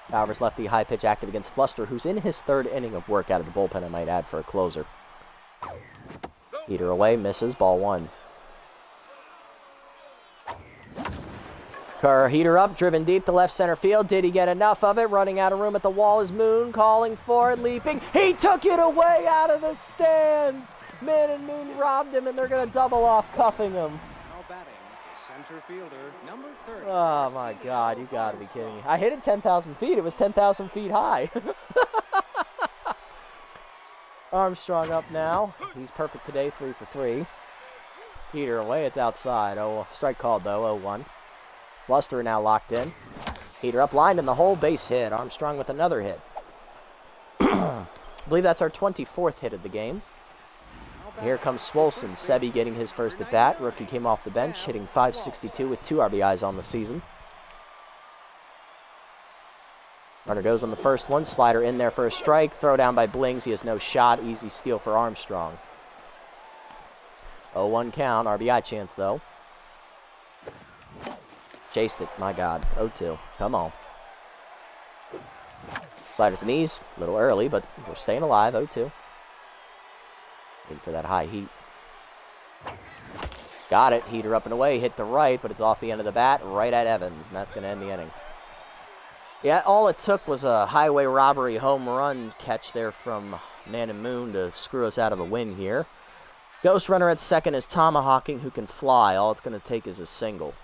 Powers lefty high pitch active against Fluster, who's in his 3rd inning of work out of the bullpen, I might add, for a closer. Heater away, misses, ball 1. Kerr, heater up, driven deep to left center field. Did he get enough of it? Running out of room at the wall is Moon, calling for it, leaping. He took it away out of the stands. Man and Moon robbed him, and they're going to double off, cuffing him. Now batting, center fielder, number 30. Oh, my God, you got to be kidding me. I hit it 10,000 feet. It was 10,000 feet high. Armstrong up now. He's perfect today, 3 for 3. Heater away, it's outside. Oh, strike called though, 0-1. Bluster now locked in. Heater up, lined in the hole, base hit. Armstrong with another hit. I believe that's our 24th hit of the game. Here comes Swolson. Sebi getting his first at bat. Rookie came off the bench, hitting .562 with 2 RBIs on the season. Runner goes on the first one. Slider in there for a strike. Throw down by Blings. He has no shot. Easy steal for Armstrong. 0-1 count. RBI chance, though. Chased it. My God. 0-2. Come on. Slider to knees. A little early, but we're staying alive. 0-2. Waiting for that high heat. Got it. Heater up and away. Hit the right, but it's off the end of the bat. Right at Evans, and that's going to end the inning. Yeah, all it took was a highway robbery home run catch there from Man and Moon to screw us out of a win here. Ghost runner at second is Tomahawking, who can fly. All it's going to take is a single.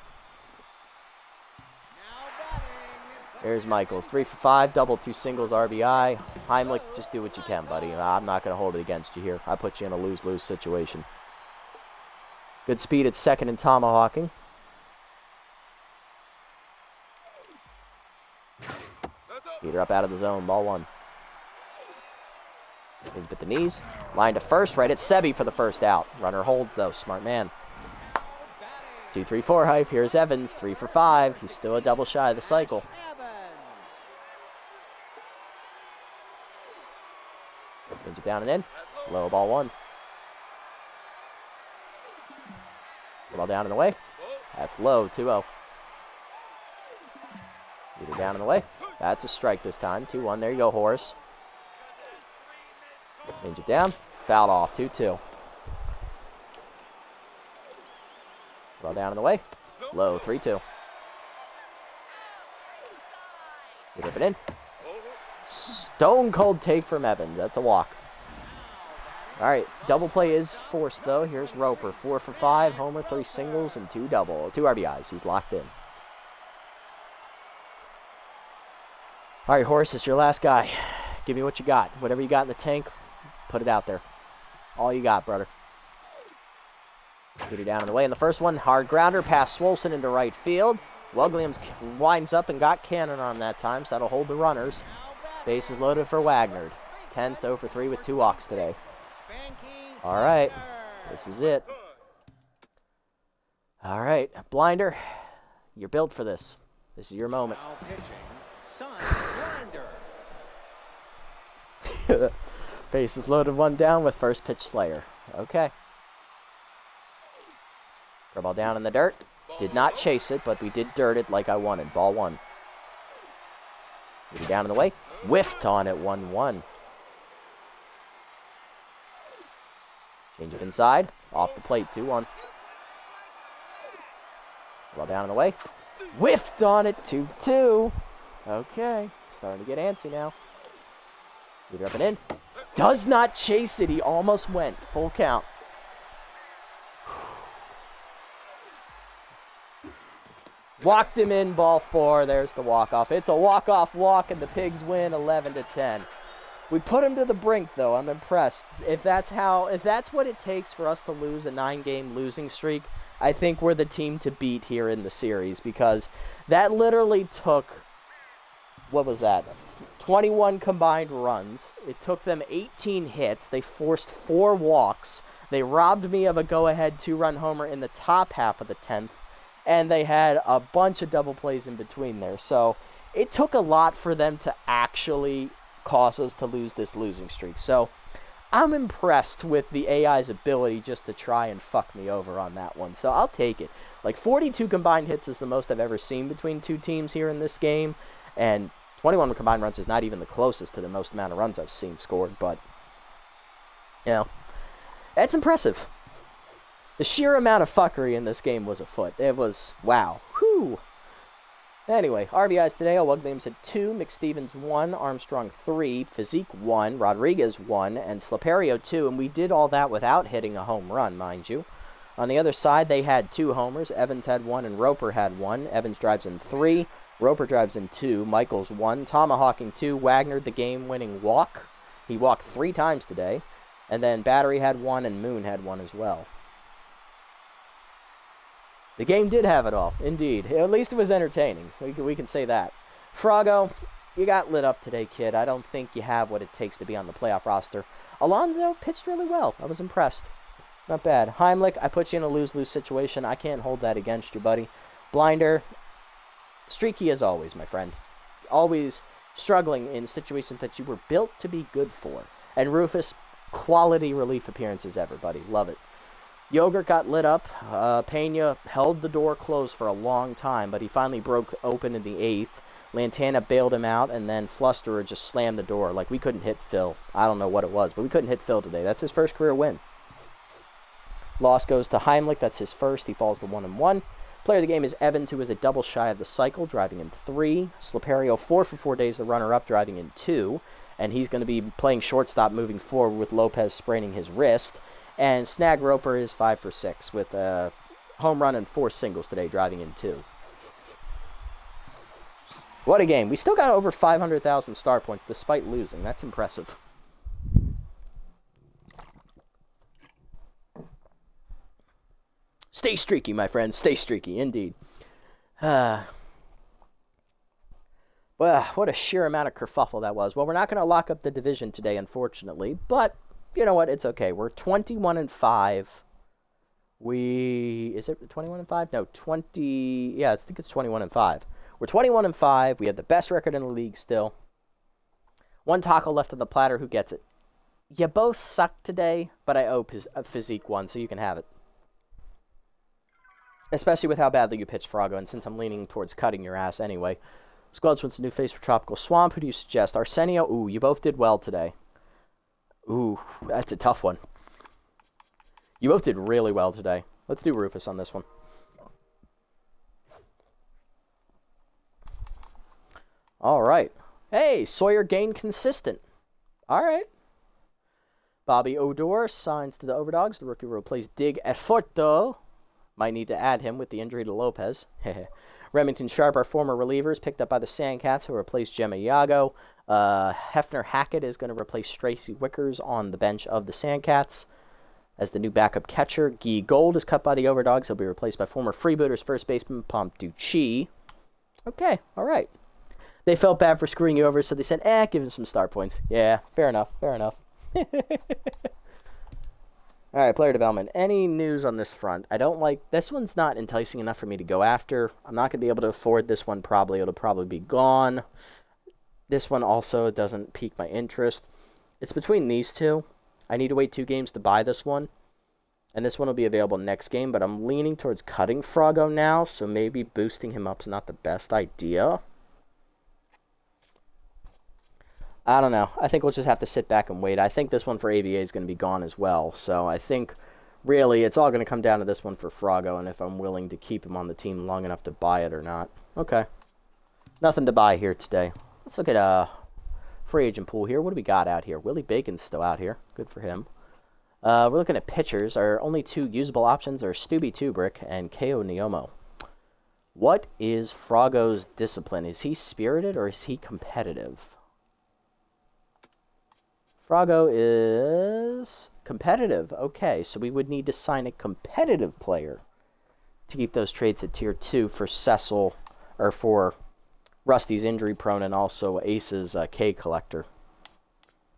There's Michaels. 3 for 5, double, 2 singles, RBI. Heimlich, just do what you can, buddy. I'm not going to hold it against you here. I put you in a lose-lose situation. Good speed at second and Tomahawking. Heater up out of the zone. Ball 1. He's at the knees. Line to first. Right at Sebi for the first out. Runner holds, though. Smart man. 2-3-4 hype. Here's Evans. 3 for 5. He's still a double shy of the cycle. Brings it down and in. Low, ball 1. Ball down and away. That's low. 2-0. Heater down and away. That's a strike this time. 2-1. There you go, Horace. Change it down. Fouled off. 2-2. Ball down and away. Low. 3-2. Get up and in. Stone cold take from Evans. That's a walk. All right. Double play is forced, though. Here's Roper. 4 for 5. Homer, 3 singles, and 2 RBIs. He's locked in. All right, Horace, it's your last guy. Give me what you got. Whatever you got in the tank, put it out there. All you got, brother. Get it down and away in the first one. Hard grounder past Swolson into right field. Williams winds up and got Cannon on that time, so that'll hold the runners. Bases loaded for Wagner. 10, 0 for 3 with 2 walks today. All right, this is it. All right, Blinder, you're built for this. This is your moment. Bases loaded, 1 down with first pitch Slayer. Okay. Throw ball down in the dirt. Did not chase it, but we did dirt it like I wanted. Ball 1. Maybe down in the way. Whiffed on it. 1-1. Change it inside. Off the plate. 2-1. Ball down in the way. Whiffed on it. 2-2. Okay. Starting to get antsy now. Either up and in. Does not chase it. He almost went. Full count. Walked him in, ball 4. There's the walk-off. It's a walk-off walk, and the Pigs win 11-10. We put him to the brink, though. I'm impressed. If that's what it takes for us to lose a 9-game losing streak, I think we're the team to beat here in the series, because that literally took, what was that, 21 combined runs. It took them 18 hits. They forced 4 walks. They robbed me of a go-ahead 2-run homer in the top half of the 10th. And they had a bunch of double plays in between there. So it took a lot for them to actually cause us to lose this losing streak. So I'm impressed with the AI's ability just to try and fuck me over on that one. So I'll take it. Like 42 combined hits is the most I've ever seen between 2 teams here in this game. And 21 combined runs is not even the closest to the most amount of runs I've seen scored. But, you know, that's impressive. The sheer amount of fuckery in this game was afoot. It was, wow. Whew. Anyway, RBIs today. Williams had 2, McStevens 1, Armstrong 3, Physique 1, Rodriguez 1, and Slaperio 2. And we did all that without hitting a home run, mind you. On the other side, they had 2 homers. Evans had 1 and Roper had 1. Evans drives in 3. Roper drives in 2. Michaels 1. Tomahawking 2. Wagner, the game-winning walk. He walked 3 times today. And then Battery had one, and Moon had one as well. The game did have it all, indeed. At least it was entertaining, so we can say that. Froggo, you got lit up today, kid. I don't think you have what it takes to be on the playoff roster. Alonzo pitched really well. I was impressed. Not bad. Heimlich, I put you in a lose-lose situation. I can't hold that against you, buddy. Blinder, streaky as always, my friend. Always struggling in situations that you were built to be good for. And Rufus, quality relief appearances ever, buddy. Love it. Yogurt got lit up. Pena held the door closed for a long time, but he finally broke open in the 8th. Lantana bailed him out, and then Flusterer just slammed the door. Like, we couldn't hit Phil. I don't know what it was, but we couldn't hit Phil today. That's his first career win. Loss goes to Heimlich. That's his first. He falls to 1-1. Player of the game is Evans, who is a double shy of the cycle, driving in 3. Slipperio, 4 for 4 days, the runner-up, driving in 2. And he's going to be playing shortstop moving forward with Lopez spraining his wrist. And Snag Roper is 5 for 6 with a home run and 4 singles today, driving in 2. What a game. We still got over 500,000 star points despite losing. That's impressive. Stay streaky, my friends. Stay streaky, indeed. Well, what a sheer amount of kerfuffle that was. Well, we're not going to lock up the division today, unfortunately. But, you know what? It's okay. We're 21-5. Is it 21-5? No, 20... Yeah, I think it's 21-5. We're 21-5. We have the best record in the league still. One taco left on the platter. Who gets it? You both suck today, but I owe Physique one, so you can have it. Especially with how badly you pitched, Froggo, and since I'm leaning towards cutting your ass anyway. Squelch wants a new face for Tropical Swamp. Who do you suggest? Arsenio? Ooh, you both did well today. Ooh, that's a tough one. You both did really well today. Let's do Rufus on this one. All right. Hey, Sawyer gained consistent. All right. Bobby Odor signs to the Overdogs. The rookie will replace Dig Eforto. Might need to add him with the injury to Lopez. Remington Sharp, our former relievers, picked up by the Sandcats, who replaced Gemma Yago. Hefner Hackett is going to replace Tracy Wickers on the bench of the Sandcats as the new backup catcher. Guy Gold is cut by the Overdogs. He'll be replaced by former Freebooters first baseman Pomp Ducci. Okay, all right. They felt bad for screwing you over, so they said, give him some star points. Yeah, fair enough, fair enough. All right, player development. Any news on this front? I don't like... This one's not enticing enough for me to go after. I'm not going to be able to afford this one probably. It'll probably be gone. This one also doesn't pique my interest. It's between these two. I need to wait 2 games to buy this one. And this one will be available next game, but I'm leaning towards cutting Froggo now, so maybe boosting him up is not the best idea. I don't know. I think we'll just have to sit back and wait. I think this one for AVA is going to be gone as well. So I think, really, it's all going to come down to this one for Froggo and if I'm willing to keep him on the team long enough to buy it or not. Okay. Nothing to buy here today. Let's look at a free agent pool here. What do we got out here? Willie Bacon's still out here. Good for him. We're looking at pitchers. Our only 2 usable options are Stubby Tubrick and Ko Niomo. What is Froggo's discipline? Is he spirited or is he competitive? Froggo is competitive. Okay, so we would need to sign a competitive player to keep those trades at tier 2 for Cecil, or for Rusty's injury prone and also Ace's K collector.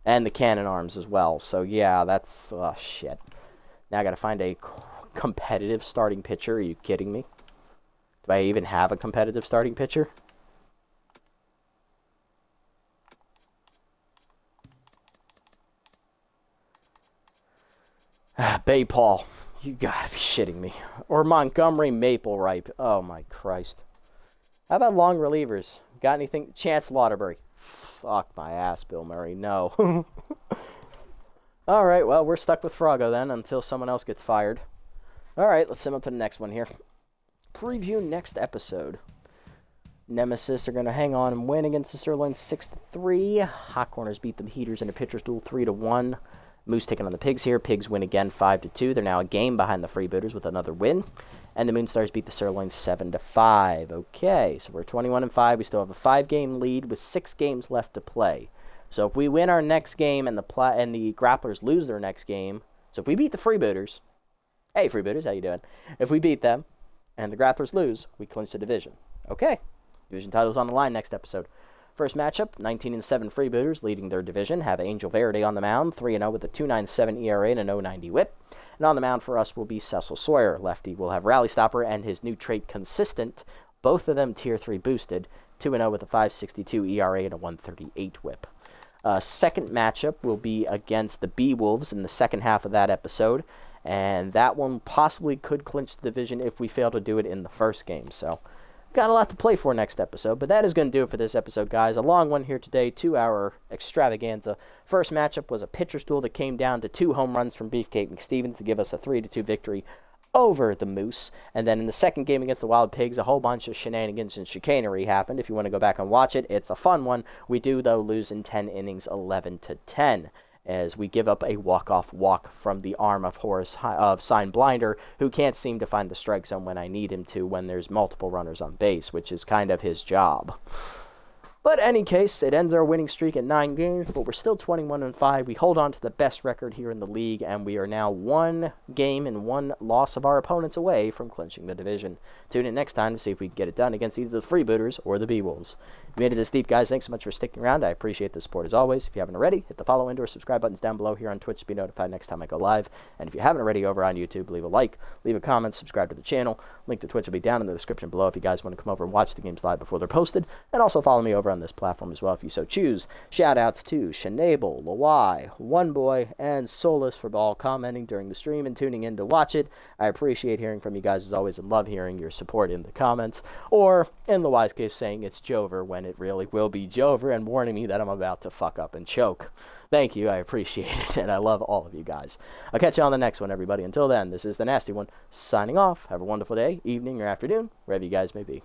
And the cannon arms as well. So yeah, that's, oh shit. Now I gotta find a competitive starting pitcher. Are you kidding me? Do I even have a competitive starting pitcher? Bay Paul. You gotta be shitting me. Or Montgomery Maple Ripe. Oh my Christ. How about long relievers? Got anything? Chance Lauderbury. Fuck my ass, Bill Murray. No. Alright, well, we're stuck with Froggo then until someone else gets fired. Alright, let's sim up to the next one here. Preview next episode. Nemesis are going to hang on and win against the Sirloin 6-3. Hot Corners beat the Heaters in a pitcher's duel 3-1. Moose taking on the Pigs here. Pigs win again 5-2. They're now a game behind the Freebooters with another win. And the Moonstars beat the Sirloins 7-5. Okay, so we're 21-5. We still have a 5-game lead with 6 games left to play. So if we win our next game and the Grapplers lose their next game, so if we beat the Freebooters, hey Freebooters, how you doing? If we beat them and the Grapplers lose, we clinch the division. Okay, division title's on the line next episode. First matchup, 19-7 Freebooters leading their division, have Angel Verde on the mound, 3-0 with a 2.97 ERA and a 0.90 WHIP. And on the mound for us will be Cecil Sawyer. Lefty will have Rally Stopper and his new trait Consistent, both of them Tier 3 boosted, 2-0 with a 5.62 ERA and a 1.38 WHIP. Second matchup will be against the B-Wolves in the second half of that episode, and that one possibly could clinch the division if we fail to do it in the first game. So, got a lot to play for next episode, but that is going to do it for this episode, guys. A long one here today, 2-hour extravaganza. First matchup was a pitcher's duel that came down to 2 home runs from Beefcake McStevens to give us a 3-2 victory over the Moose. And then in the second game against the Wild Pigs, a whole bunch of shenanigans and chicanery happened. If you want to go back and watch it, it's a fun one. We do, though, lose in 10 innings, 11-10. As we give up a walk-off walk from the arm of Sign Blinder, who can't seem to find the strike zone when I need him to when there's multiple runners on base, which is kind of his job. But in any case, it ends our winning streak at 9 games, but we're still 21-5. We hold on to the best record here in the league, and we are now 1 game and 1 loss of our opponents away from clinching the division. Tune in next time to see if we can get it done against either the Freebooters or the B-Wolves. If you made it this deep, guys, thanks so much for sticking around. I appreciate the support as always. If you haven't already, hit the follow and or subscribe buttons down below here on Twitch to be notified next time I go live. And if you haven't already over on YouTube, leave a like, leave a comment, subscribe to the channel. Link to Twitch will be down in the description below if you guys want to come over and watch the games live before they're posted. And also follow me over on this platform as well if you so choose. Shoutouts to Shanable, Lawai, One Boy, and Solus for all commenting during the stream and tuning in to watch it. I appreciate hearing from you guys as always and love hearing your support in the comments. Or, in the wise case, saying it's Jover when it really will be Jover and warning me that I'm about to fuck up and choke. Thank you, I appreciate it, and I love all of you guys. I'll catch you on the next one, everybody. Until then, this is the Nasty One, signing off. Have a wonderful day, evening, or afternoon, wherever you guys may be.